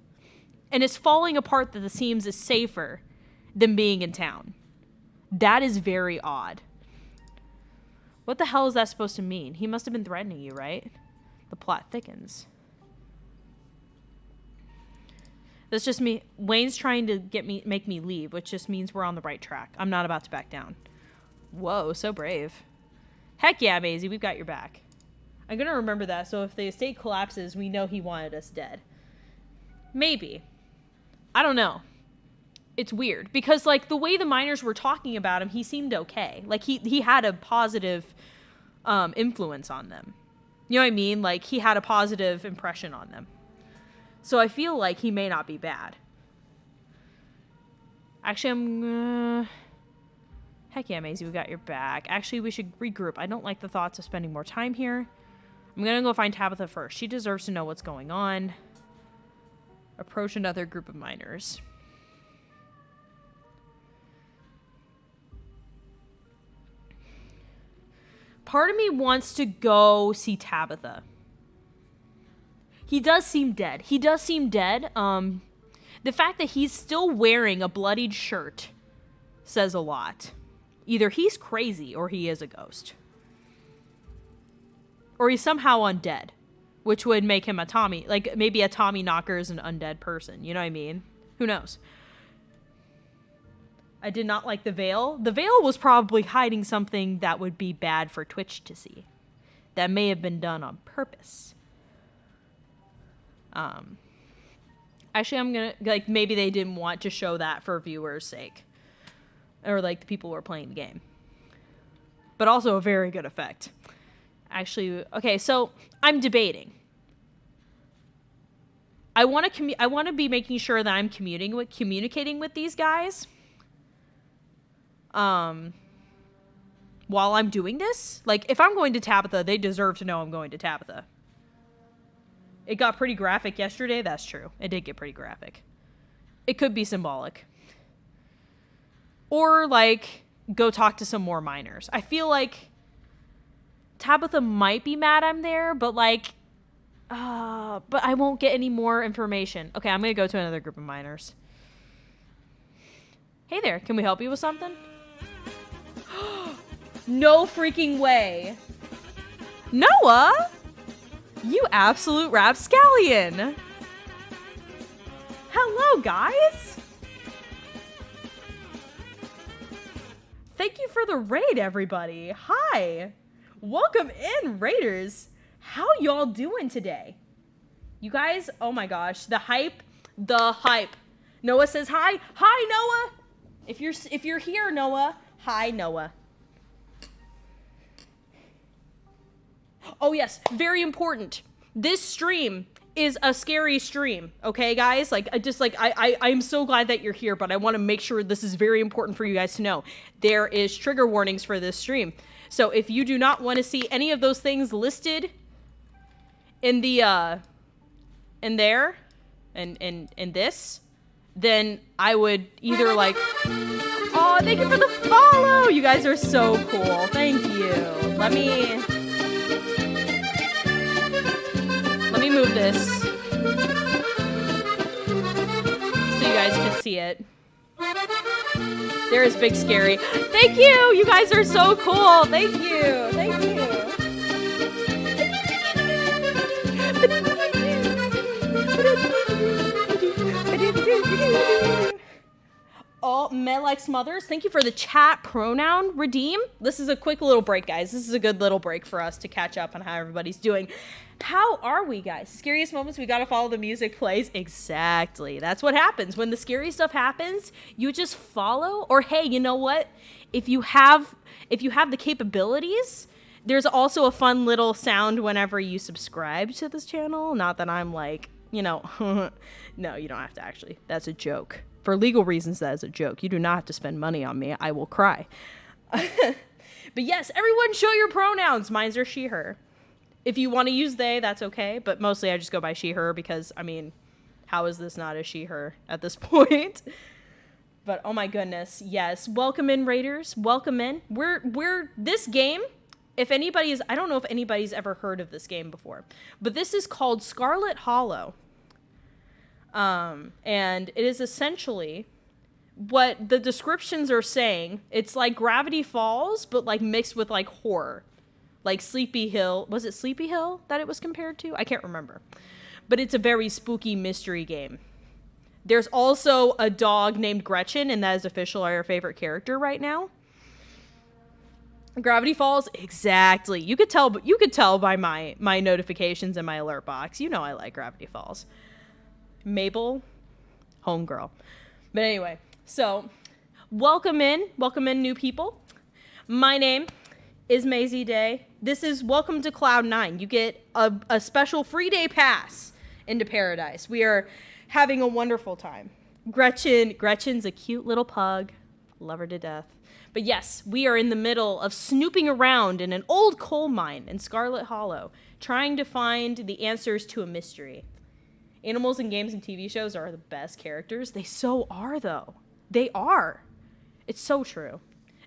and is falling apart that it seems is safer than being in town. That is very odd. What the hell is that supposed to mean? He must have been threatening you, right? The plot thickens. That's just me. Wayne's trying to make me leave, which just means we're on the right track. I'm not about to back down. Whoa, so brave. Heck yeah, Maisie, we've got your back. I'm gonna remember that, so if the estate collapses, we know he wanted us dead. Maybe. I don't know. It's weird, because, like, the way the miners were talking about him, he seemed okay. Like, he had a positive influence on them. You know what I mean? Like, he had a positive impression on them. So I feel like he may not be bad. Actually, Heck yeah, Maisie, we got your back. Actually, we should regroup. I don't like the thoughts of spending more time here. I'm gonna go find Tabitha first. She deserves to know what's going on. Approach another group of miners. Part of me wants to go see Tabitha. He does seem dead. The fact that he's still wearing a bloodied shirt says a lot. Either he's crazy or he is a ghost. Or he's somehow undead, which would make him a Tommy. Like, maybe a Tommy Knocker is an undead person. You know what I mean? Who knows? I did not like the veil. The veil was probably hiding something that would be bad for Twitch to see. That may have been done on purpose. Actually, I'm gonna, like, maybe they didn't want to show that for viewers' sake. Or, like, the people who are playing the game. But also a very good effect. Actually, okay, so I'm debating. I want to be making sure that I'm communicating with these guys. While I'm doing this. Like, if I'm going to Tabitha, they deserve to know I'm going to Tabitha. It got pretty graphic yesterday. That's true. It did get pretty graphic. It could be symbolic. Or, like, go talk to some more miners. I feel like Tabitha might be mad I'm there, but, like, but I won't get any more information. Okay, I'm going to go to another group of miners. Hey there, can we help you with something? No freaking way. Noah? You absolute rapscallion. Hello, guys. Thank you for the raid, everybody. Hi. Welcome in, raiders. How y'all doing today? You guys, oh my gosh, the hype. Noah says hi. Hi, Noah. If you're here, Noah. Hi, Noah. Oh yes, very important. This stream is a scary stream, okay, guys? Like, I'm so glad that you're here, but I want to make sure this is very important for you guys to know. There is trigger warnings for this stream. So if you do not want to see any of those things listed in the, in this, then I would either, like, oh, thank you for the follow! You guys are so cool. Thank you. Let me move this so you guys can see it. There is Big Scary. Thank you! You guys are so cool! Thank you! Thank you! Oh, Melex Mothers, thank you for the chat pronoun redeem. This is a quick little break, guys. This is a good little break for us to catch up on how everybody's doing. How are we, guys? Scariest moments, we gotta follow the music plays. Exactly. That's what happens. When the scary stuff happens, you just follow. Or hey, you know what? If you have the capabilities, there's also a fun little sound whenever you subscribe to this channel. Not that I'm like, you know, no, you don't have to actually. That's a joke. For legal reasons, that is a joke. You do not have to spend money on me. I will cry. But yes, everyone show your pronouns. Mine's are she, her. If you want to use they, that's okay. But mostly I just go by she, her because, I mean, how is this not a she, her at this point? But oh my goodness, yes. Welcome in, raiders. Welcome in. We're this game, if anybody's, I don't know if anybody's ever heard of this game before, but this is called Scarlett Hollow. And it is essentially what the descriptions are saying. It's like Gravity Falls, but like mixed with like horror. Like Sleepy Hill. Was it Sleepy Hill that it was compared to? I can't remember. But it's a very spooky mystery game. There's also a dog named Gretchen, and that is officially our favorite character right now. Gravity Falls, exactly. You could tell by my notifications in my alert box. You know I like Gravity Falls. Mabel, homegirl. But anyway, so welcome in new people. My name is Maisie Day. This is Welcome to Cloud 9. You get a special free day pass into paradise. We are having a wonderful time. Gretchen's a cute little pug. Love her to death. But yes, we are in the middle of snooping around in an old coal mine in Scarlett Hollow, trying to find the answers to a mystery. Animals in games and TV shows are the best characters. They so are, though. They are. It's so true.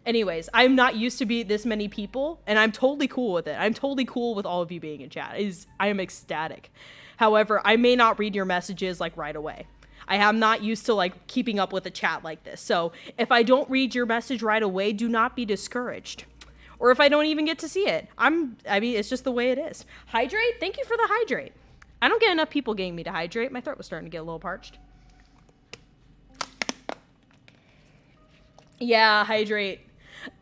Anyways, I'm not used to be this many people, and I'm totally cool with it. I'm totally cool with all of you being in chat. I am ecstatic. However, I may not read your messages like right away. I am not used to like keeping up with a chat like this. So if I don't read your message right away, do not be discouraged. Or if I don't even get to see it. I mean, it's just the way it is. Hydrate? Thank you for the hydrate. I don't get enough people getting me to hydrate. My throat was starting to get a little parched. Yeah, hydrate.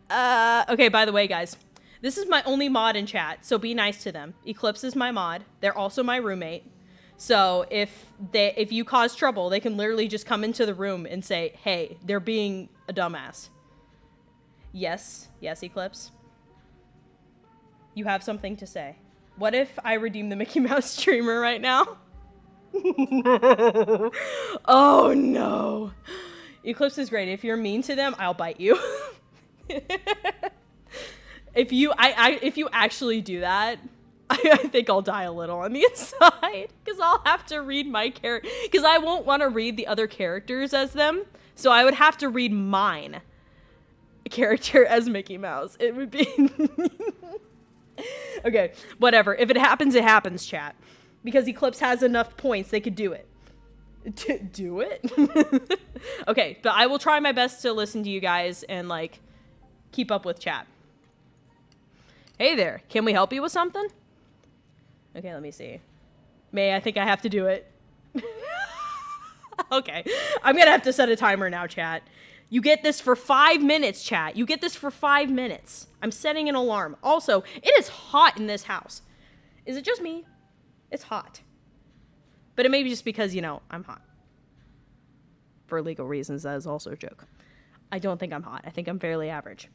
Okay, by the way, guys, this is my only mod in chat, so be nice to them. Eclipse is my mod. They're also my roommate. So if you cause trouble, they can literally just come into the room and say, hey, they're being a dumbass. Yes, Eclipse. You have something to say. What if I redeem the Mickey Mouse streamer right now? Oh no. Eclipse is great. If you're mean to them, I'll bite you. If you actually do that, I think I'll die a little on the inside, because I'll have to read my character, because I won't want to read the other characters as them, so I would have to read mine character as Mickey Mouse. It would be okay, whatever. If it happens, chat, because Eclipse has enough points, they could do it. Do it? Okay, but I will try my best to listen to you guys and like keep up with chat. Hey there, can we help you with something? Okay, let me see. May, I think I have to do it. Okay, I'm gonna have to set a timer now, chat. You get this for 5 minutes, chat. You get this for 5 minutes. I'm setting an alarm. Also, it is hot in this house. Is it just me? It's hot. But it may be just because, you know, I'm hot. For legal reasons, that is also a joke. I don't think I'm hot. I think I'm fairly average.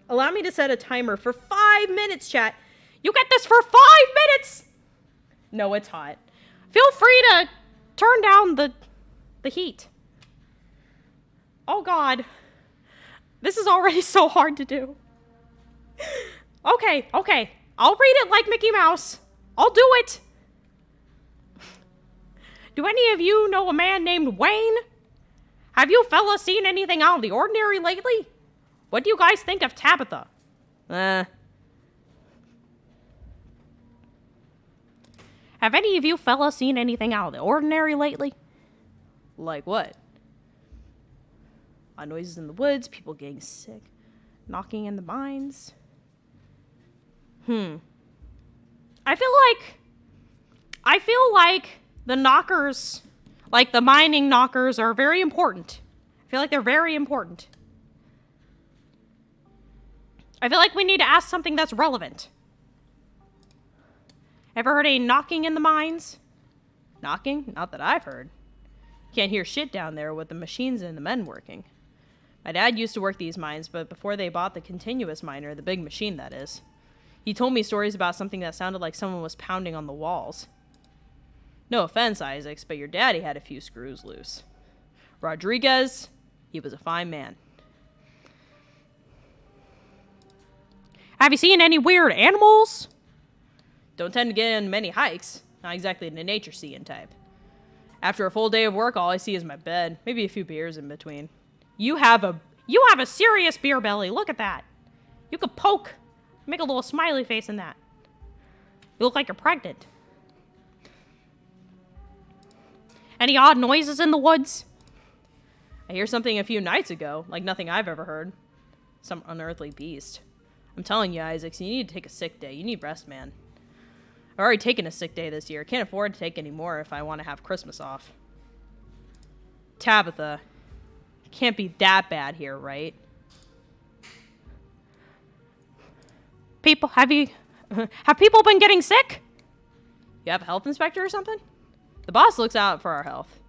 Allow me to set a timer for 5 minutes, chat. You get this for 5 minutes! No, it's hot. Feel free to turn down the heat. Oh, God. This is already so hard to do. Okay. I'll read it like Mickey Mouse. I'll do it. Do any of you know a man named Wayne? Have you fellas seen anything out of the ordinary lately? What do you guys think of Tabitha? Have any of you fellas seen anything out of the ordinary lately? Like what? Odd noises in the woods, people getting sick, knocking in the mines. I feel like the knockers, like the mining knockers, are very important. I feel like they're very important. I feel like we need to ask something that's relevant. Ever heard any knocking in the mines? Knocking? Not that I've heard. Can't hear shit down there with the machines and the men working. My dad used to work these mines, but before they bought the continuous miner, the big machine that is, he told me stories about something that sounded like someone was pounding on the walls. No offense, Isaacs, but your daddy had a few screws loose. Rodriguez, he was a fine man. Have you seen any weird animals? Don't tend to get in many hikes. Not exactly the nature seeing type. After a full day of work, all I see is my bed. Maybe a few beers in between. You have a serious beer belly. Look at that. You could poke. Make a little smiley face in that. You look like you're pregnant. Any odd noises in the woods? I hear something a few nights ago, like nothing I've ever heard. Some unearthly beast. I'm telling you, Isaacs, you need to take a sick day. You need rest, man. I've already taken a sick day this year. Can't afford to take any more if I want to have Christmas off. Tabitha. Can't be that bad here, right? People, have people been getting sick? You have a health inspector or something? The boss looks out for our health.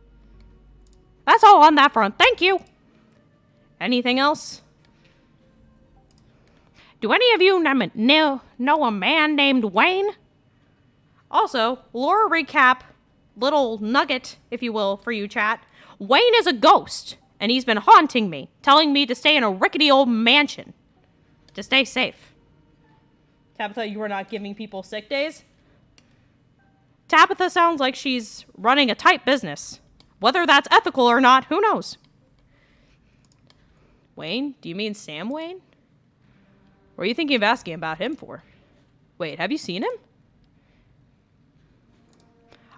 That's all on that front. Thank you. Anything else? Do any of you know a man named Wayne? Also, lore recap, little nugget, if you will, for you chat. Wayne is a ghost, and he's been haunting me, telling me to stay in a rickety old mansion. To stay safe. Tabitha, you are not giving people sick days? Tabitha sounds like she's running a tight business. Whether that's ethical or not, who knows? Wayne? Do you mean Sam Wayne? What are you thinking of asking about him for? Wait, have you seen him?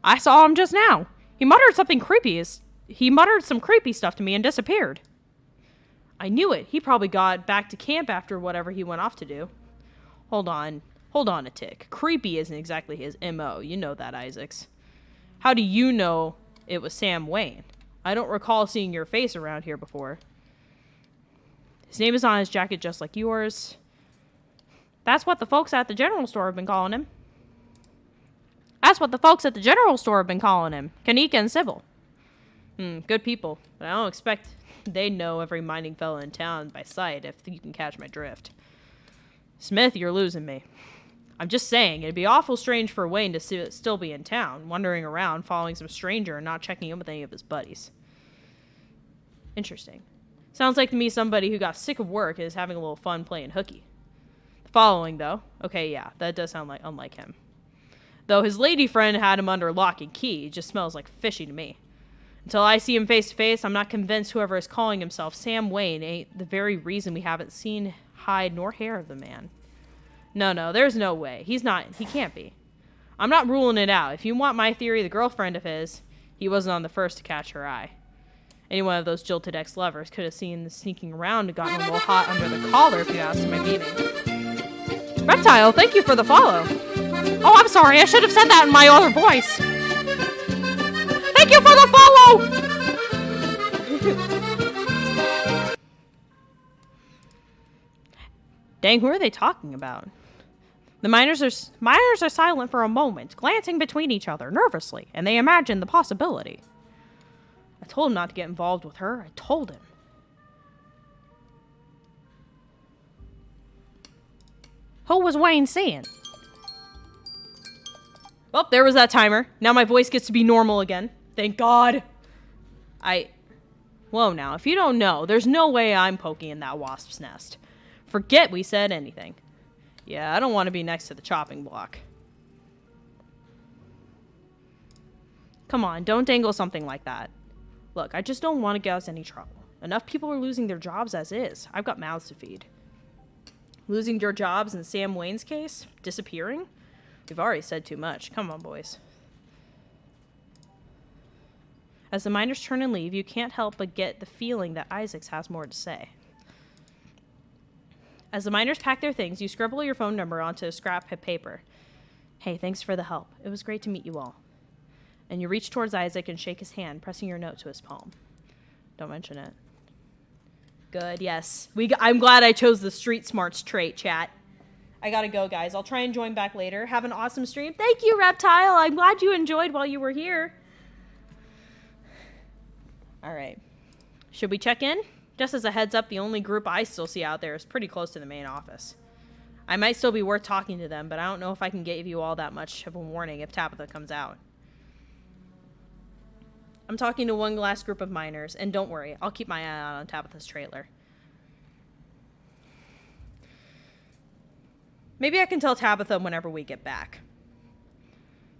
I saw him just now. He muttered something creepy. He muttered some creepy stuff to me and disappeared. I knew it. He probably got back to camp after whatever he went off to do. Hold on. Hold on a tick. Creepy isn't exactly his MO. You know that, Isaacs. How do you know it was Sam Wayne? I don't recall seeing your face around here before. His name is on his jacket just like yours. That's what the folks at the general store have been calling him. That's what the folks at the general store have been calling him. Kanika and Sybil. Good people. But I don't expect they'd know every mining fellow in town by sight, if you can catch my drift. Smith, you're losing me. I'm just saying, it'd be awful strange for Wayne to still be in town, wandering around, following some stranger and not checking in with any of his buddies. Interesting. Sounds like to me somebody who got sick of work is having a little fun playing hooky. The following, though. Okay, yeah, that does sound like unlike him. Though his lady friend had him under lock and key, it just smells like fishy to me. Until I see him face to face, I'm not convinced whoever is calling himself Sam Wayne ain't the very reason we haven't seen hide nor hair of the man. No, there's no way. He can't be. I'm not ruling it out. If you want my theory, the girlfriend of his, he wasn't on the first to catch her eye. Any one of those jilted ex-lovers could have seen the sneaking around and gotten a little hot under the collar if you asked my meaning. Reptile, thank you for the follow. Oh, I'm sorry. I should have said that in my other voice. Thank you for the follow! Dang, who are they talking about? The miners are silent for a moment, glancing between each other nervously, and they imagine the possibility. I told him not to get involved with her. I told him. Who was Wayne seeing? Well, there was that timer. Now my voice gets to be normal again. Thank God. Whoa now, if you don't know, there's no way I'm poking in that wasp's nest. Forget we said anything. Yeah, I don't want to be next to the chopping block. Come on, don't dangle something like that. Look, I just don't want to cause any trouble. Enough people are losing their jobs as is. I've got mouths to feed. Losing your jobs in Sam Wayne's case? Disappearing? We've already said too much. Come on, boys. As the miners turn and leave, you can't help but get the feeling that Isaacs has more to say. As the miners pack their things, you scribble your phone number onto a scrap of paper. Hey, thanks for the help. It was great to meet you all. And you reach towards Isaac and shake his hand, pressing your note to his palm. Don't mention it. Good, yes. I'm glad I chose the street smarts trait, chat. I gotta go, guys. I'll try and join back later. Have an awesome stream. Thank you, Reptile. I'm glad you enjoyed while you were here. All right. Should we check in? Just as a heads up, the only group I still see out there is pretty close to the main office. I might still be worth talking to them, but I don't know if I can give you all that much of a warning if Tabitha comes out. I'm talking to one last group of miners, and don't worry, I'll keep my eye out on Tabitha's trailer. Maybe I can tell Tabitha whenever we get back.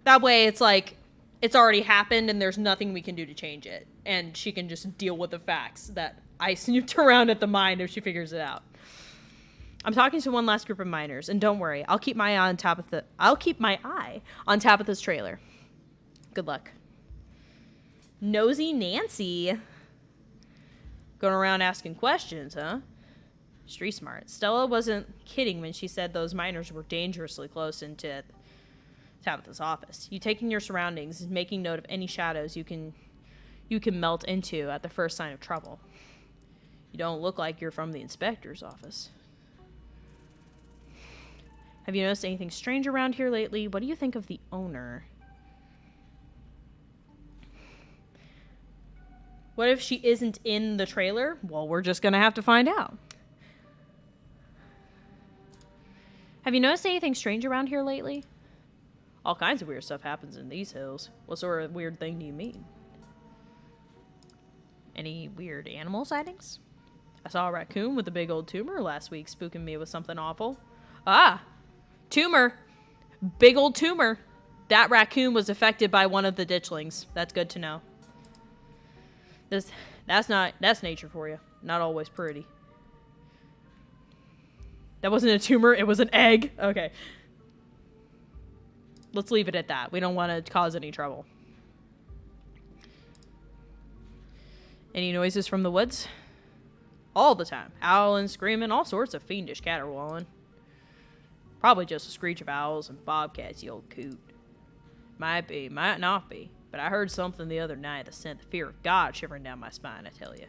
That way it's like, it's already happened and there's nothing we can do to change it. And she can just deal with the facts that I snooped around at the mine if she figures it out. I'm talking to one last group of miners, and don't worry, I'll keep my eye on Tabitha. I'll keep my eye on Tabitha's trailer. Good luck. Nosy Nancy. Going around asking questions, huh? Street smart. Stella wasn't kidding when she said those miners were dangerously close into Tabitha's office. You taking your surroundings and making note of any shadows you can melt into at the first sign of trouble. You don't look like you're from the inspector's office. Have you noticed anything strange around here lately? What do you think of the owner? What if she isn't in the trailer? Well, we're just gonna have to find out. Have you noticed anything strange around here lately? All kinds of weird stuff happens in these hills. What sort of weird thing do you mean? Any weird animal sightings? I saw a raccoon with a big old tumor last week spooking me with something awful. Ah! Tumor! Big old tumor! That raccoon was affected by one of the ditchlings. That's good to know. That's nature for you. Not always pretty. That wasn't a tumor, it was an egg. Okay. Let's leave it at that. We don't want to cause any trouble. Any noises from the woods? All the time. Howling, screaming, all sorts of fiendish caterwauling. Probably just a screech of owls and bobcats, you old coot. Might be, might not be. But I heard something the other night that sent the fear of God shivering down my spine, I tell you.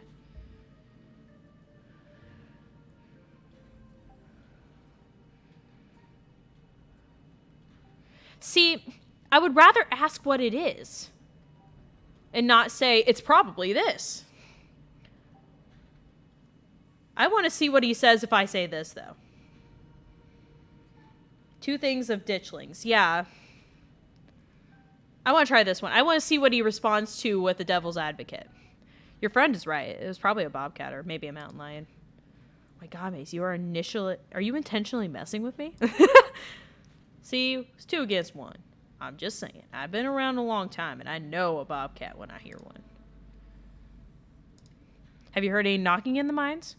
See, I would rather ask what it is. And not say, it's probably this. I want to see what he says if I say this, though. 2 things of ditchlings. Yeah. I want to try this one. I want to see what he responds to with the devil's advocate. Your friend is right. It was probably a bobcat or maybe a mountain lion. Oh my God, Mace, are you intentionally messing with me? See, it's 2 against 1. I'm just saying. I've been around a long time, and I know a bobcat when I hear one. Have you heard any knocking in the mines?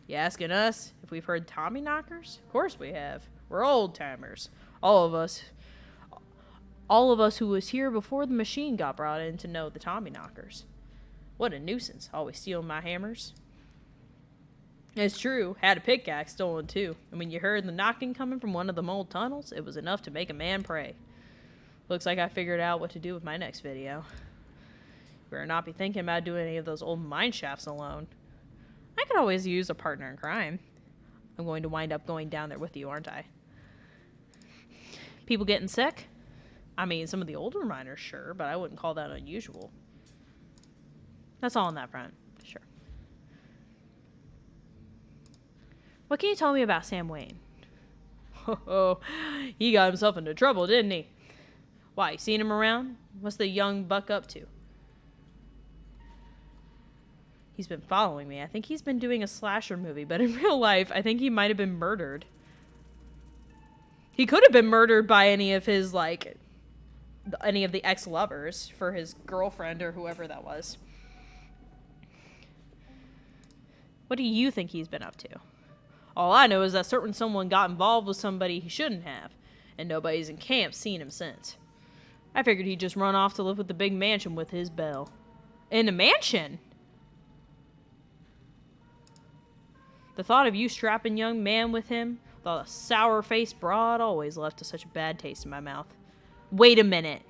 You asking us if we've heard Tommy knockers? Of course we have. We're old-timers. All of us who was here before the machine got brought in to know the Tommy knockers. What a nuisance, always stealing my hammers. It's true, had a pickaxe stolen too, and when you heard the knocking coming from one of them old tunnels, it was enough to make a man pray. Looks like I figured out what to do with my next video. Better not be thinking about doing any of those old mine shafts alone. I could always use a partner in crime. I'm going to wind up going down there with you, aren't I? People getting sick? I mean, some of the older miners, sure, but I wouldn't call that unusual. That's all on that front. Sure. What can you tell me about Sam Wayne? Oh, he got himself into trouble, didn't he? Why, you seen him around? What's the young buck up to? He's been following me. I think he's been doing a slasher movie, but in real life, I think he might have been murdered. He could have been murdered by any of his, like, any of the ex-lovers for his girlfriend or whoever that was. What do you think he's been up to? All I know is that certain someone got involved with somebody he shouldn't have, and nobody's in camp seen him since. I figured he'd just run off to live with the big mansion with his belle. In a mansion? The thought of you strapping young man with him, with a sour-faced broad, always left such a bad taste in my mouth. Wait a minute.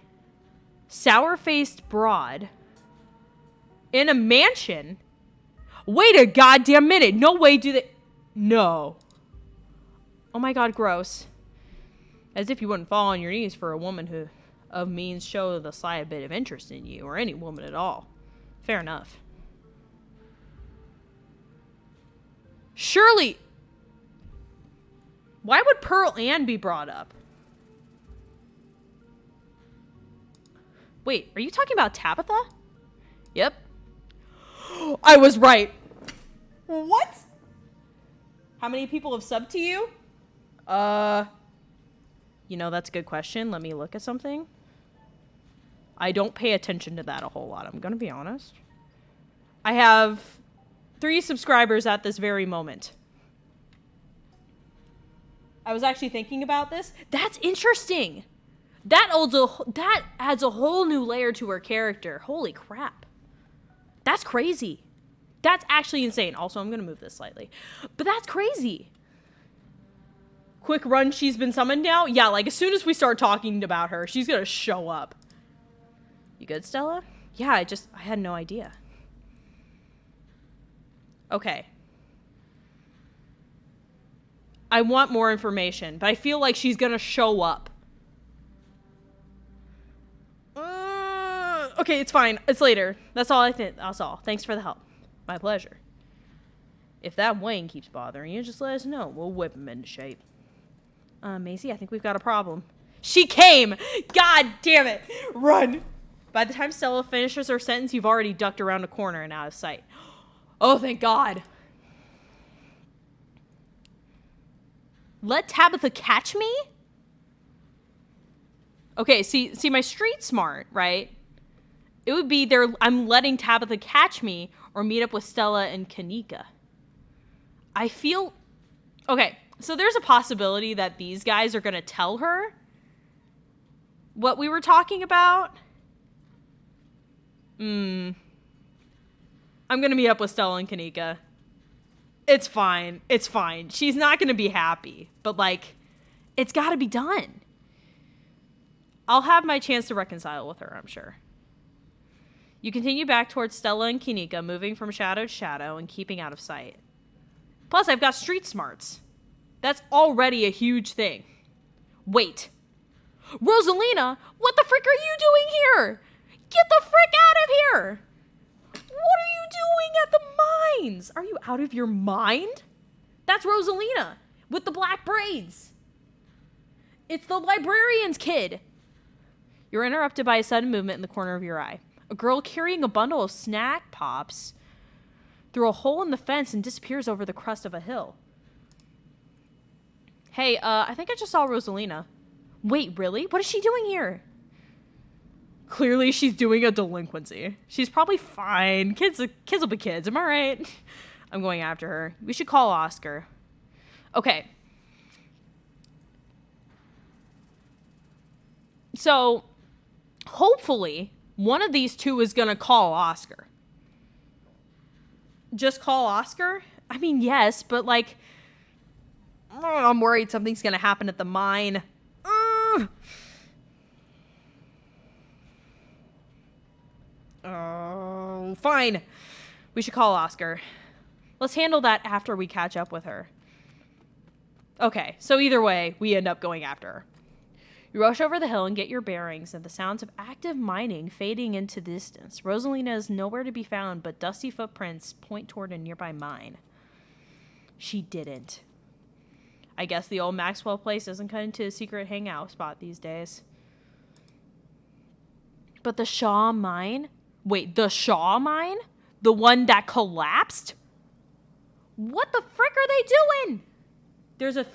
Sour-faced broad? In a mansion? Wait a goddamn minute. No way do they... No. Oh my God, gross. As if you wouldn't fall on your knees for a woman who of means show the slight bit of interest in you, or any woman at all. Fair enough. Surely... Why would Pearl Ann be brought up? Wait, are you talking about Tabitha? Yep. I was right. What? How many people have subbed to you? You know, that's a good question. Let me look at something. I don't pay attention to that a whole lot, I'm gonna be honest. I have 3 subscribers at this very moment. I was actually thinking about this. That's interesting. That adds a whole new layer to her character. Holy crap. That's crazy. That's actually insane. Also, I'm going to move this slightly. But that's crazy. Quick run, she's been summoned now? Yeah, like as soon as we start talking about her, she's going to show up. You good, Stella? Yeah, I had no idea. Okay. I want more information, but I feel like she's going to show up. Okay, it's fine. It's later. That's all I think. That's all. Thanks for the help. My pleasure. If that Wayne keeps bothering you, just let us know. We'll whip him into shape. Maisie, I think we've got a problem. She came! God damn it! Run! By the time Stella finishes her sentence, you've already ducked around a corner and out of sight. Oh, thank God. Let Tabitha catch me? Okay, see my street smart, right? It would be there. I'm letting Tabitha catch me or meet up with Stella and Kanika. I feel... Okay, So there's a possibility that these guys are going to tell her what we were talking about. I'm going to meet up with Stella and Kanika. It's fine. It's fine. She's not going to be happy. But, like, it's got to be done. I'll have my chance to reconcile with her, I'm sure. You continue back towards Stella and Kanika, moving from shadow to shadow and keeping out of sight. Plus, I've got street smarts. That's already a huge thing. Wait. Rosalina, what the frick are you doing here? Get the frick out of here! What are you doing at the mines? Are you out of your mind? That's Rosalina with the black braids. It's the librarian's kid. You're interrupted by a sudden movement in the corner of your eye. A girl carrying a bundle of snack pops through a hole in the fence and disappears over the crest of a hill. Hey, I think I just saw Rosalina. Wait, really? What is she doing here? Clearly, she's doing a delinquency. She's probably fine. Kids will be kids. Am I right? I'm going after her. We should call Oscar. Okay. So, hopefully, one of these two is going to call Oscar. Just call Oscar? I mean, yes, but like, I'm worried something's going to happen at the mine. Oh, fine. We should call Oscar. Let's handle that after we catch up with her. Okay, so either way, we end up going after her. You rush over the hill and get your bearings and the sounds of active mining fading into the distance. Rosalina is nowhere to be found, but dusty footprints point toward a nearby mine. She didn't. I guess the old Maxwell place isn't cut into a secret hangout spot these days. But the Shaw mine? Wait, the Shaw mine? The one that collapsed? What the frick are they doing? There's a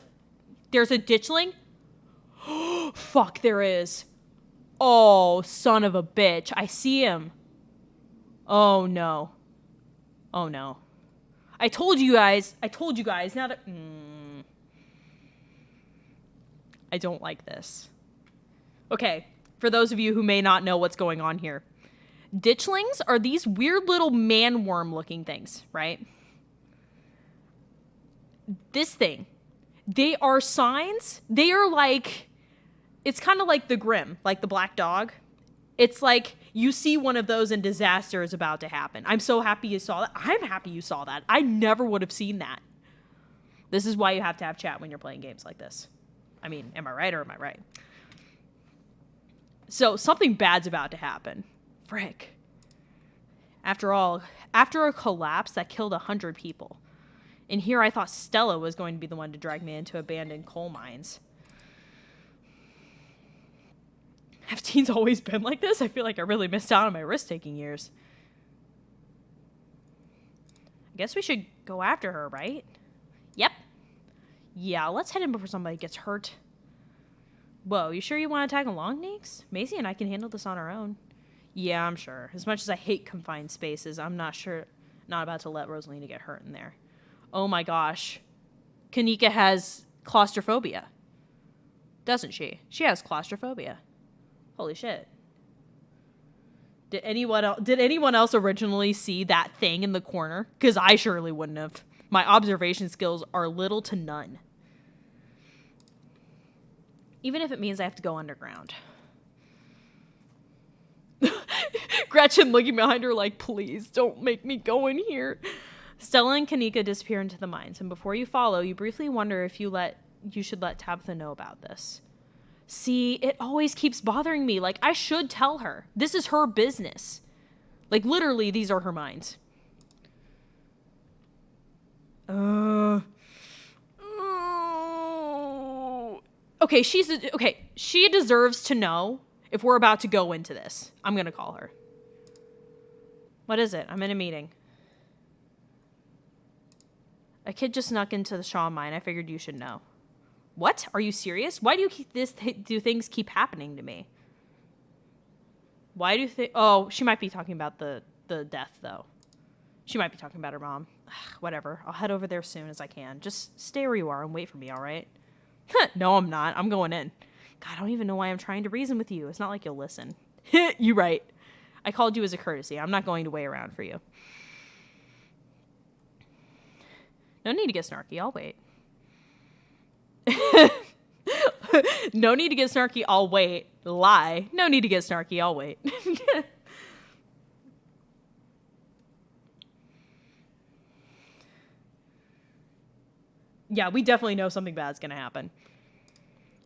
ditchling? Fuck, there is. Oh, son of a bitch. I see him. Oh, no. Oh, no. I told you guys. Now that... I don't like this. Okay, for those of you who may not know what's going on here. Ditchlings are these weird little man-worm looking things, right? This thing. They are signs. They are like... It's kind of like the Grimm, like the black dog. It's like you see one of those and disaster is about to happen. I'm so happy you saw that. I'm happy you saw that. I never would have seen that. This is why you have to have chat when you're playing games like this. I mean, am I right or am I right? So something bad's about to happen. Frick. After all, after a collapse that killed 100 people. And here I thought Stella was going to be the one to drag me into abandoned coal mines. Have teens always been like this? I feel like I really missed out on my risk-taking years. I guess we should go after her, right? Yep. Yeah, let's head in before somebody gets hurt. Whoa, you sure you want to tag along, Neeks? Maisie and I can handle this on our own. Yeah, I'm sure. As much as I hate confined spaces, I'm not about to let Rosalina get hurt in there. Oh my gosh. Kanika has claustrophobia. Doesn't she? She has claustrophobia. Holy shit. Did anyone else originally see that thing in the corner? Because I surely wouldn't have. My observation skills are little to none. Even if it means I have to go underground. Gretchen looking behind her like, please don't make me go in here. Stella and Kanika disappear into the mines, and before you follow, you briefly wonder if you should let Tabitha know about this. See, it always keeps bothering me. Like, I should tell her. This is her business. Like, literally, these are her mines. Okay, she deserves to know if we're about to go into this. I'm gonna call her. What is it? I'm in a meeting. A kid just snuck into the Shaw mine. I figured you should know. What? Are you serious? Why do things keep happening to me? Why do you think... Oh, she might be talking about the death, though. She might be talking about her mom. Whatever. I'll head over there as soon as I can. Just stay where you are and wait for me, all right? No, I'm not. I'm going in. God, I don't even know why I'm trying to reason with you. It's not like you'll listen. You right. I called you as a courtesy. I'm not going to wait around for you. No need to get snarky. I'll wait. No need to get snarky. I'll wait. Lie. No need to get snarky. I'll wait. Yeah, we definitely know something bad's going to happen.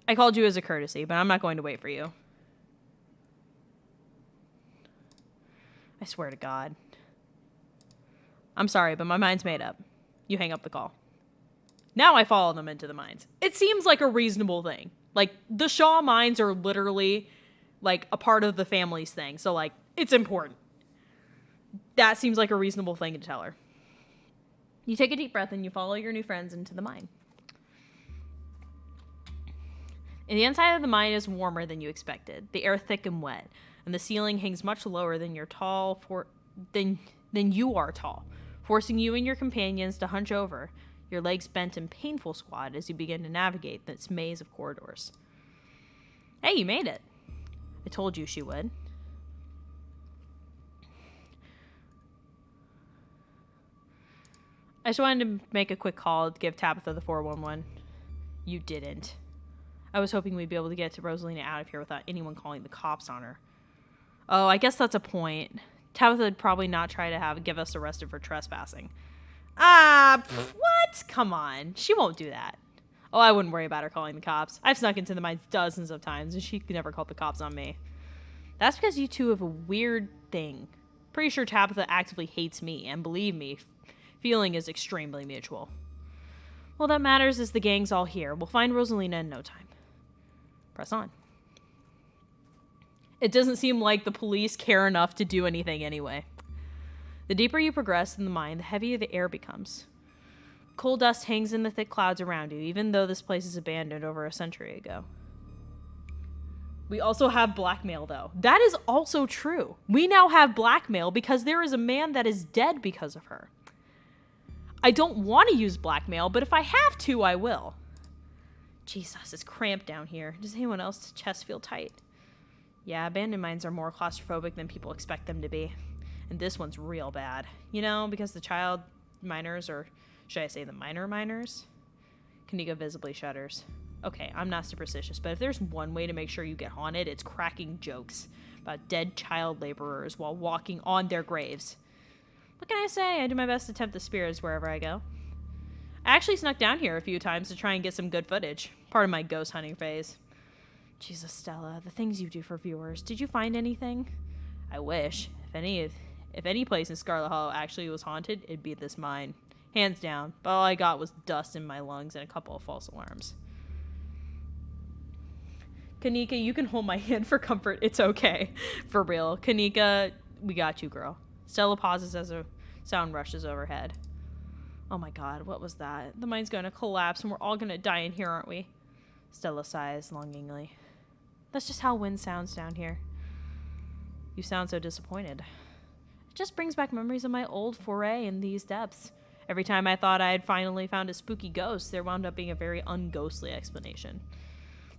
I called you as a courtesy, but I'm not going to wait for you. I swear to God. I'm sorry, but my mind's made up. You hang up the call. Now I follow them into the mines. It seems like a reasonable thing. Like, the Shaw mines are literally, like, a part of the family's thing. So, like, it's important. That seems like a reasonable thing to tell her. You take a deep breath and you follow your new friends into the mine. And the inside of the mine is warmer than you expected. The air thick and wet, and the ceiling hangs much lower than than you are tall, forcing you and your companions to hunch over, your legs bent in painful squat as you begin to navigate this maze of corridors. Hey, you made it. I told you she would. I just wanted to make a quick call to give Tabitha the 411. You didn't. I was hoping we'd be able to get to Rosalina out of here without anyone calling the cops on her. Oh, I guess that's a point. Tabitha would probably not try to give us arrested for trespassing. What? Come on. She won't do that. Oh, I wouldn't worry about her calling the cops. I've snuck into the mines dozens of times, and she never called the cops on me. That's because you two have a weird thing. Pretty sure Tabitha actively hates me, and believe me, feeling is extremely mutual. Well, that matters is the gang's all here. We'll find Rosalina in no time. Press on. It doesn't seem like the police care enough to do anything anyway. The deeper you progress in the mine, the heavier the air becomes. Coal dust hangs in the thick clouds around you, even though this place is abandoned over a century ago. We also have blackmail, though. That is also true. We now have blackmail because there is a man that is dead because of her. I don't want to use blackmail, but if I have to, I will. Jesus, it's cramped down here. Does anyone else's chest feel tight? Yeah, abandoned mines are more claustrophobic than people expect them to be. And this one's real bad. You know, because the child miners, or should I say the minor miners? Kanika visibly shudders. Okay, I'm not superstitious, but if there's one way to make sure you get haunted, it's cracking jokes about dead child laborers while walking on their graves. What can I say? I do my best to tempt the spirits wherever I go. I actually snuck down here a few times to try and get some good footage. Part of my ghost hunting phase. Jesus, Stella, the things you do for viewers. Did you find anything? I wish. If any place in Scarlet Hollow actually was haunted, it'd be this mine. Hands down. But all I got was dust in my lungs and a couple of false alarms. Kanika, you can hold my hand for comfort. It's okay. For real. Kanika, we got you, girl. Stella pauses as a sound rushes overhead. Oh my god, what was that? The mine's gonna collapse and we're all gonna die in here, aren't we? Stella sighs longingly. That's just how wind sounds down here. You sound so disappointed. It just brings back memories of my old foray in these depths. Every time I thought I had finally found a spooky ghost, there wound up being a very unghostly explanation.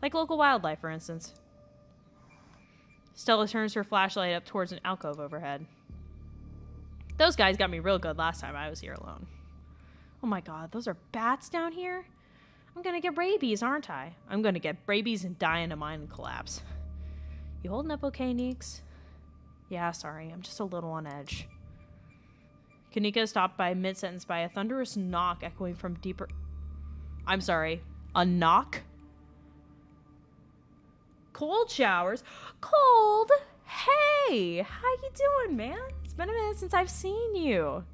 Like local wildlife, for instance. Stella turns her flashlight up towards an alcove overhead. Those guys got me real good last time I was here alone. Oh my god, those are bats down here? I'm gonna get rabies, aren't I? I'm gonna get rabies and die in a mine and collapse. You holding up okay, Neeks? Yeah, sorry, I'm just a little on edge. Kanika is stopped by mid-sentence by a thunderous knock echoing from deeper... I'm sorry, a knock? Cold showers? Cold? Hey, how you doing, man? It's been a minute since I've seen you.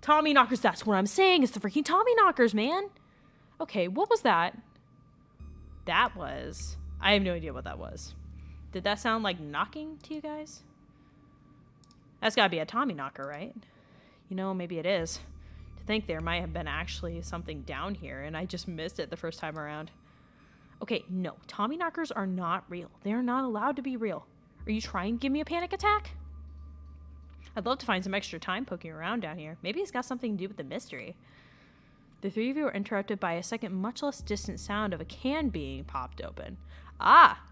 Tommy knockers, that's what I'm saying. It's the freaking Tommy knockers, man. Okay, what was that? That was... I have no idea what that was. Did that sound like knocking to you guys? That's gotta be a Tommy knocker, right? You know, maybe it is. To think there might have been actually something down here, and I just missed it the first time around. Okay, no. Tommy knockers are not real. They are not allowed to be real. Are you trying to give me a panic attack? I'd love to find some extra time poking around down here. Maybe it's got something to do with the mystery. The three of you are interrupted by a second, much less distant sound of a can being popped open. Ah!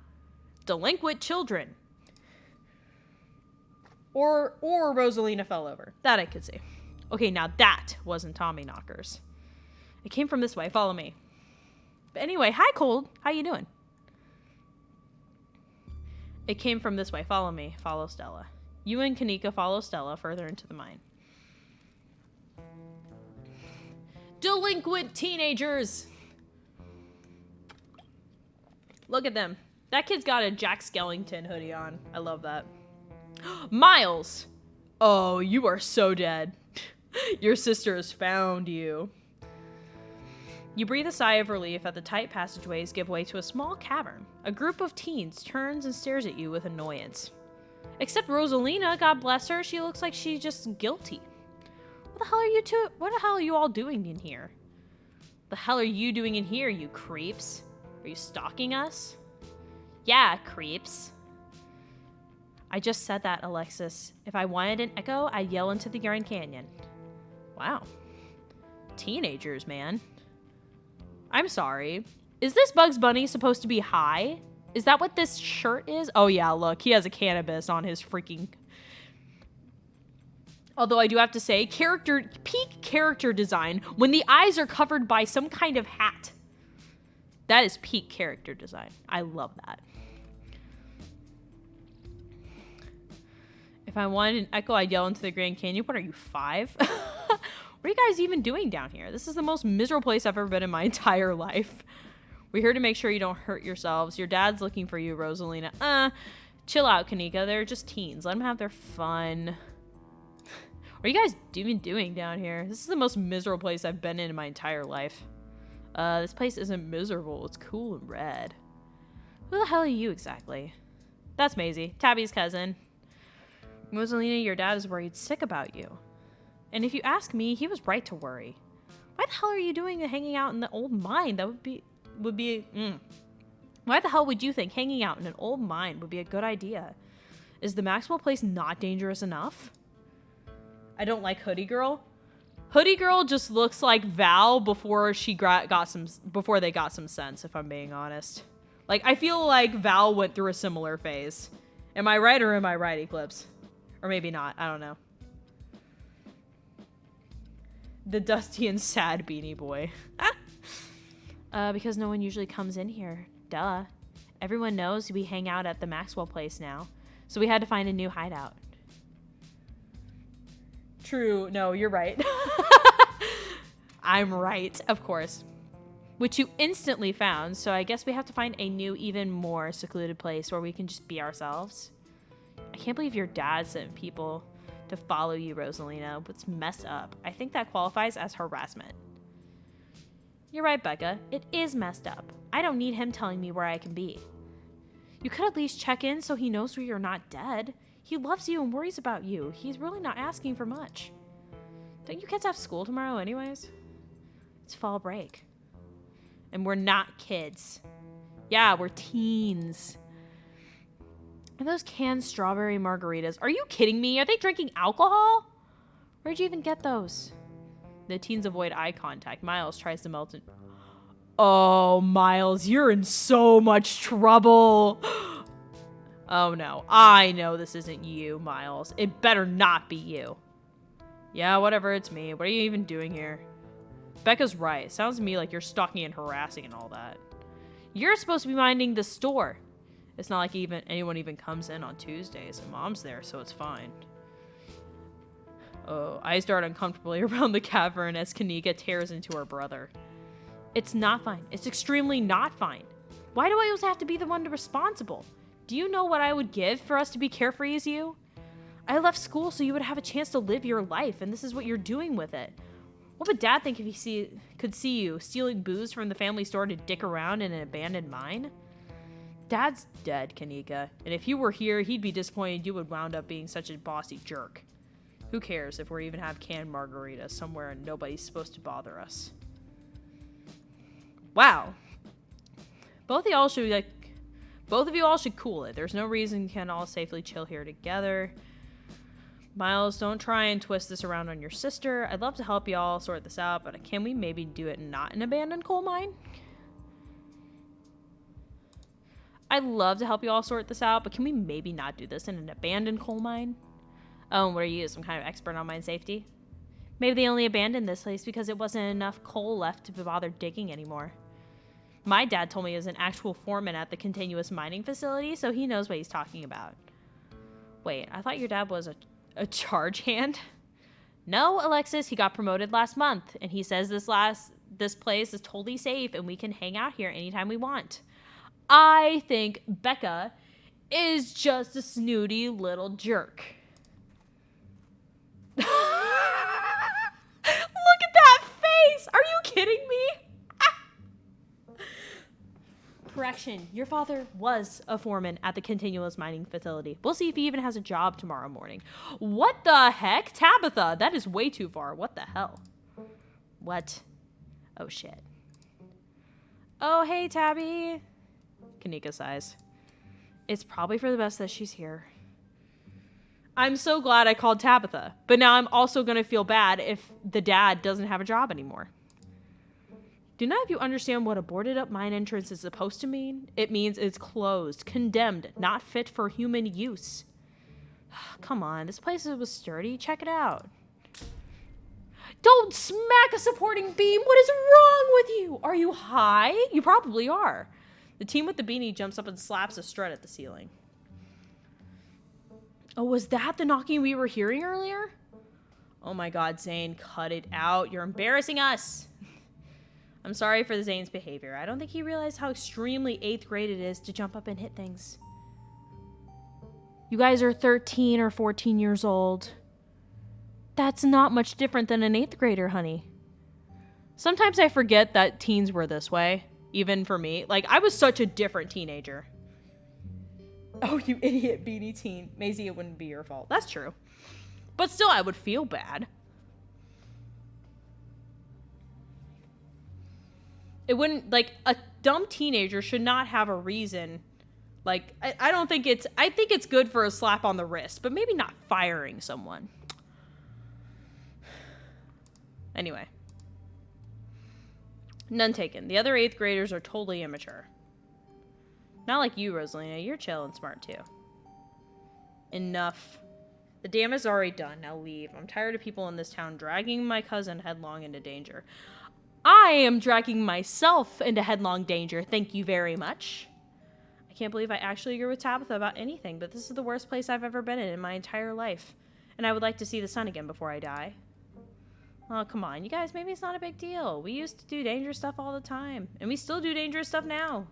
Delinquent children. Or Rosalina fell over. That I could see. Okay, now that wasn't Tommy knockers. It came from this way. Follow me. But anyway, hi, Cold. How you doing? It came from this way. Follow me. Follow Stella. You and Kanika follow Stella further into the mine. Delinquent teenagers! Look at them. That kid's got a Jack Skellington hoodie on. I love that. Miles! Oh, you are so dead. Your sister has found you. You breathe a sigh of relief as the tight passageways give way to a small cavern. A group of teens turns and stares at you with annoyance. Except Rosalina, God bless her, she looks like she's just guilty. What the hell are you all doing in here? The hell are you doing in here, you creeps? Are you stalking us? Yeah, creeps. I just said that, Alexis. If I wanted an echo, I'd yell into the Grand Canyon. Wow. Teenagers, man. I'm sorry. Is this Bugs Bunny supposed to be high? Is that what this shirt is? Oh yeah, look, he has a cannabis on his freaking... Although I do have to say, peak character design when the eyes are covered by some kind of hat. That is peak character design. I love that. If I wanted an echo, I'd yell into the Grand Canyon. What are you, 5? What are you guys even doing down here? This is the most miserable place I've ever been in my entire life. We're here to make sure you don't hurt yourselves. Your dad's looking for you, Rosalina. Chill out, Kanika. They're just teens. Let them have their fun. What are you guys even doing down here? This is the most miserable place I've been in my entire life. This place isn't miserable. It's cool and red. Who the hell are you exactly? That's Maisie, Tabby's cousin. Rosalina, your dad is worried sick about you. And if you ask me, he was right to worry. Why the hell are you doing hanging out in the old mine? That would be Why the hell would you think hanging out in an old mine would be a good idea? Is the Maxwell place not dangerous enough? I don't like Hoodie Girl. Hoodie Girl just looks like Val before they got some sense, if I'm being honest. Like, I feel like Val went through a similar phase. Am I right or am I right, Eclipse? Or maybe not. I don't know. The dusty and sad Beanie Boy. Because no one usually comes in here. Duh. Everyone knows we hang out at the Maxwell place now. So we had to find a new hideout. True. No, you're right. I'm right, of course. Which you instantly found, so I guess we have to find a new, even more secluded place where we can just be ourselves. I can't believe your dad sent people to follow you, Rosalina. What's messed up? I think that qualifies as harassment. You're right, Becca. It is messed up. I don't need him telling me where I can be. You could at least check in so he knows where you're not dead. He loves you and worries about you. He's really not asking for much. Don't you kids have school tomorrow anyways? It's fall break. And we're not kids. Yeah, we're teens. And those canned strawberry margaritas. Are you kidding me? Are they drinking alcohol? Where'd you even get those? The teens avoid eye contact. Miles tries to melt it. Oh, Miles, you're in so much trouble. Oh no, I know this isn't you, Miles. It better not be you. Yeah, whatever, it's me. What are you even doing here? Becca's right. Sounds to me like you're stalking and harassing and all that. You're supposed to be minding the store. It's not like anyone even comes in on Tuesdays, and Mom's there, so it's fine. Oh, I start uncomfortably around the cavern as Kanika tears into her brother. It's not fine. It's extremely not fine. Why do I always have to be the one responsible? Do you know what I would give for us to be carefree as you? I left school so you would have a chance to live your life, and this is what you're doing with it. What would Dad think if he could see you stealing booze from the family store to dick around in an abandoned mine? Dad's dead, Kanika, and if he were here, he'd be disappointed you would wound up being such a bossy jerk. Who cares if we even have canned margaritas somewhere and nobody's supposed to bother us? Wow. Both of you all should cool it. There's no reason you can all safely chill here together. Miles, don't try and twist this around on your sister. I'd love to help y'all sort this out, but can we maybe do it not in an abandoned coal mine? I'd love to help you all sort this out, but can we maybe not do this in an abandoned coal mine? Oh, and what are you, some kind of expert on mine safety? Maybe they only abandoned this place because it wasn't enough coal left to bother digging anymore. My dad told me he was an actual foreman at the continuous mining facility, so he knows what he's talking about. Wait, I thought your dad was a charge hand? No, Alexis, he got promoted last month, and he says this place is totally safe and we can hang out here anytime we want. I think Becca is just a snooty little jerk. Look at that face! Are you kidding me? Correction, your father was a foreman at the continuous mining facility. We'll see if he even has a job tomorrow morning. What the heck? Tabitha, that is way too far. What the hell? What? Oh, shit. Oh, hey, Tabby. Kanika sighs. It's probably for the best that she's here. I'm so glad I called Tabitha, but now I'm also going to feel bad if the dad doesn't have a job anymore. Do none of you understand what a boarded up mine entrance is supposed to mean? It means it's closed, condemned, not fit for human use. Come on, this place was sturdy. Check it out. Don't smack a supporting beam. What is wrong with you? Are you high? You probably are. The team with the beanie jumps up and slaps a strut at the ceiling. Oh, was that the knocking we were hearing earlier? Oh my God, Zane, cut it out. You're embarrassing us. I'm sorry for the Zane's behavior. I don't think he realized how extremely 8th grade it is to jump up and hit things. You guys are 13 or 14 years old. That's not much different than an 8th grader, honey. Sometimes I forget that teens were this way, even for me. Like, I was such a different teenager. Oh, you idiot beanie teen. Maisie, it wouldn't be your fault. That's true. But still, I would feel bad. It wouldn't, like, a dumb teenager should not have a reason. Like, I don't think it's, I think it's good for a slap on the wrist, but maybe not firing someone. Anyway. None taken. The other 8th graders are totally immature. Not like you, Rosalina. You're chill and smart, too. Enough. The dam is already done. Now leave. I'm tired of people in this town dragging my cousin headlong into danger. I am dragging myself into headlong danger. Thank you very much. I can't believe I actually agree with Tabitha about anything, but this is the worst place I've ever been in my entire life. And I would like to see the sun again before I die. Oh, come on. You guys, maybe it's not a big deal. We used to do dangerous stuff all the time. And we still do dangerous stuff now.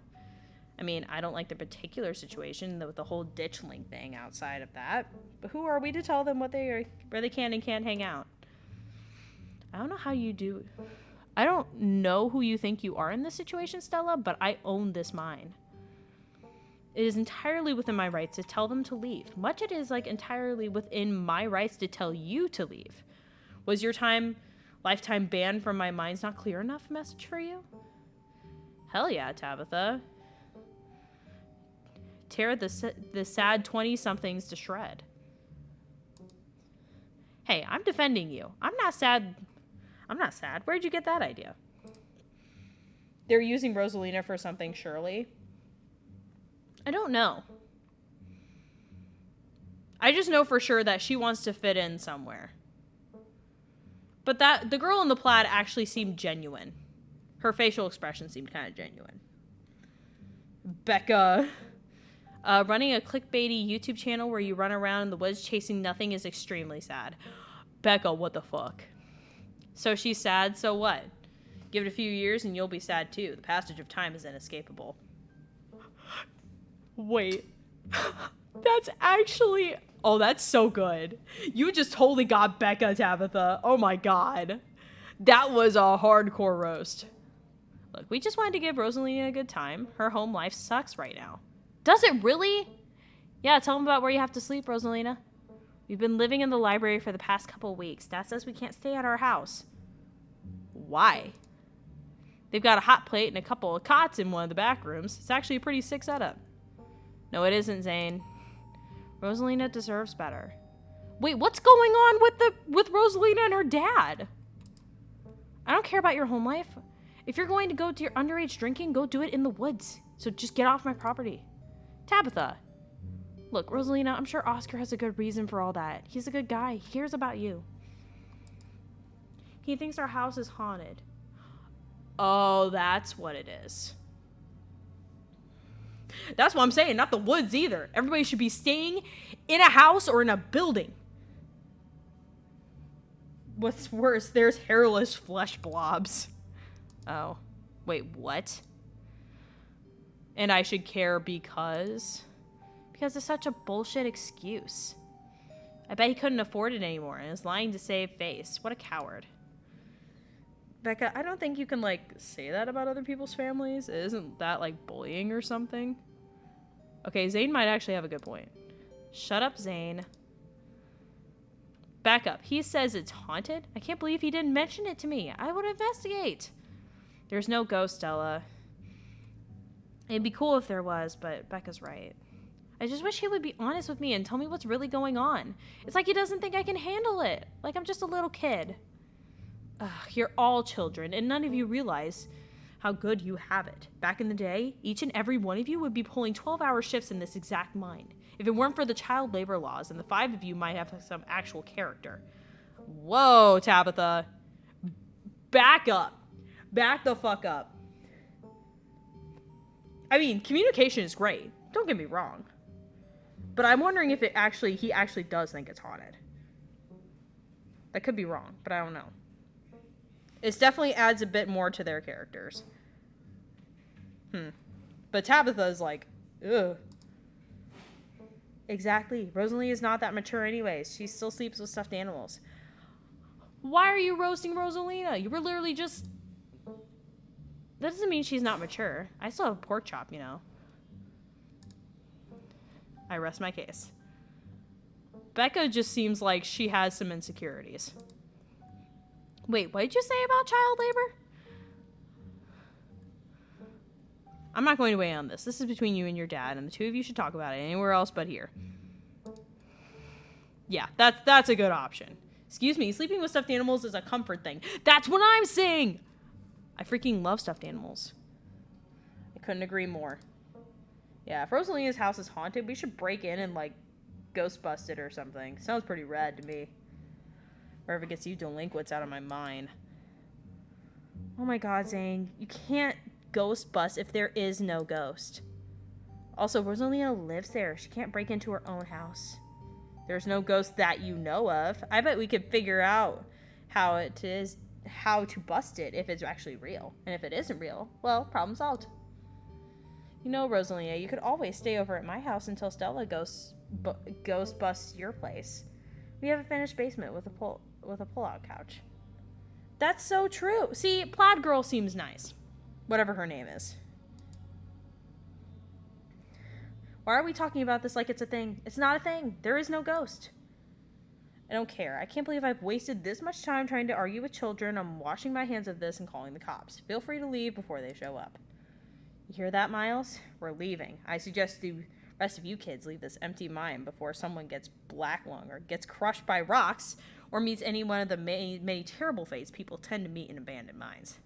I mean, I don't like the particular situation with the whole ditch link thing outside of that. But who are we to tell them what they are, where they can and can't hang out? I don't know how you do. I don't know who you think you are in this situation, Stella, but I own this mine. It is entirely within my rights to tell them to leave. Much it is like entirely within my rights to tell you to leave. Was your lifetime ban from my mind's not clear enough message for you? Hell yeah, Tabitha. Tear the sad 20-somethings to shred. Hey, I'm defending you. I'm not sad. I'm not sad. Where'd you get that idea? They're using Rosalina for something, surely. I don't know. I just know for sure that she wants to fit in somewhere. But that the girl in the plaid actually seemed genuine. Her facial expression seemed kind of genuine. Becca. Running a clickbaity YouTube channel where you run around in the woods chasing nothing is extremely sad. Becca, what the fuck? So she's sad, so what? Give it a few years and you'll be sad too. The passage of time is inescapable. Wait. That's actually... Oh, that's so good. You just totally got Becca, Tabitha. Oh my god. That was a hardcore roast. Look, we just wanted to give Rosalina a good time. Her home life sucks right now. Does it really? Yeah, tell them about where you have to sleep, Rosalina. We've been living in the library for the past couple weeks. Dad says we can't stay at our house. Why? They've got a hot plate and a couple of cots in one of the back rooms. It's actually a pretty sick setup. No, it isn't, Zane. Rosalina deserves better. Wait, what's going on with Rosalina and her dad? I don't care about your home life. If you're going to go to your underage drinking, go do it in the woods. So just get off my property. Tabitha. Look, Rosalina, I'm sure Oscar has a good reason for all that. He's a good guy. He cares about you. He thinks our house is haunted. Oh, that's what it is. That's what I'm saying. Not the woods either. Everybody should be staying in a house or in a building. What's worse, there's hairless flesh blobs. Oh. Wait, what? And I should care because... Because it's such a bullshit excuse. I bet he couldn't afford it anymore and is lying to save face. What a coward. Becca, I don't think you can, like, say that about other people's families. Isn't that, like, bullying or something? Okay, Zane might actually have a good point. Shut up, Zane. Back up. He says it's haunted? I can't believe he didn't mention it to me. I would investigate. There's no ghost, Stella. It'd be cool if there was, but Becca's right. I just wish he would be honest with me and tell me what's really going on. It's like he doesn't think I can handle it. Like I'm just a little kid. Ugh, you're all children, and none of you realize how good you have it. Back in the day, each and every one of you would be pulling 12-hour shifts in this exact mine. If it weren't for the child labor laws, then the 5 of you might have some actual character. Whoa, Tabitha. Back up. Back the fuck up. I mean, communication is great. Don't get me wrong. But I'm wondering if he actually does think it's haunted. That could be wrong, but I don't know. It definitely adds a bit more to their characters. But Tabitha's like, ugh. Exactly. Rosalie is not that mature anyways. She still sleeps with stuffed animals. Why are you roasting Rosalina? You were literally just... That doesn't mean she's not mature. I still have a pork chop, you know. I rest my case. Becca just seems like she has some insecurities. Wait, what did you say about child labor? I'm not going to weigh on this. This is between you and your dad, and the two of you should talk about it anywhere else but here. Yeah, that's a good option. Excuse me, sleeping with stuffed animals is a comfort thing. That's what I'm saying! I freaking love stuffed animals. I couldn't agree more. Yeah, if Rosalina's house is haunted, we should break in and, like, ghost bust it or something. Sounds pretty rad to me. Or if it gets you delinquents out of my mind. Oh my god, Zane. You can't ghost bust if there is no ghost. Also, Rosalina lives there. She can't break into her own house. There's no ghost that you know of. I bet we could figure out how to bust it if it's actually real. And if it isn't real, well, problem solved. You know, Rosalina, you could always stay over at my house until Stella ghost busts your place. We have a finished basement with a pull-out couch. That's so true. See, Plaid Girl seems nice. Whatever her name is. Why are we talking about this like it's a thing? It's not a thing. There is no ghost. I don't care. I can't believe I've wasted this much time trying to argue with children. I'm washing my hands of this and calling the cops. Feel free to leave before they show up. You hear that, Miles? We're leaving. I suggest the rest of you kids leave this empty mine before someone gets black lung or gets crushed by rocks or meets any one of the many terrible fates people tend to meet in abandoned mines.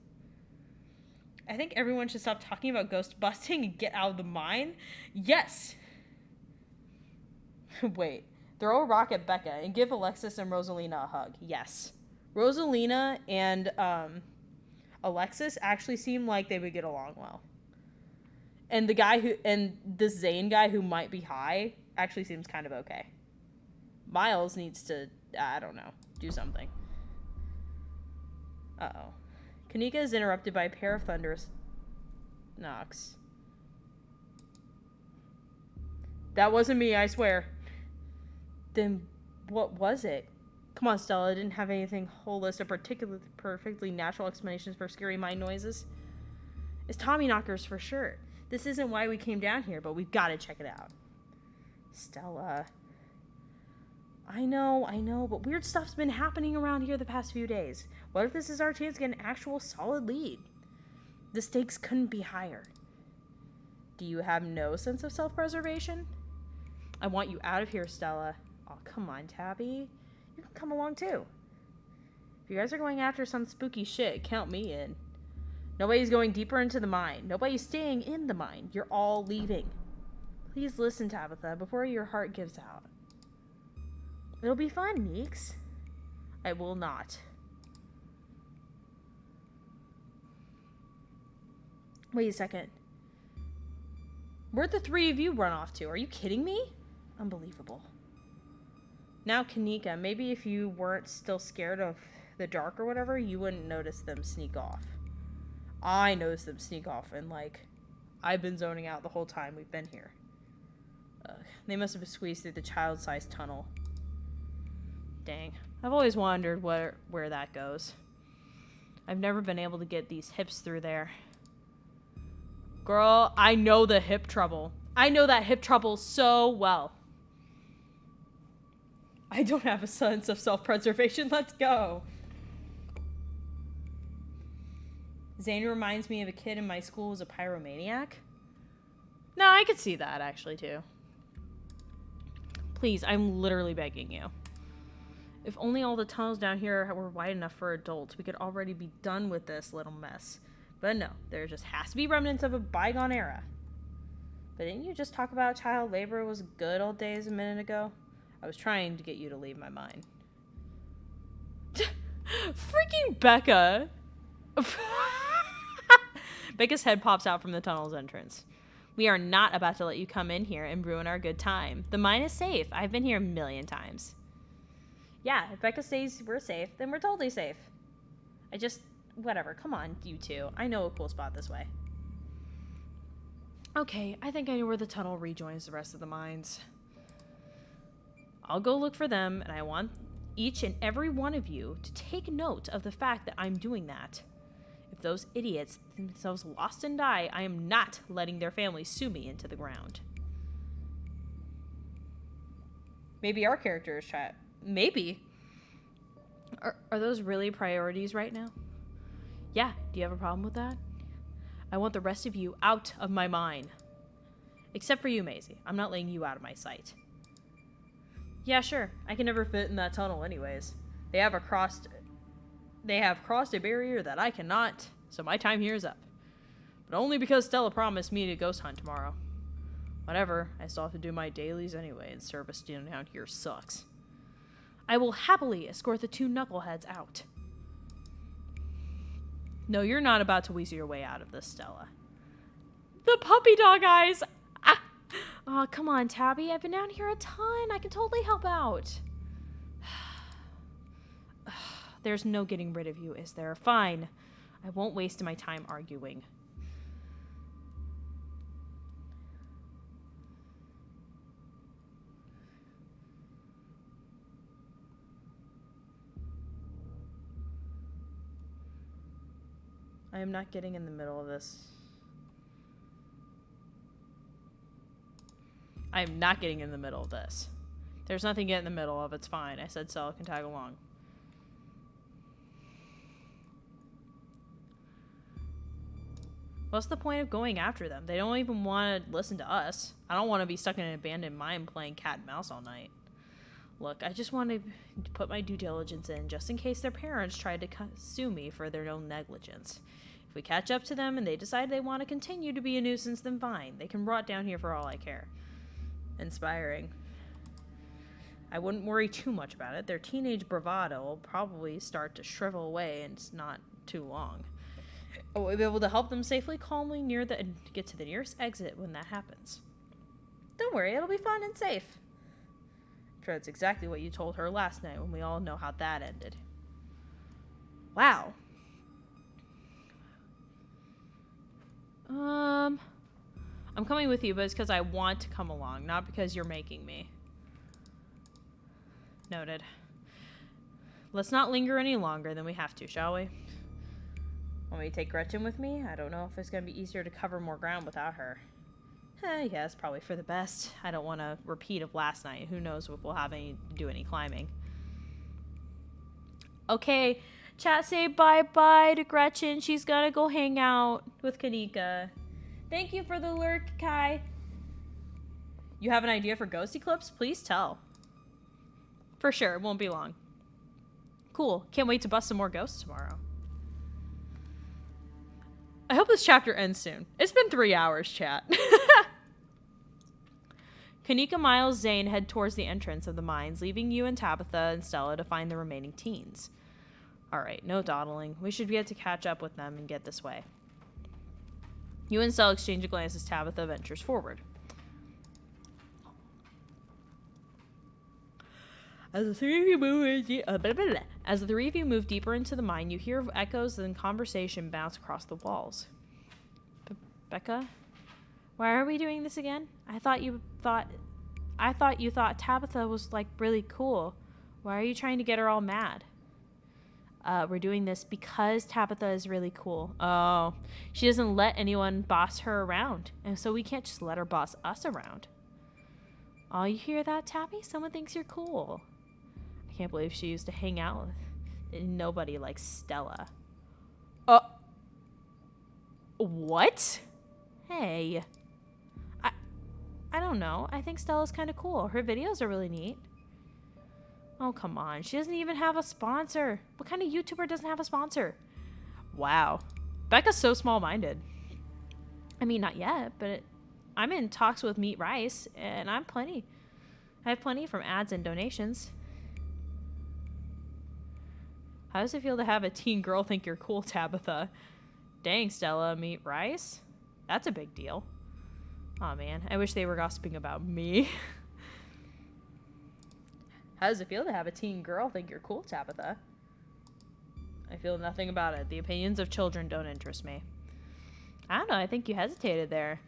I think everyone should stop talking about ghost busting and get out of the mine. Yes! Wait. Throw a rock at Becca and give Alexis and Rosalina a hug. Yes. Rosalina and Alexis actually seem like they would get along well. And the Zane guy who might be high actually seems kind of okay. Miles needs to, I don't know, do something. Uh-oh. Kanika is interrupted by a pair of thunderous knocks. That wasn't me, I swear. Then what was it? Come on, Stella. I didn't have anything whole list of perfectly natural explanations for scary mind noises. It's Tommy knockers for sure. This isn't why we came down here, but we've got to check it out. Stella. I know, but weird stuff's been happening around here the past few days. What if this is our chance to get an actual solid lead? The stakes couldn't be higher. Do you have no sense of self-preservation? I want you out of here, Stella. Oh, come on, Tabby. You can come along too. If you guys are going after some spooky shit, count me in. Nobody's going deeper into the mine. Nobody's staying in the mine. You're all leaving. Please listen, Tabitha, before your heart gives out. It'll be fun, Meeks. I will not. Wait a second. Where'd the three of you run off to? Are you kidding me? Unbelievable. Now, Kanika, maybe if you weren't still scared of the dark or whatever, you wouldn't notice them sneak off. I noticed them sneak off, and, like, I've been zoning out the whole time we've been here. They must have squeezed through the child-sized tunnel. Dang. I've always wondered where that goes. I've never been able to get these hips through there. Girl, I know the hip trouble. I know that hip trouble so well. I don't have a sense of self-preservation. Let's go. Zane reminds me of a kid in my school who was a pyromaniac. No, I could see that actually too. Please, I'm literally begging you. If only all the tunnels down here were wide enough for adults, we could already be done with this little mess. But no, there just has to be remnants of a bygone era. But didn't you just talk about child labor was good old days a minute ago? I was trying to get you to leave my mind. Freaking Becca! Becca's head pops out from the tunnel's entrance. We are not about to let you come in here and ruin our good time. The mine is safe. I've been here a million times. Yeah, if Becca says we're safe, then we're totally safe. Whatever, come on, you two. I know a cool spot this way. Okay, I think I know where the tunnel rejoins the rest of the mines. I'll go look for them, and I want each and every one of you to take note of the fact that I'm doing that. If those idiots themselves lost and die, I am not letting their families sue me into the ground. Maybe our characters chat. Maybe. Are those really priorities right now? Yeah, do you have a problem with that? I want the rest of you out of my mind. Except for you, Maisie. I'm not letting you out of my sight. Yeah, sure. I can never fit in that tunnel anyways. They have crossed a barrier that I cannot, so my time here is up. But only because Stella promised me to ghost hunt tomorrow. Whatever, I still have to do my dailies anyway, and service down here sucks. I will happily escort the two knuckleheads out. No, you're not about to weasel your way out of this, Stella. The puppy dog eyes! Ah! Oh, come on, Tabby. I've been down here a ton. I can totally help out. There's no getting rid of you, is there? Fine. I won't waste my time arguing. I am not getting in the middle of this. I am not getting in the middle of this. There's nothing to get in the middle of. It's fine. I said Stella can tag along. What's the point of going after them? They don't even want to listen to us. I don't want to be stuck in an abandoned mine playing cat and mouse all night. Look, I just want to put my due diligence in just in case their parents tried to sue me for their own negligence. If we catch up to them and they decide they want to continue to be a nuisance, then fine. They can rot down here for all I care. Inspiring. I wouldn't worry too much about it. Their teenage bravado will probably start to shrivel away, and it's not too long. We'll be able to help them safely, calmly get to the nearest exit when that happens. Don't worry, it'll be fun and safe. That's exactly what you told her last night when we all know how that ended. Wow. I'm coming with you, but it's because I want to come along, not because you're making me. Noted. Let's not linger any longer than we have to, shall we? Want me to take Gretchen with me? I don't know if it's going to be easier to cover more ground without her. Yeah, it's probably for the best. I don't want a repeat of last night. Who knows if we'll have do any climbing. Okay, chat, say bye-bye to Gretchen. She's gonna go hang out with Kanika. Thank you for the lurk, Kai. You have an idea for ghost eclipse? Please tell. For sure, it won't be long. Cool. Can't wait to bust some more ghosts tomorrow. I hope this chapter ends soon. It's been 3 hours, chat. Kanika, Miles, Zane head towards the entrance of the mines, leaving you and Tabitha and Stella to find the remaining teens. Alright, no dawdling. We should be able to catch up with them and get this way. You and Stella exchange a glance as Tabitha ventures forward. As the three of you move deeper into the mine, you hear echoes and conversation bounce across the walls. Becca? Why are we doing this again? I thought you thought Tabitha was, like, really cool. Why are you trying to get her all mad? We're doing this because Tabitha is really cool. Oh, she doesn't let anyone boss her around, and so we can't just let her boss us around. Oh, you hear that, Tabby? Someone thinks you're cool. I can't believe she used to hang out with nobody like Stella. What? Hey. I don't know. I think Stella's kind of cool. Her videos are really neat. Oh, come on. She doesn't even have a sponsor. What kind of YouTuber doesn't have a sponsor? Wow. Becca's so small-minded. I mean, not yet, but I'm in talks with Meat Rice, and I have plenty from ads and donations. How does it feel to have a teen girl think you're cool, Tabitha? Dang, Stella, Meat Rice? That's a big deal. Aw, man. I wish they were gossiping about me. How does it feel to have a teen girl think you're cool, Tabitha? I feel nothing about it. The opinions of children don't interest me. I don't know. I think you hesitated there.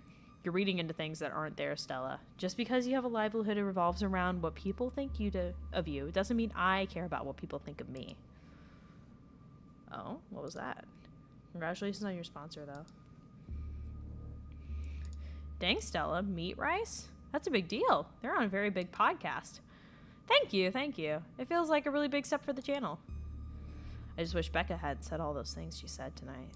You're reading into things that aren't there, Stella. Just because you have a livelihood that revolves around what people think of you doesn't mean I care about what people think of me. Oh, what was that? Congratulations on your sponsor, though. Dang, Stella. Meat Rice? That's a big deal. They're on a very big podcast. Thank you, thank you. It feels like a really big step for the channel. I just wish Becca had said all those things she said tonight.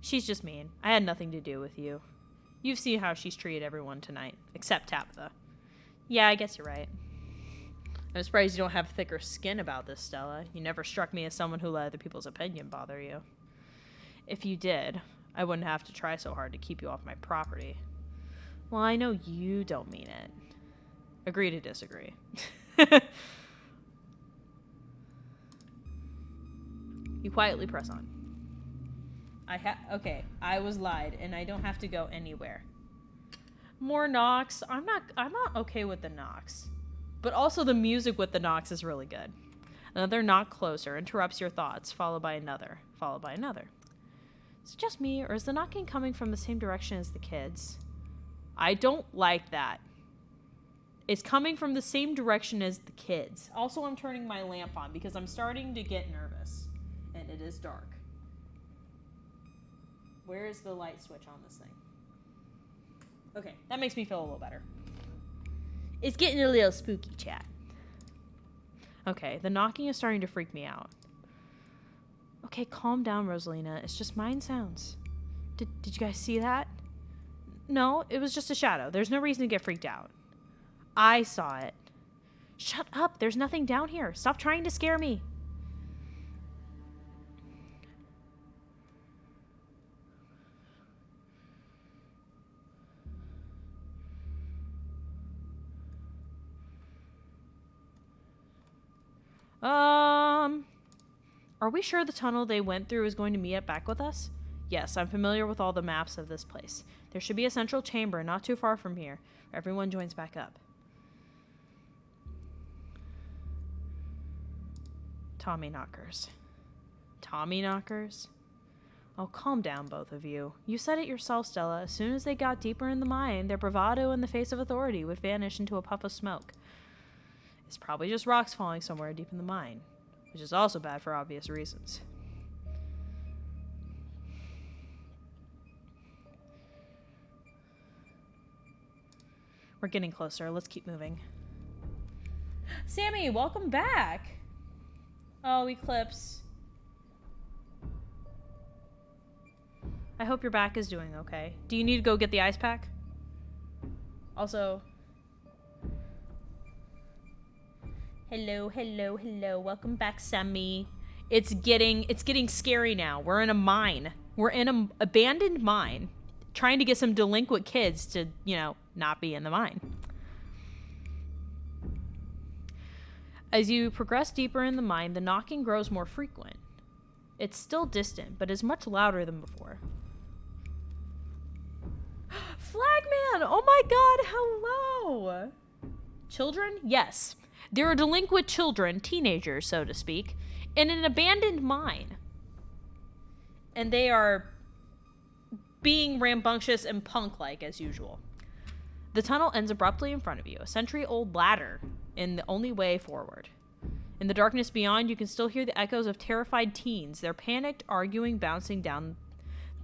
She's just mean. I had nothing to do with you. You've seen how she's treated everyone tonight, except Tabitha. Yeah, I guess you're right. I'm surprised you don't have thicker skin about this, Stella. You never struck me as someone who let other people's opinion bother you. If you did, I wouldn't have to try so hard to keep you off my property. Well, I know you don't mean it. Agree to disagree. You quietly press on. Okay, I was lied, and I don't have to go anywhere. More knocks. I'm not okay with the knocks. But also the music with the knocks is really good. Another knock closer interrupts your thoughts, followed by another, followed by another. Is it just me, or is the knocking coming from the same direction as the kids? I don't like that. It's coming from the same direction as the kids. Also, I'm turning my lamp on because I'm starting to get nervous. And it is dark. Where is the light switch on this thing? Okay, that makes me feel a little better. It's getting a little spooky, chat. Okay, the knocking is starting to freak me out. Okay, calm down, Rosalina. It's just mind sounds. Did you guys see that? No, it was just a shadow. There's no reason to get freaked out. I saw it. Shut up. There's nothing down here. Stop trying to scare me. Are we sure the tunnel they went through is going to meet up back with us? Yes, I'm familiar with all the maps of this place. There should be a central chamber not too far from here, where everyone joins back up. Tommy knockers. Tommy knockers? Oh, calm down, both of you. You said it yourself, Stella. As soon as they got deeper in the mine, their bravado in the face of authority would vanish into a puff of smoke. It's probably just rocks falling somewhere deep in the mine, which is also bad for obvious reasons. We're getting closer. Let's keep moving. Sammy, welcome back. Oh, Eclipse. I hope your back is doing okay. Do you need to go get the ice pack? Also... Hello, hello, hello. Welcome back, Sammy. It's getting scary now. We're in a mine. We're in an abandoned mine. Trying to get some delinquent kids to, you know, not be in the mine. As you progress deeper in the mine, the knocking grows more frequent. It's still distant, but is much louder than before. Flagman! Oh my god, hello! Children? Yes. There are delinquent children, teenagers, so to speak, in an abandoned mine. And they are being rambunctious and punk-like as usual. The tunnel ends abruptly in front of you, a century-old ladder in the only way forward. In the darkness beyond, you can still hear the echoes of terrified teens, their panicked arguing bouncing down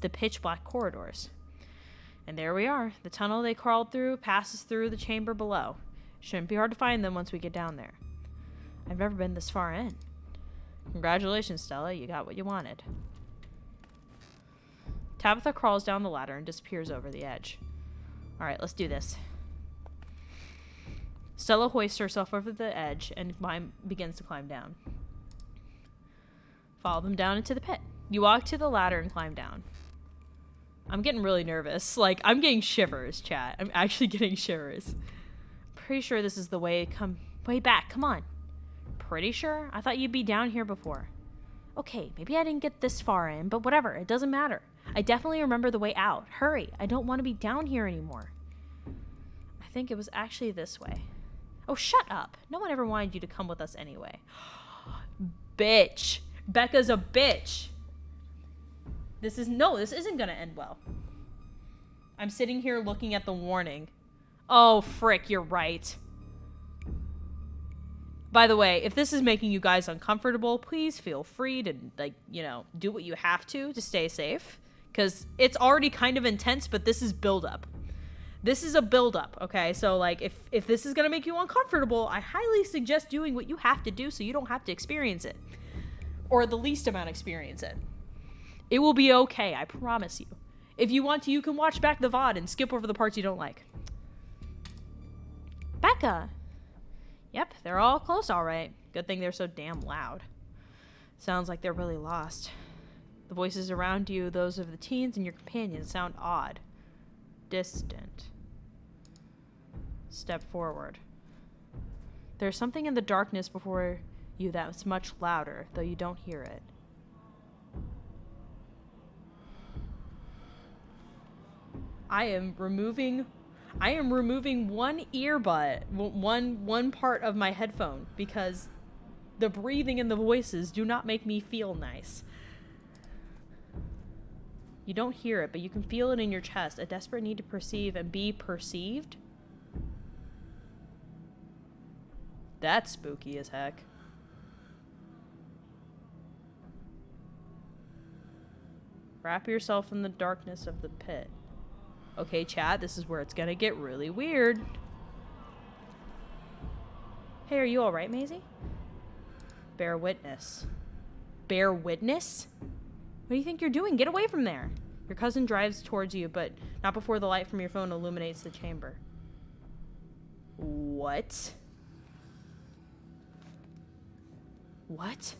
the pitch-black corridors. And there we are. The tunnel they crawled through passes through the chamber below. Shouldn't be hard to find them once we get down there. I've never been this far in. Congratulations, Stella. You got what you wanted. Tabitha crawls down the ladder and disappears over the edge. Alright, let's do this. Stella hoists herself over the edge and begins to climb down. Follow them down into the pit. You walk to the ladder and climb down. I'm getting really nervous. Like, I'm getting shivers, chat. I'm actually getting shivers. Pretty sure this is the way back. Come on. Pretty sure? I thought you'd be down here before. Okay, maybe I didn't get this far in, but whatever. It doesn't matter. I definitely remember the way out. Hurry. I don't want to be down here anymore. I think it was actually this way. Oh, shut up. No one ever wanted you to come with us anyway. Bitch. Becca's a bitch. This isn't going to end well. I'm sitting here looking at the warning. Oh, frick, you're right. By the way, if this is making you guys uncomfortable, please feel free to, like, you know, do what you have to stay safe. Because it's already kind of intense, but this is build-up. This is a build-up, okay? So, like, if this is going to make you uncomfortable, I highly suggest doing what you have to do so you don't have to experience it. Or the least amount experience it. It will be okay, I promise you. If you want to, you can watch back the VOD and skip over the parts you don't like. Becca! Yep, they're all close all right. Good thing they're so damn loud. Sounds like they're really lost. The voices around you, those of the teens and your companions, sound odd. Distant. Step forward. There's something in the darkness before you that's much louder, though you don't hear it. I am removing one earbud, one part of my headphone, because the breathing and the voices do not make me feel nice. You don't hear it, but you can feel it in your chest, a desperate need to perceive and be perceived. That's spooky as heck. Wrap yourself in the darkness of the pit. Okay, chat, this is where it's gonna get really weird. Hey, are you alright, Maisie? Bear witness. Bear witness? What do you think you're doing? Get away from there. Your cousin drives towards you, but not before the light from your phone illuminates the chamber. What? What?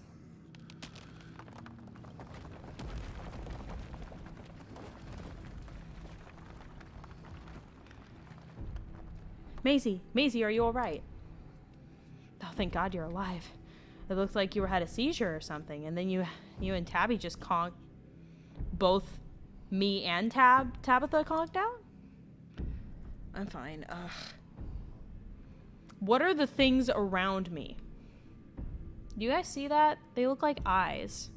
Maisie, are you alright? Oh, thank God you're alive. It looked like you had a seizure or something, and then you and Tabby just conked. Both me and Tabitha conked out? I'm fine. Ugh. What are the things around me? Do you guys see that? They look like eyes.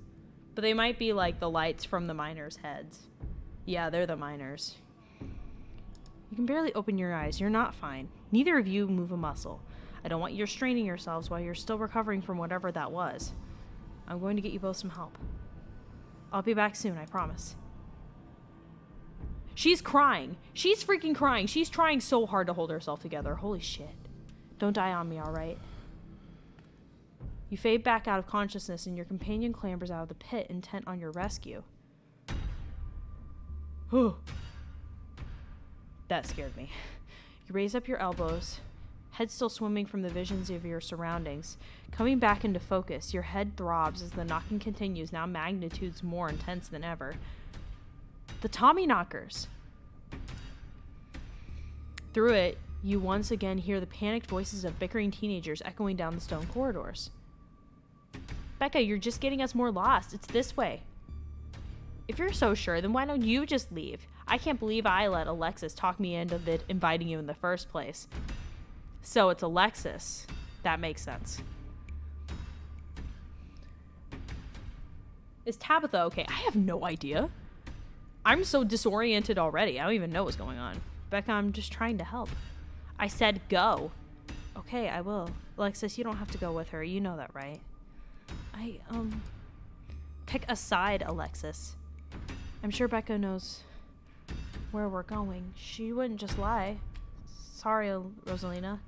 But they might be like the lights from the miners' heads. Yeah, they're the miners. You can barely open your eyes. You're not fine. Neither of you move a muscle. I don't want you straining yourselves while you're still recovering from whatever that was. I'm going to get you both some help. I'll be back soon, I promise. She's crying. She's freaking crying. She's trying so hard to hold herself together. Holy shit. Don't die on me, alright? You fade back out of consciousness and your companion clambers out of the pit, intent on your rescue. That scared me. You raise up your elbows, head still swimming from the visions of your surroundings. Coming back into focus, your head throbs as the knocking continues, now magnitudes more intense than ever. The Tommy knockers! Through it, you once again hear the panicked voices of bickering teenagers echoing down the stone corridors. Becca, you're just getting us more lost. It's this way. If you're so sure, then why don't you just leave? I can't believe I let Alexis talk me into inviting you in the first place. So it's Alexis. That makes sense. Is Tabitha okay? I have no idea. I'm so disoriented already. I don't even know what's going on. Becca, I'm just trying to help. I said go. Okay, I will. Alexis, you don't have to go with her. You know that, right? Pick a side, Alexis. I'm sure Becca knows where we're going. She wouldn't just lie. Sorry, Rosalina.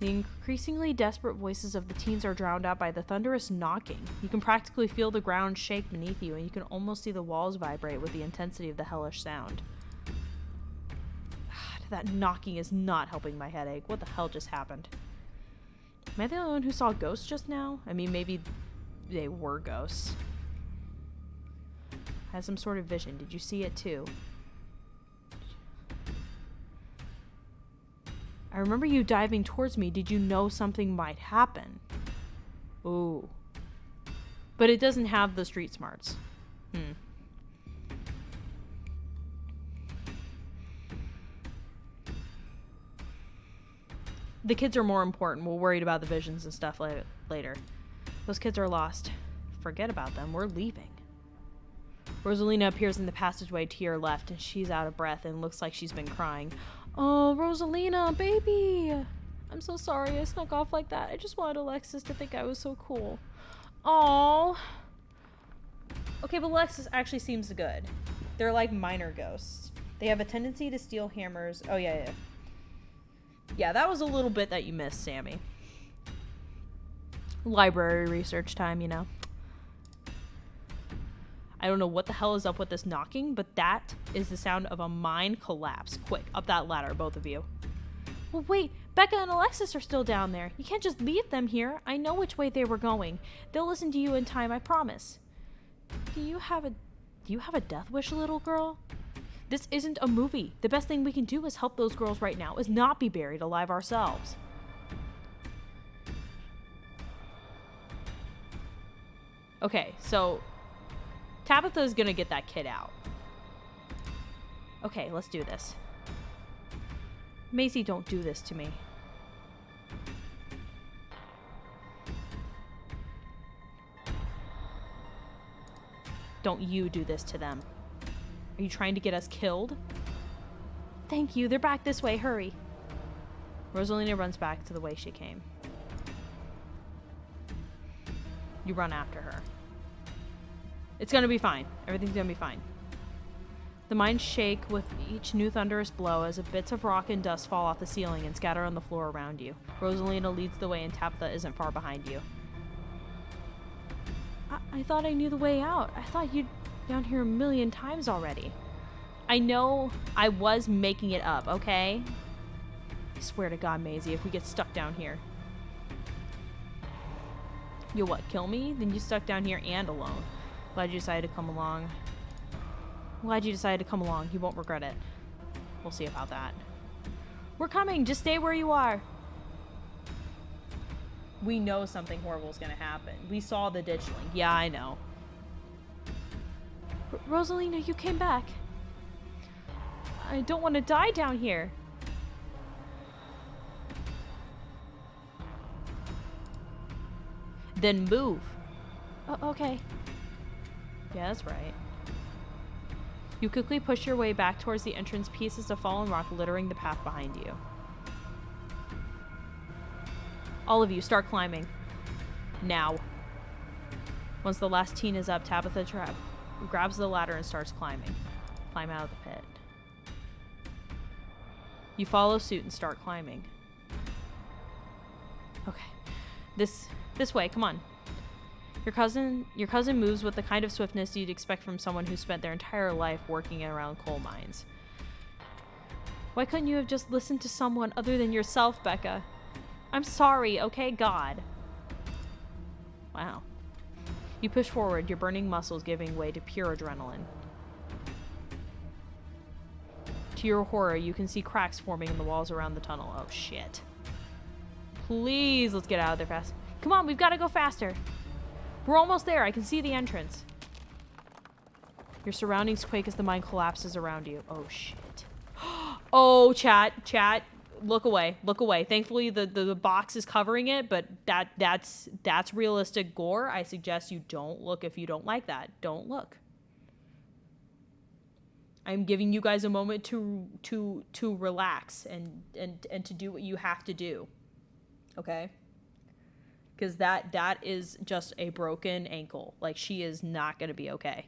The increasingly desperate voices of the teens are drowned out by the thunderous knocking. You can practically feel the ground shake beneath you, and you can almost see the walls vibrate with the intensity of the hellish sound. God, that knocking is not helping my headache. What the hell just happened? Am I the only one who saw ghosts just now? I mean, maybe they were ghosts. I had some sort of vision. Did you see it too? I remember you diving towards me. Did you know something might happen? Ooh. But it doesn't have the street smarts. The kids are more important. We're worried about the visions and stuff later. Those kids are lost. Forget about them. We're leaving. Rosalina appears in the passageway to your left, and she's out of breath and looks like she's been crying. Oh, Rosalina, baby! I'm so sorry I snuck off like that. I just wanted Alexis to think I was so cool. Oh. Okay, but Alexis actually seems good. They're like minor ghosts. They have a tendency to steal hammers. Oh, yeah. Yeah, that was a little bit that you missed, Sammy. Library research time, you know. I don't know what the hell is up with this knocking, but that is the sound of a mine collapse. Quick, up that ladder, both of you. Well, wait, Becca and Alexis are still down there. You can't just leave them here. I know which way they were going. They'll listen to you in time, I promise. Do you have a death wish, little girl? This isn't a movie. The best thing we can do is help those girls right now, is not be buried alive ourselves. Okay, so Tabitha's gonna get that kid out. Okay, let's do this. Maisie, don't do this to me. Don't you do this to them. Are you trying to get us killed? Thank you. They're back this way. Hurry. Rosalina runs back to the way she came. You run after her. It's gonna be fine. Everything's gonna be fine. The mines shake with each new thunderous blow as bits of rock and dust fall off the ceiling and scatter on the floor around you. Rosalina leads the way and Tabitha isn't far behind you. I thought I knew the way out. I thought you'd down here a million times already. I know I was making it up, okay? I swear to God, Maisie, if we get stuck down here. You'll what, kill me? Then you stuck down here and alone. Glad you decided to come along. Glad you decided to come along. You won't regret it. We'll see about that. We're coming. Just stay where you are. We know something horrible is going to happen. We saw the ditchling. Yeah, I know. Rosalina, you came back. I don't want to die down here. Then move. Okay. Yeah, that's right. You quickly push your way back towards the entrance, pieces of fallen rock littering the path behind you. All of you, start climbing. Now. Once the last teen is up, Tabitha grabs the ladder and starts climbing. Climb out of the pit. You follow suit and start climbing. Okay. This way, come on. Your cousin moves with the kind of swiftness you'd expect from someone who spent their entire life working around coal mines. Why couldn't you have just listened to someone other than yourself, Becca? I'm sorry, okay, God. Wow. You push forward, your burning muscles giving way to pure adrenaline. To your horror, you can see cracks forming in the walls around the tunnel. Oh, shit. Please, let's get out of there fast. Come on, we've got to go faster. We're almost there. I can see the entrance. Your surroundings quake as the mine collapses around you. Oh, shit. Oh, chat. Look away. Thankfully, the box is covering it, but that's realistic gore. I suggest you don't look if you don't like that. Don't look. I'm giving you guys a moment to relax and to do what you have to do. Okay? Because that is just a broken ankle. Like, she is not going to be okay.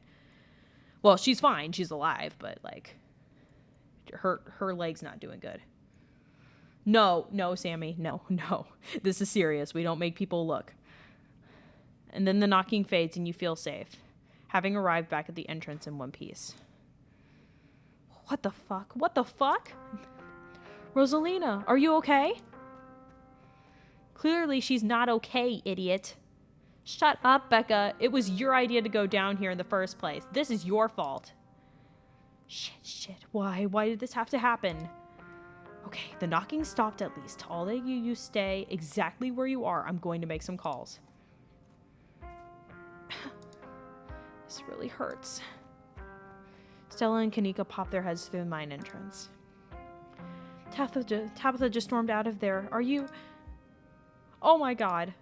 Well, she's fine. She's alive, but, like, her leg's not doing good. No, Sammy. No. This is serious. We don't make people look. And then the knocking fades and you feel safe, having arrived back at the entrance in one piece. What the fuck? Rosalina, are you okay? Clearly she's not okay, idiot. Shut up, Becca. It was your idea to go down here in the first place. This is your fault. Shit. Why did this have to happen? Okay, the knocking stopped at least. All that you stay exactly where you are. I'm going to make some calls. This really hurts. Stella and Kanika pop their heads through the mine entrance. Tabitha just stormed out of there. Are you... Oh my god.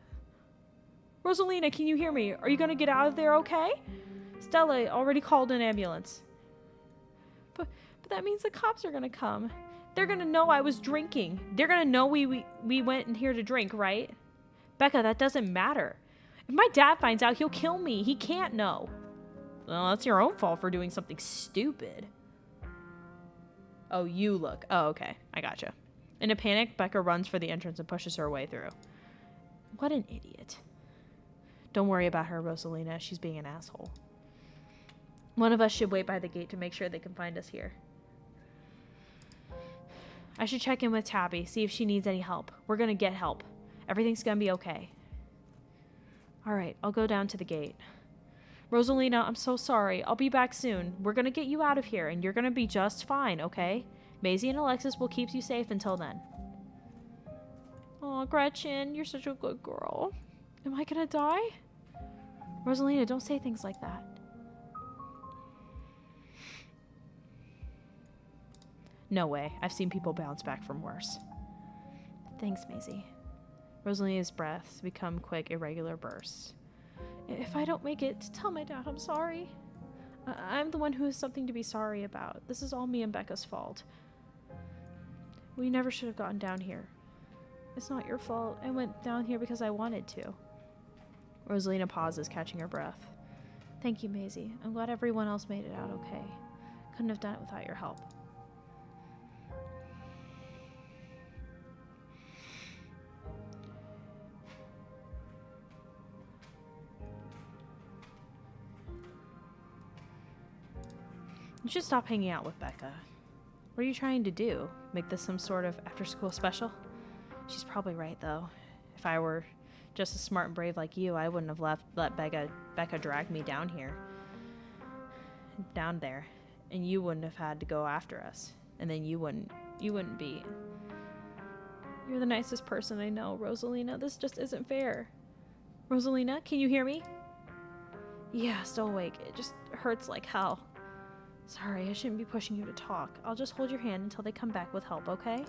Rosalina, can you hear me? Are you gonna get out of there okay? Stella already called an ambulance. But that means the cops are gonna come. They're gonna know I was drinking. They're gonna know we went in here to drink, right? Becca, that doesn't matter. If my dad finds out, he'll kill me. He can't know. Well, that's your own fault for doing something stupid. Oh, you look. Oh, okay. I gotcha. In a panic, Becca runs for the entrance and pushes her way through. What an idiot. Don't worry about her, Rosalina. She's being an asshole. One of us should wait by the gate to make sure they can find us here. I should check in with Tabby, see if she needs any help. We're gonna get help. Everything's gonna be okay. Alright, I'll go down to the gate. Rosalina, I'm so sorry. I'll be back soon. We're gonna get you out of here, and you're gonna be just fine, okay? Maisie and Alexis will keep you safe until then. Aw, Gretchen, you're such a good girl. Am I gonna die? Rosalina, don't say things like that. No way. I've seen people bounce back from worse. Thanks, Maisie. Rosalina's breaths become quick, irregular bursts. If I don't make it, tell my dad I'm sorry. I'm the one who has something to be sorry about. This is all me and Becca's fault. We never should have gotten down here. It's not your fault. I went down here because I wanted to. Rosalina pauses, catching her breath. Thank you, Maisie. I'm glad everyone else made it out okay. Couldn't have done it without your help. You should stop hanging out with Becca. What are you trying to do? Make this some sort of after-school special? She's probably right, though. If I were just as smart and brave like you, I wouldn't have let Becca drag me down there. And you wouldn't have had to go after us. And then you wouldn't be. You're the nicest person I know, Rosalina. This just isn't fair. Rosalina, can you hear me? Yeah, still awake. It just hurts like hell. Sorry, I shouldn't be pushing you to talk. I'll just hold your hand until they come back with help, okay?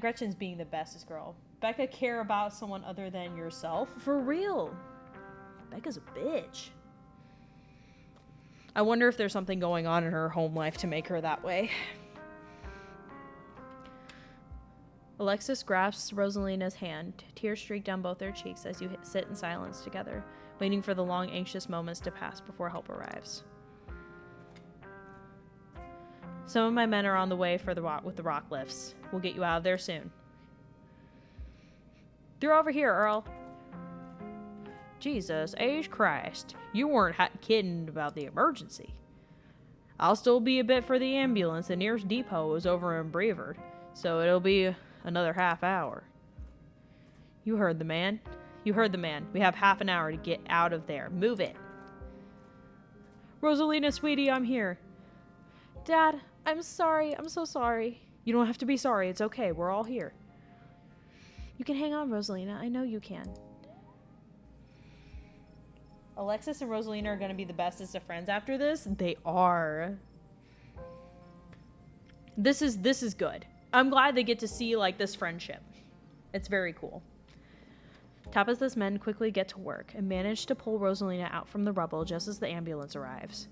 Gretchen's being the bestest girl. Becca, care about someone other than yourself? For real. Becca's a bitch. I wonder if there's something going on in her home life to make her that way. Alexis grasps Rosalina's hand. Tears streak down both their cheeks as you sit in silence together, waiting for the long, anxious moments to pass before help arrives. Some of my men are on the way with the rock lifts. We'll get you out of there soon. They're over here, Earl. Jesus H. Christ. You weren't kidding about the emergency. I'll still be a bit for the ambulance. The nearest depot is over in Brevard, so it'll be another half hour. You heard the man. You heard the man. We have half an hour to get out of there. Move it. Rosalina, sweetie, I'm here. Dad, I'm sorry. I'm so sorry. You don't have to be sorry. It's okay. We're all here. You can hang on, Rosalina. I know you can. Alexis and Rosalina are going to be the bestest of friends after this. They are. This is good. I'm glad they get to see, like, this friendship. It's very cool. Tabitha's men quickly get to work and manage to pull Rosalina out from the rubble just as the ambulance arrives.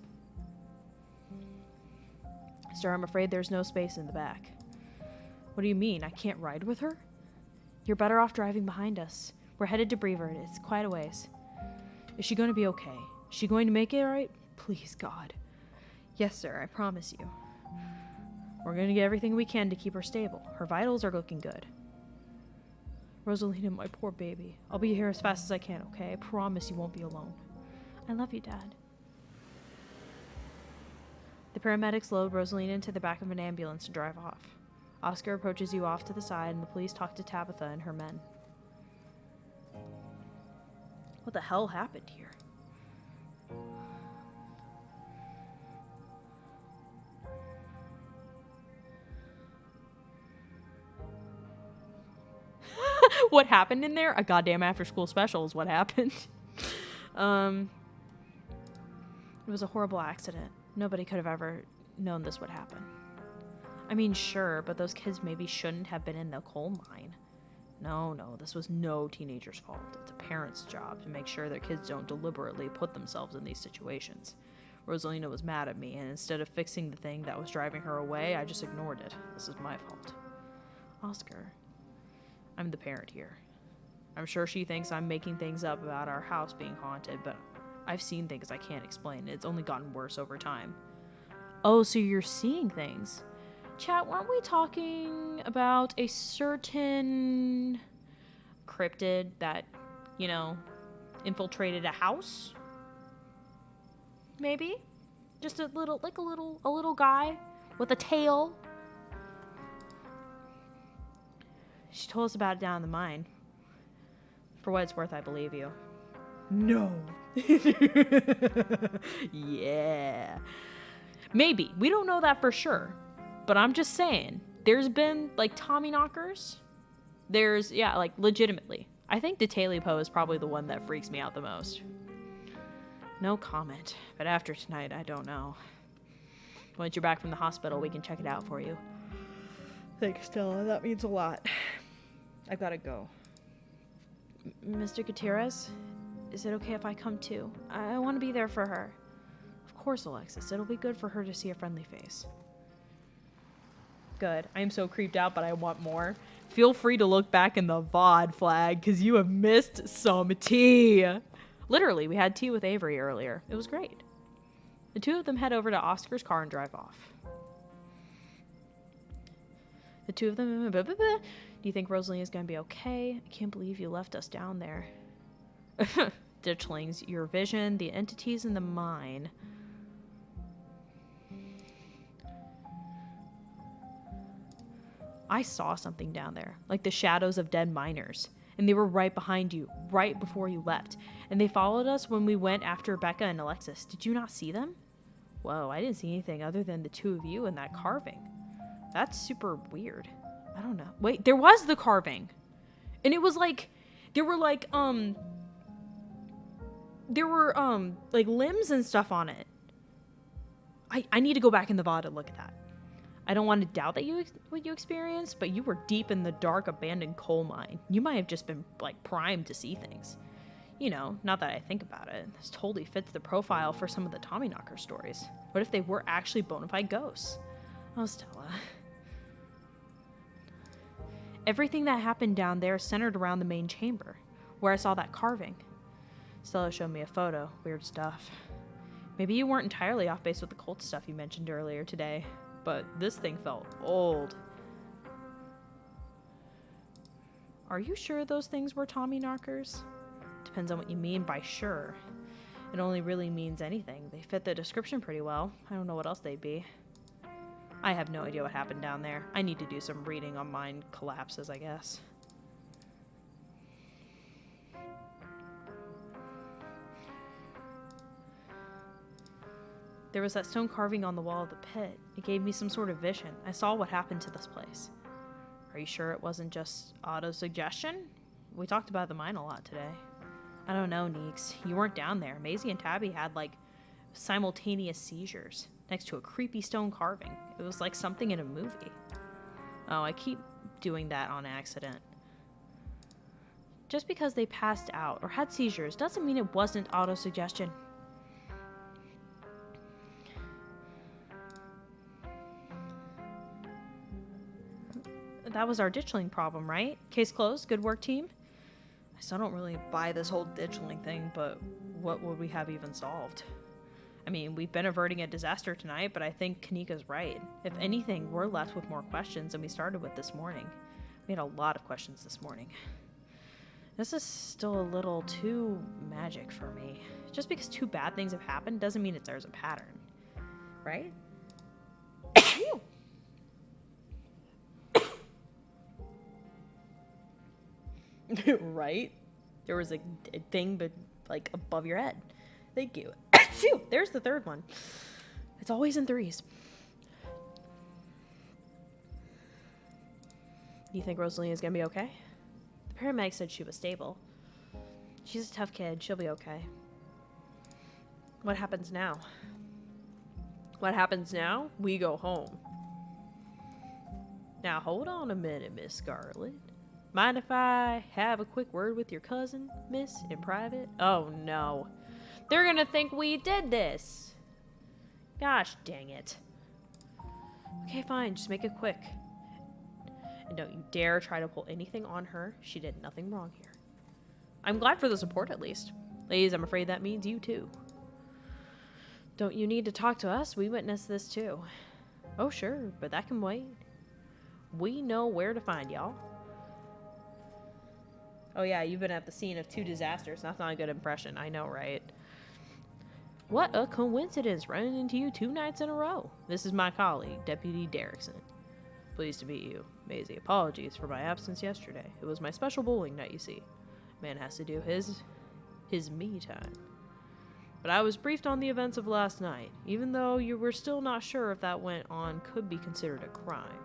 Sir, I'm afraid there's no space in the back. What do you mean? I can't ride with her? You're better off driving behind us. We're headed to Brevard. It's quite a ways. Is she going to be okay? Is she going to make it all right? Please, God. Yes, sir, I promise you. We're going to get everything we can to keep her stable. Her vitals are looking good. Rosalina, my poor baby. I'll be here as fast as I can, okay? I promise you won't be alone. I love you, Dad. The paramedics load Rosalina into the back of an ambulance and drive off. Oscar approaches you off to the side, and the police talk to Tabitha and her men. What the hell happened here? What happened in there? A goddamn after-school special is what happened. It was a horrible accident. Nobody could have ever known this would happen. I mean, sure, but those kids maybe shouldn't have been in the coal mine. No, this was no teenager's fault. It's a parent's job to make sure their kids don't deliberately put themselves in these situations. Rosalina was mad at me, and instead of fixing the thing that was driving her away, I just ignored it. This is my fault. Oscar, I'm the parent here. I'm sure she thinks I'm making things up about our house being haunted, but I've seen things I can't explain. It's only gotten worse over time. Oh, so you're seeing things. Chat, weren't we talking about a certain cryptid that, you know, infiltrated a house? Maybe? Just a little guy with a tail. She told us about it down in the mine. For what it's worth, I believe you. No. Yeah. Maybe. We don't know that for sure. But I'm just saying, there's been, like, Tommyknockers. There's, yeah, like, legitimately. I think the Tailypo is probably the one that freaks me out the most. No comment. But after tonight, I don't know. Once you're back from the hospital, we can check it out for you. Thanks, Stella. That means a lot. I've got to go. Mr. Gutierrez, is it okay if I come too? I want to be there for her. Of course, Alexis. It'll be good for her to see a friendly face. Good. I am so creeped out, but I want more. Feel free to look back in the VOD flag, because you have missed some tea. Literally, we had tea with Avery earlier. It was great. The two of them head over to Oscar's car and drive off. The two of them... Do you think Rosalie is going to be okay? I can't believe you left us down there. Ditchlings, your vision, the entities in the mine... I saw something down there, like the shadows of dead miners, and they were right behind you, right before you left, and they followed us when we went after Becca and Alexis. Did you not see them? Whoa, I didn't see anything other than the two of you and that carving. That's super weird. I don't know. Wait, there was the carving, and it was like, there were like limbs and stuff on it. I need to go back in the VOD and look at that. I don't want to doubt that what you experienced, but you were deep in the dark, abandoned coal mine. You might have just been, like, primed to see things. You know, not that I think about it. This totally fits the profile for some of the Tommyknocker stories. What if they were actually bona fide ghosts? Oh, Stella. Everything that happened down there centered around the main chamber, where I saw that carving. Stella showed me a photo. Weird stuff. Maybe you weren't entirely off base with the cult stuff you mentioned earlier today. But this thing felt old. Are you sure those things were Tommyknockers? Depends on what you mean by sure. It only really means anything. They fit the description pretty well. I don't know what else they'd be. I have no idea what happened down there. I need to do some reading on mind collapses, I guess. There was that stone carving on the wall of the pit. It gave me some sort of vision. I saw what happened to this place. Are you sure it wasn't just auto-suggestion? We talked about the mine a lot today. I don't know, Neeks. You weren't down there. Maisie and Tabby had, like, simultaneous seizures next to a creepy stone carving. It was like something in a movie. Oh, I keep doing that on accident. Just because they passed out or had seizures doesn't mean it wasn't auto-suggestion. That was our ditchling problem, right? Case closed. Good work, team. I still don't really buy this whole ditchling thing, but what would we have even solved? I mean, we've been averting a disaster tonight, but I think Kanika's right. If anything, we're left with more questions than we started with this morning. We had a lot of questions this morning. This is still a little too magic for me. Just because two bad things have happened doesn't mean there's a pattern. Right? Right? There was a thing but like above your head. Thank you. Phew, there's the third one. It's always in threes. You think Rosalina's gonna be okay? The paramedic said she was stable. She's a tough kid. She'll be okay. What happens now? What happens now? We go home. Now hold on a minute, Miss Scarlett. Mind if I have a quick word with your cousin, miss, in private? Oh, no. They're gonna think we did this. Gosh dang it. Okay, fine. Just make it quick. And don't you dare try to pull anything on her. She did nothing wrong here. I'm glad for the support, at least. Ladies, I'm afraid that means you, too. Don't you need to talk to us? We witnessed this, too. Oh, sure, but that can wait. We know where to find y'all. Oh yeah, you've been at the scene of two disasters. That's not a good impression. I know, right? What a coincidence, running into you 2 nights in a row. This is my colleague, Deputy Derrickson. Pleased to meet you. Maisie, apologies for my absence yesterday. It was my special bowling night, you see. Man has to do his me time. But I was briefed on the events of last night, even though you were still not sure if that went on could be considered a crime.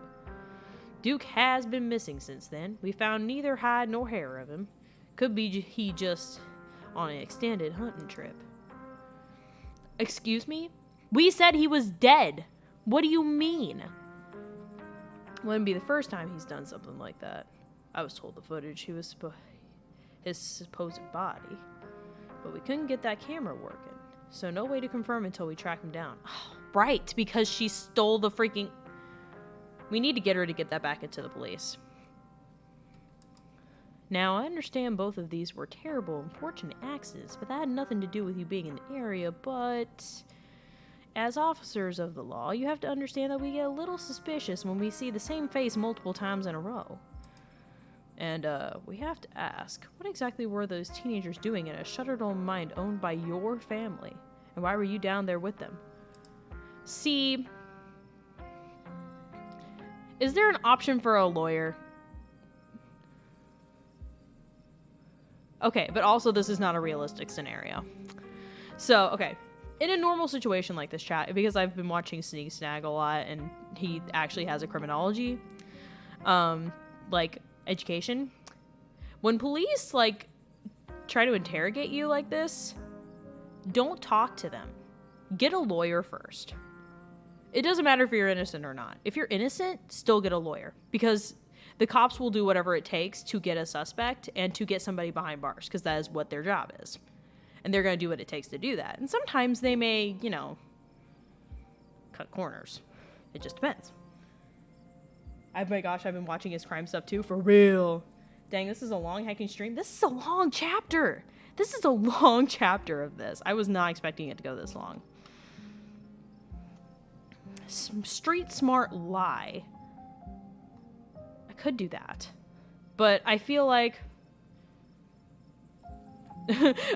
Duke has been missing since then. We found neither hide nor hair of him. Could be he just on an extended hunting trip. Excuse me? We said he was dead. What do you mean? Wouldn't be the first time he's done something like that. I was told the footage he was his supposed body. But we couldn't get that camera working. So no way to confirm until we track him down. Oh, right, because she stole the freaking... We need to get her to get that back into the police. Now, I understand both of these were terrible, unfortunate accidents, but that had nothing to do with you being in the area, but... As officers of the law, you have to understand that we get a little suspicious when we see the same face multiple times in a row. And, we have to ask, what exactly were those teenagers doing in a shuttered-on mine owned by your family? And why were you down there with them? See... Is there an option for a lawyer? Okay, but also this is not a realistic scenario. So, okay. In a normal situation like this, chat, because I've been watching Sneak Snag a lot, and he actually has a criminology, like, education. When police, like, try to interrogate you like this, don't talk to them. Get a lawyer first. It doesn't matter if you're innocent or not. If you're innocent, still get a lawyer. Because the cops will do whatever it takes to get a suspect and to get somebody behind bars, because that is what their job is. And they're going to do what it takes to do that. And sometimes they may, you know, cut corners. It just depends. Oh my gosh, I've been watching his crime stuff too, for real. Dang, this is a long hacking stream. This is a long chapter. This is a long chapter of this. I was not expecting it to go this long. Street smart lie. I could do that. But I feel like...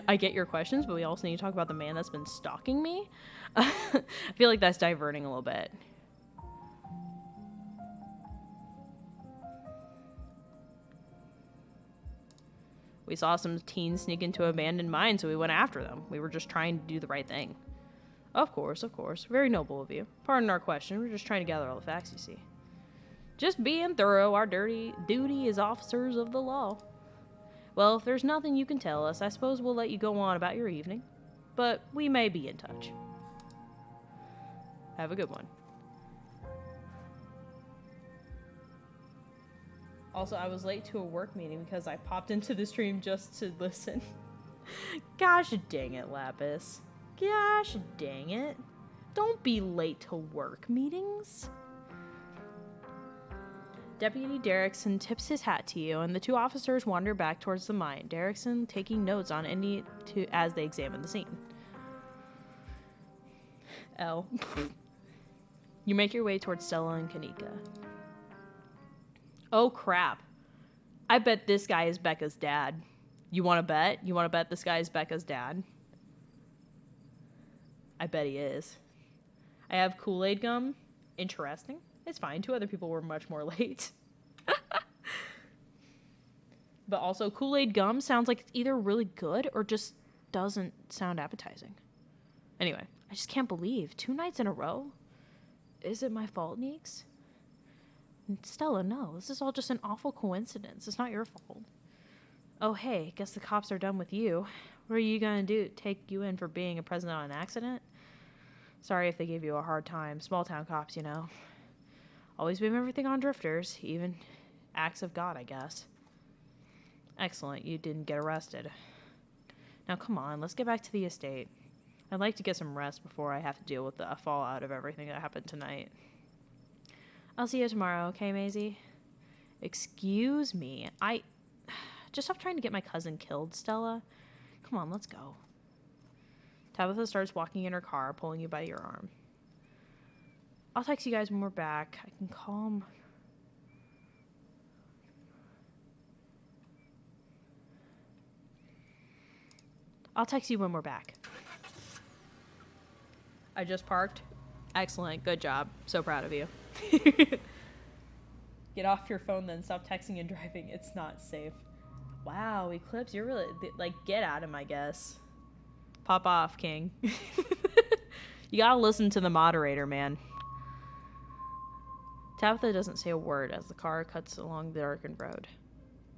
I get your questions, but we also need to talk about the man that's been stalking me. I feel like that's diverting a little bit. We saw some teens sneak into an abandoned mine, so we went after them. We were just trying to do the right thing. Of course, of course. Very noble of you. Pardon our question. We're just trying to gather all the facts, you see. Just being thorough. Our duty as officers of the law. Well, if there's nothing you can tell us, I suppose we'll let you go on about your evening. But we may be in touch. Have a good one. Also, I was late to a work meeting because I popped into the stream just to listen. Gosh dang it, Lapis. Gosh dang it. Don't be late to work meetings. Deputy Derrickson tips his hat to you, and the two officers wander back towards the mine, Derrickson taking notes on as they examine the scene. L. You make your way towards Stella and Kanika. Oh crap. I bet this guy is Becca's dad. You want to bet? You want to bet this guy is Becca's dad? I bet he is. I have Kool-Aid gum. Interesting. It's fine. 2 other people were much more late. But also, Kool-Aid gum sounds like it's either really good or just doesn't sound appetizing. Anyway, I just can't believe 2 nights in a row? Is it my fault, Neeks? Stella, no. This is all just an awful coincidence. It's not your fault. Oh, hey, guess the cops are done with you. What are you gonna do? Take you in for being a present on an accident? Sorry if they gave you a hard time. Small town cops, you know. Always blame everything on drifters, even acts of God, I guess. Excellent, you didn't get arrested. Now come on, let's get back to the estate. I'd like to get some rest before I have to deal with the fallout of everything that happened tonight. I'll see you tomorrow, okay, Maisie? Excuse me, Just stop trying to get my cousin killed, Stella. Come on, let's go. Tabitha starts walking in her car, pulling you by your arm. I'll text you guys when we're back. I can call him. I'll text you when we're back. I just parked. Excellent. Good job. So proud of you. Get off your phone then. Stop texting and driving. It's not safe. Wow, Eclipse, you're really, like, get at him, I guess. Pop off, King. You gotta listen to the moderator, man. Tabitha doesn't say a word as the car cuts along the darkened road.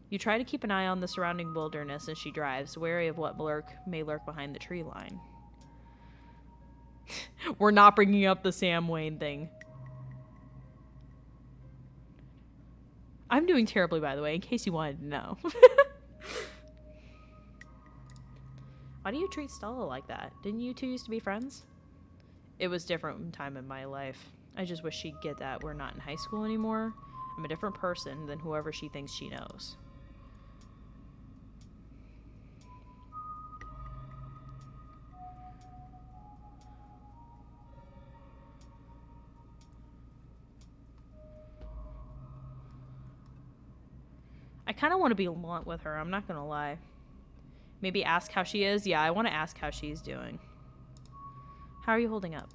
You try to keep an eye on the surrounding wilderness as she drives, wary of what may lurk behind the tree line. We're not bringing up the Sam Wayne thing. I'm doing terribly, by the way, in case you wanted to know. Why do you treat Stella like that? Didn't you two used to be friends? It was different time in my life. I just wish she'd get that we're not in high school anymore. I'm a different person than whoever she thinks she knows. I kind of want to be blunt with her, I'm not gonna lie. Maybe ask how she is? Yeah, I want to ask how she's doing. How are you holding up?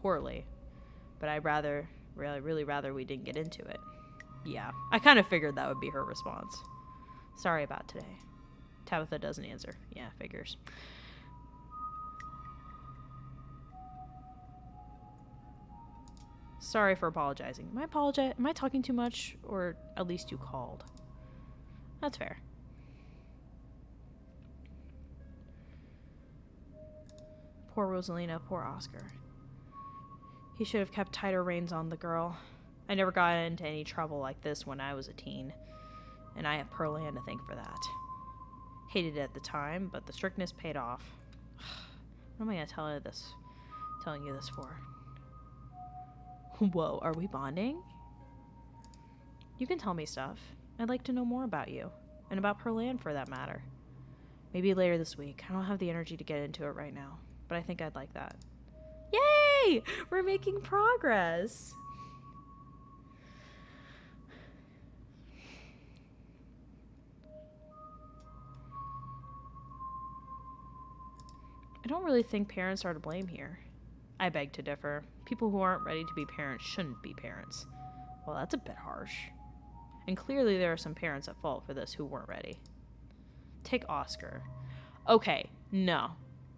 Poorly. But I'd really rather we didn't get into it. Yeah, I kind of figured that would be her response. Sorry about today. Tabitha doesn't answer. Yeah, figures. Sorry for apologizing. Am I talking too much? Or at least you called? That's fair. Poor Rosalina, poor Oscar. He should have kept tighter reins on the girl. I never got into any trouble like this when I was a teen, and I have Pearl Ann to thank for that. Hated it at the time, but the strictness paid off. What am I gonna telling you this for? Whoa, are we bonding? You can tell me stuff. I'd like to know more about you, and about Pearl Ann for that matter. Maybe later this week. I don't have the energy to get into it right now, but I think I'd like that. Yay! We're making progress! don't really think parents are to blame here. I beg to differ. People who aren't ready to be parents shouldn't be parents. Well, that's a bit harsh. And clearly there are some parents at fault for this who weren't ready. Take Oscar. Okay, no.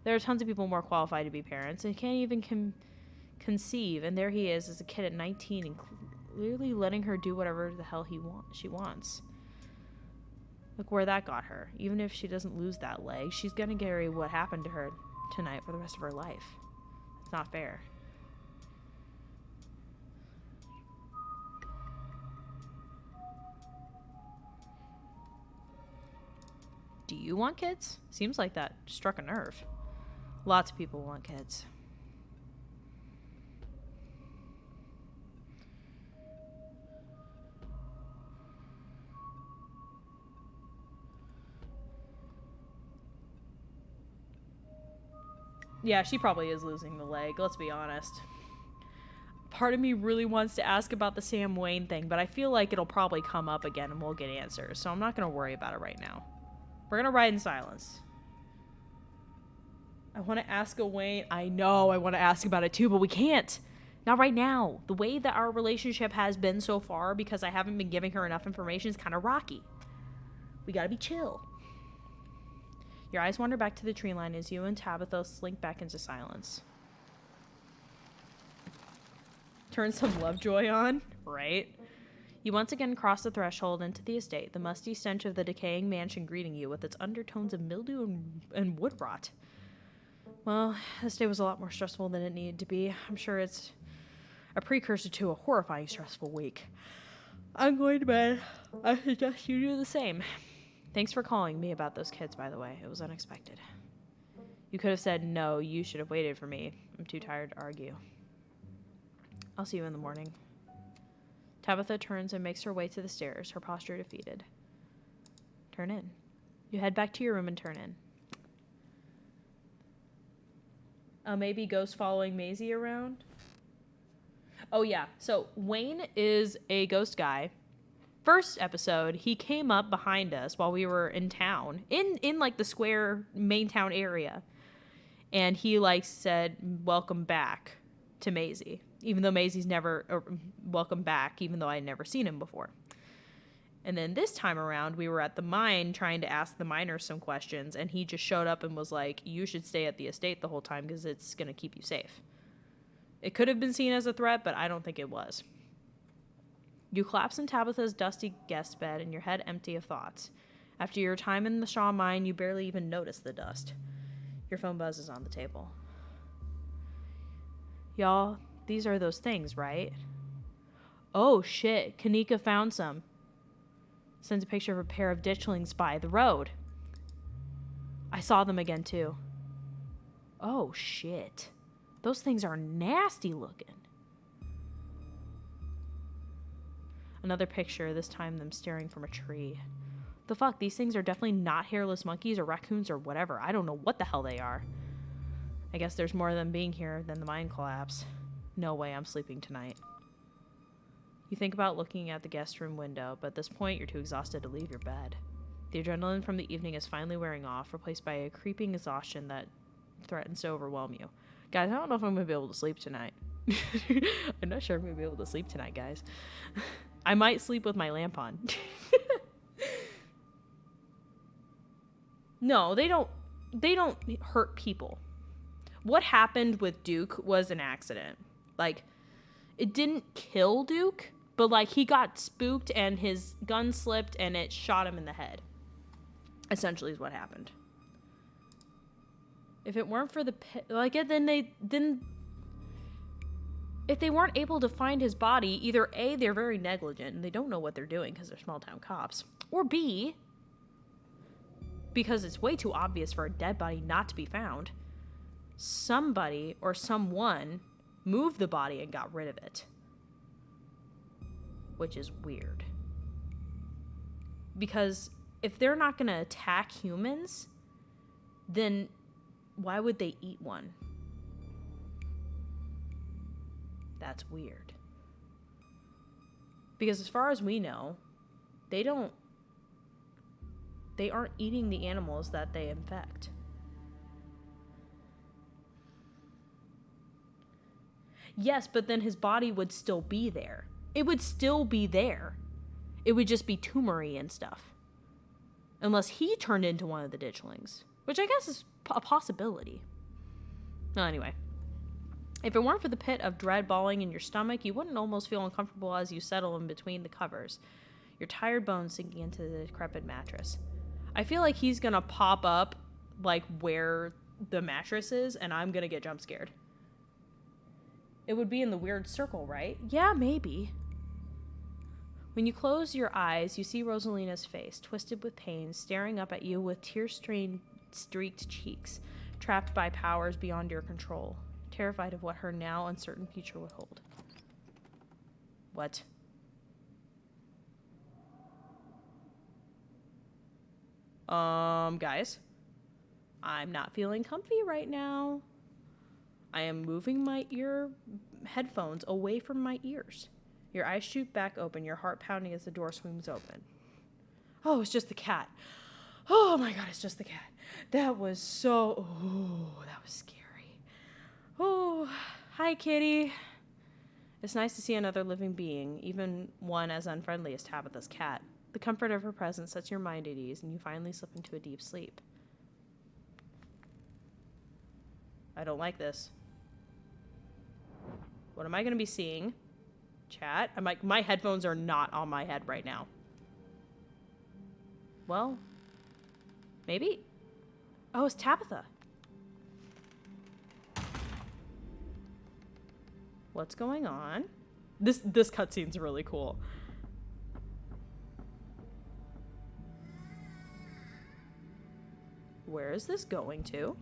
There are tons of people more qualified to be parents and can't even conceive, and there he is as a kid at 19 and clearly letting her do whatever the hell she wants. Look where that got her. Even if she doesn't lose that leg, she's gonna carry what happened to her tonight for the rest of her life. It's not fair. Do you want kids? Seems like that struck a nerve. Lots of people want kids. Yeah, she probably is losing the leg, let's be honest. Part of me really wants to ask about the Sam Wayne thing, but I feel like it'll probably come up again and we'll get answers, so I'm not going to worry about it right now. We're going to ride in silence. I want to ask Wayne. I know I want to ask about it too, but we can't. Not right now. The way that our relationship has been so far, because I haven't been giving her enough information, is kind of rocky. We got to be chill. Your eyes wander back to the tree line as you and Tabitha slink back into silence. Turn some Lovejoy on, right? You once again cross the threshold into the estate, the musty stench of the decaying mansion greeting you with its undertones of mildew and wood rot. Well, this day was a lot more stressful than it needed to be. I'm sure it's a precursor to a horrifying stressful week. I'm going to bed. I suggest you do the same. Thanks for calling me about those kids, by the way. It was unexpected. You could have said, no, you should have waited for me. I'm too tired to argue. I'll see you in the morning. Tabitha turns and makes her way to the stairs, her posture defeated. Turn in. You head back to your room and turn in. Maybe ghost following Maisie around? Oh, yeah. So Wayne is a ghost guy. First episode, he came up behind us while we were in town, in like the square main town area. And he like said, welcome back to Maisie. Even though Maisie's never welcome back, even though I'd never seen him before. And then this time around, we were at the mine trying to ask the miners some questions, and he just showed up and was like, you should stay at the estate the whole time because it's going to keep you safe. It could have been seen as a threat, but I don't think it was. You collapse in Tabitha's dusty guest bed and your head empty of thoughts. After your time in the Shaw mine, you barely even notice the dust. Your phone buzzes on the table. Y'all, these are those things, right? Oh, shit. Kanika found some. Sends a picture of a pair of ditchlings by the road. I saw them again, too. Oh, shit. Those things are nasty looking. Another picture, this time them staring from a tree. The fuck? These things are definitely not hairless monkeys or raccoons or whatever. I don't know what the hell they are. I guess there's more of them being here than the mine collapse. No way I'm sleeping tonight. You think about looking at the guest room window, but at this point you're too exhausted to leave your bed. The adrenaline from the evening is finally wearing off, replaced by a creeping exhaustion that threatens to overwhelm you. Guys, I don't know if I'm going to be able to sleep tonight. I'm not sure I'm going to be able to sleep tonight, guys. I might sleep with my lamp on. No, they don't hurt people. What happened with Duke was an accident. Like, it didn't kill Duke, but like he got spooked and his gun slipped and it shot him in the head. Essentially is what happened. If it weren't for the if they weren't able to find his body, either A, they're very negligent and they don't know what they're doing because they're small town cops, or B, because it's way too obvious for a dead body not to be found, somebody or someone moved the body and got rid of it. Which is weird. Because if they're not going to attack humans, then why would they eat one? That's weird. Because as far as we know, they aren't eating the animals that they infect. Yes, but then his body would still be there. It would still be there. It would just be tumory and stuff. Unless he turned into one of the ditchlings. Which I guess is a possibility. No, anyway. If it weren't for the pit of dread balling in your stomach, you wouldn't almost feel uncomfortable as you settle in between the covers. Your tired bones sinking into the decrepit mattress. I feel like he's gonna pop up, like, where the mattress is, and I'm gonna get jump scared. It would be in the weird circle, right? Yeah, maybe. When you close your eyes, you see Rosalina's face, twisted with pain, staring up at you with tear-stained, streaked cheeks, trapped by powers beyond your control, terrified of what her now uncertain future would hold. What? Guys? I'm not feeling comfy right now. I am moving my headphones away from my ears. Your eyes shoot back open, your heart pounding as the door swings open. Oh, it's just the cat. Oh my god, it's just the cat. That was that was scary. Oh, hi, kitty. It's nice to see another living being, even one as unfriendly as Tabitha's cat. The comfort of her presence sets your mind at ease, and you finally slip into a deep sleep. I don't like this. What am I going to be seeing? Chat? I'm like, my headphones are not on my head right now. Well, maybe. Oh, it's Tabitha. What's going on? This cutscene's really cool. Where is this going to?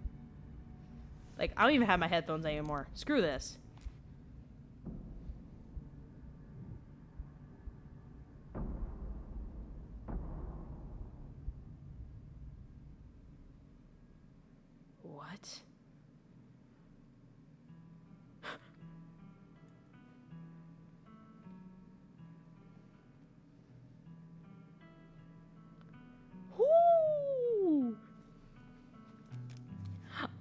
Like, I don't even have my headphones anymore. Screw this. What? Ooh.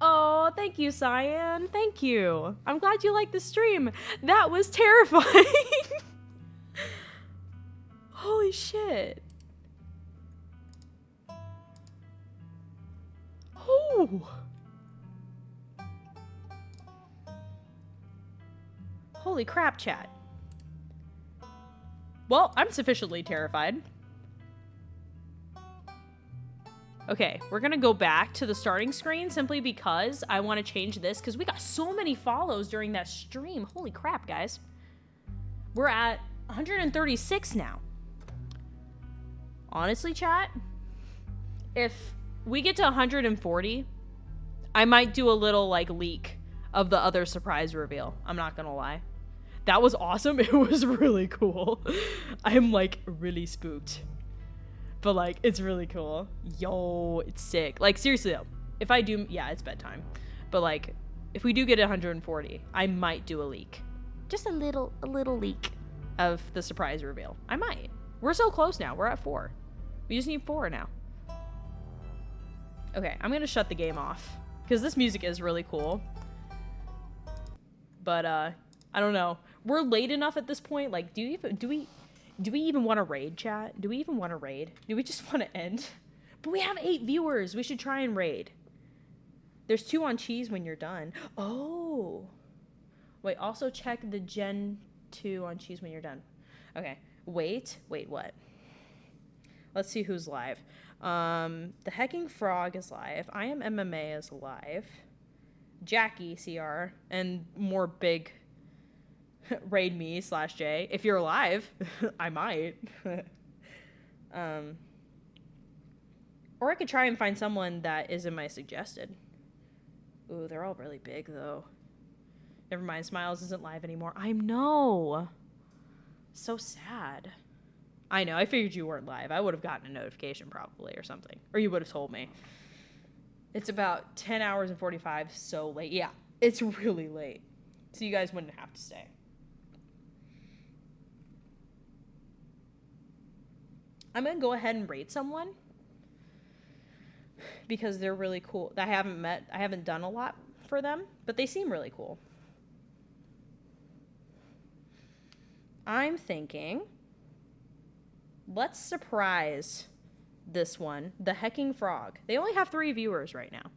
Oh, thank you, Cyan. Thank you. I'm glad you liked the stream. That was terrifying. Holy shit. Oh. Holy crap, chat. Well, I'm sufficiently terrified. Okay, we're gonna go back to the starting screen simply because I want to change this because we got so many follows during that stream. Holy crap, guys. We're at 136 now. Honestly, chat, if we get to 140, I might do a little, like, leak of the other surprise reveal. I'm not gonna lie. That was awesome. It was really cool. I'm, like, really spooked. But, like, it's really cool. Yo, it's sick. Like, seriously, though, if I do... Yeah, it's bedtime. But, like, if we do get 140, I might do a leak. Just a little leak of the surprise reveal. I might. We're so close now. We're at 4. We just need 4 now. Okay, I'm gonna shut the game off. Because this music is really cool. But, I don't know. We're late enough at this point. Like, do we even want to raid, chat? Do we even want to raid? Do we just want to end? But we have 8 viewers. We should try and raid. There's 2 on cheese when you're done. Oh. Wait, also check the Gen 2 on cheese when you're done. Okay. Wait, what? Let's see who's live. The Hecking Frog is live. I Am MMA is live. Jackie CR and more big raid me /J. If you're alive, I might. Or I could try and find someone that is in my suggested. Ooh, they're all really big though. Never mind, Smiles isn't live anymore. I know. So sad. I know, I figured you weren't live. I would have gotten a notification probably or something. Or you would have told me. It's about 10 hours and 45, so late. Yeah, it's really late. So you guys wouldn't have to stay. I'm going to go ahead and rate someone. Because they're really cool. I haven't done a lot for them, but they seem really cool. I'm thinking, let's surprise this one, the Hecking Frog. They only have 3 viewers right now.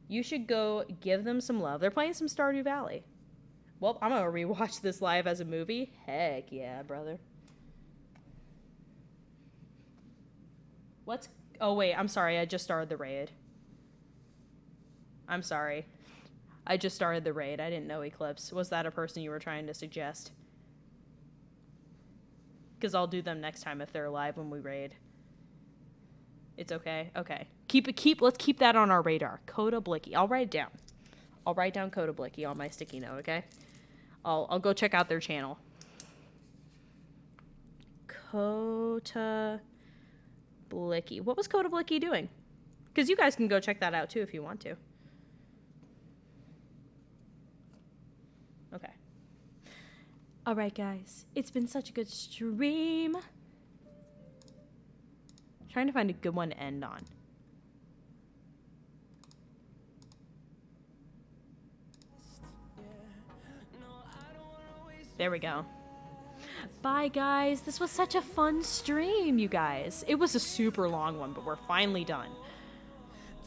You should go give them some love. They're playing some Stardew Valley. Well, I'm gonna rewatch this live as a movie. Heck yeah, brother. What's... Oh, wait, I'm sorry. I just started the raid. I'm sorry. I just started the raid. I didn't know Eclipse. Was that a person you were trying to suggest? Because I'll do them next time if they're live when we raid. It's okay? Okay. Let's keep that on our radar. Coda Blicky. I'll write it down. I'll write down Coda Blicky on my sticky note, okay? I'll go check out their channel. Coda Blicky. What was Coda Blicky doing? Because you guys can go check that out too if you want to. Okay. All right, guys. It's been such a good stream. Trying to find a good one to end on. There we go. Bye, guys. This was such a fun stream, you guys. It was a super long one, but we're finally done.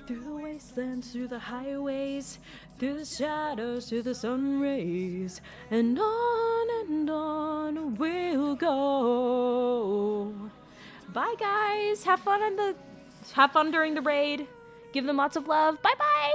Through the wastelands, through the highways, through the shadows, through the sun rays, and on we'll go. Bye, guys. Have fun during the raid. Give them lots of love. Bye-bye.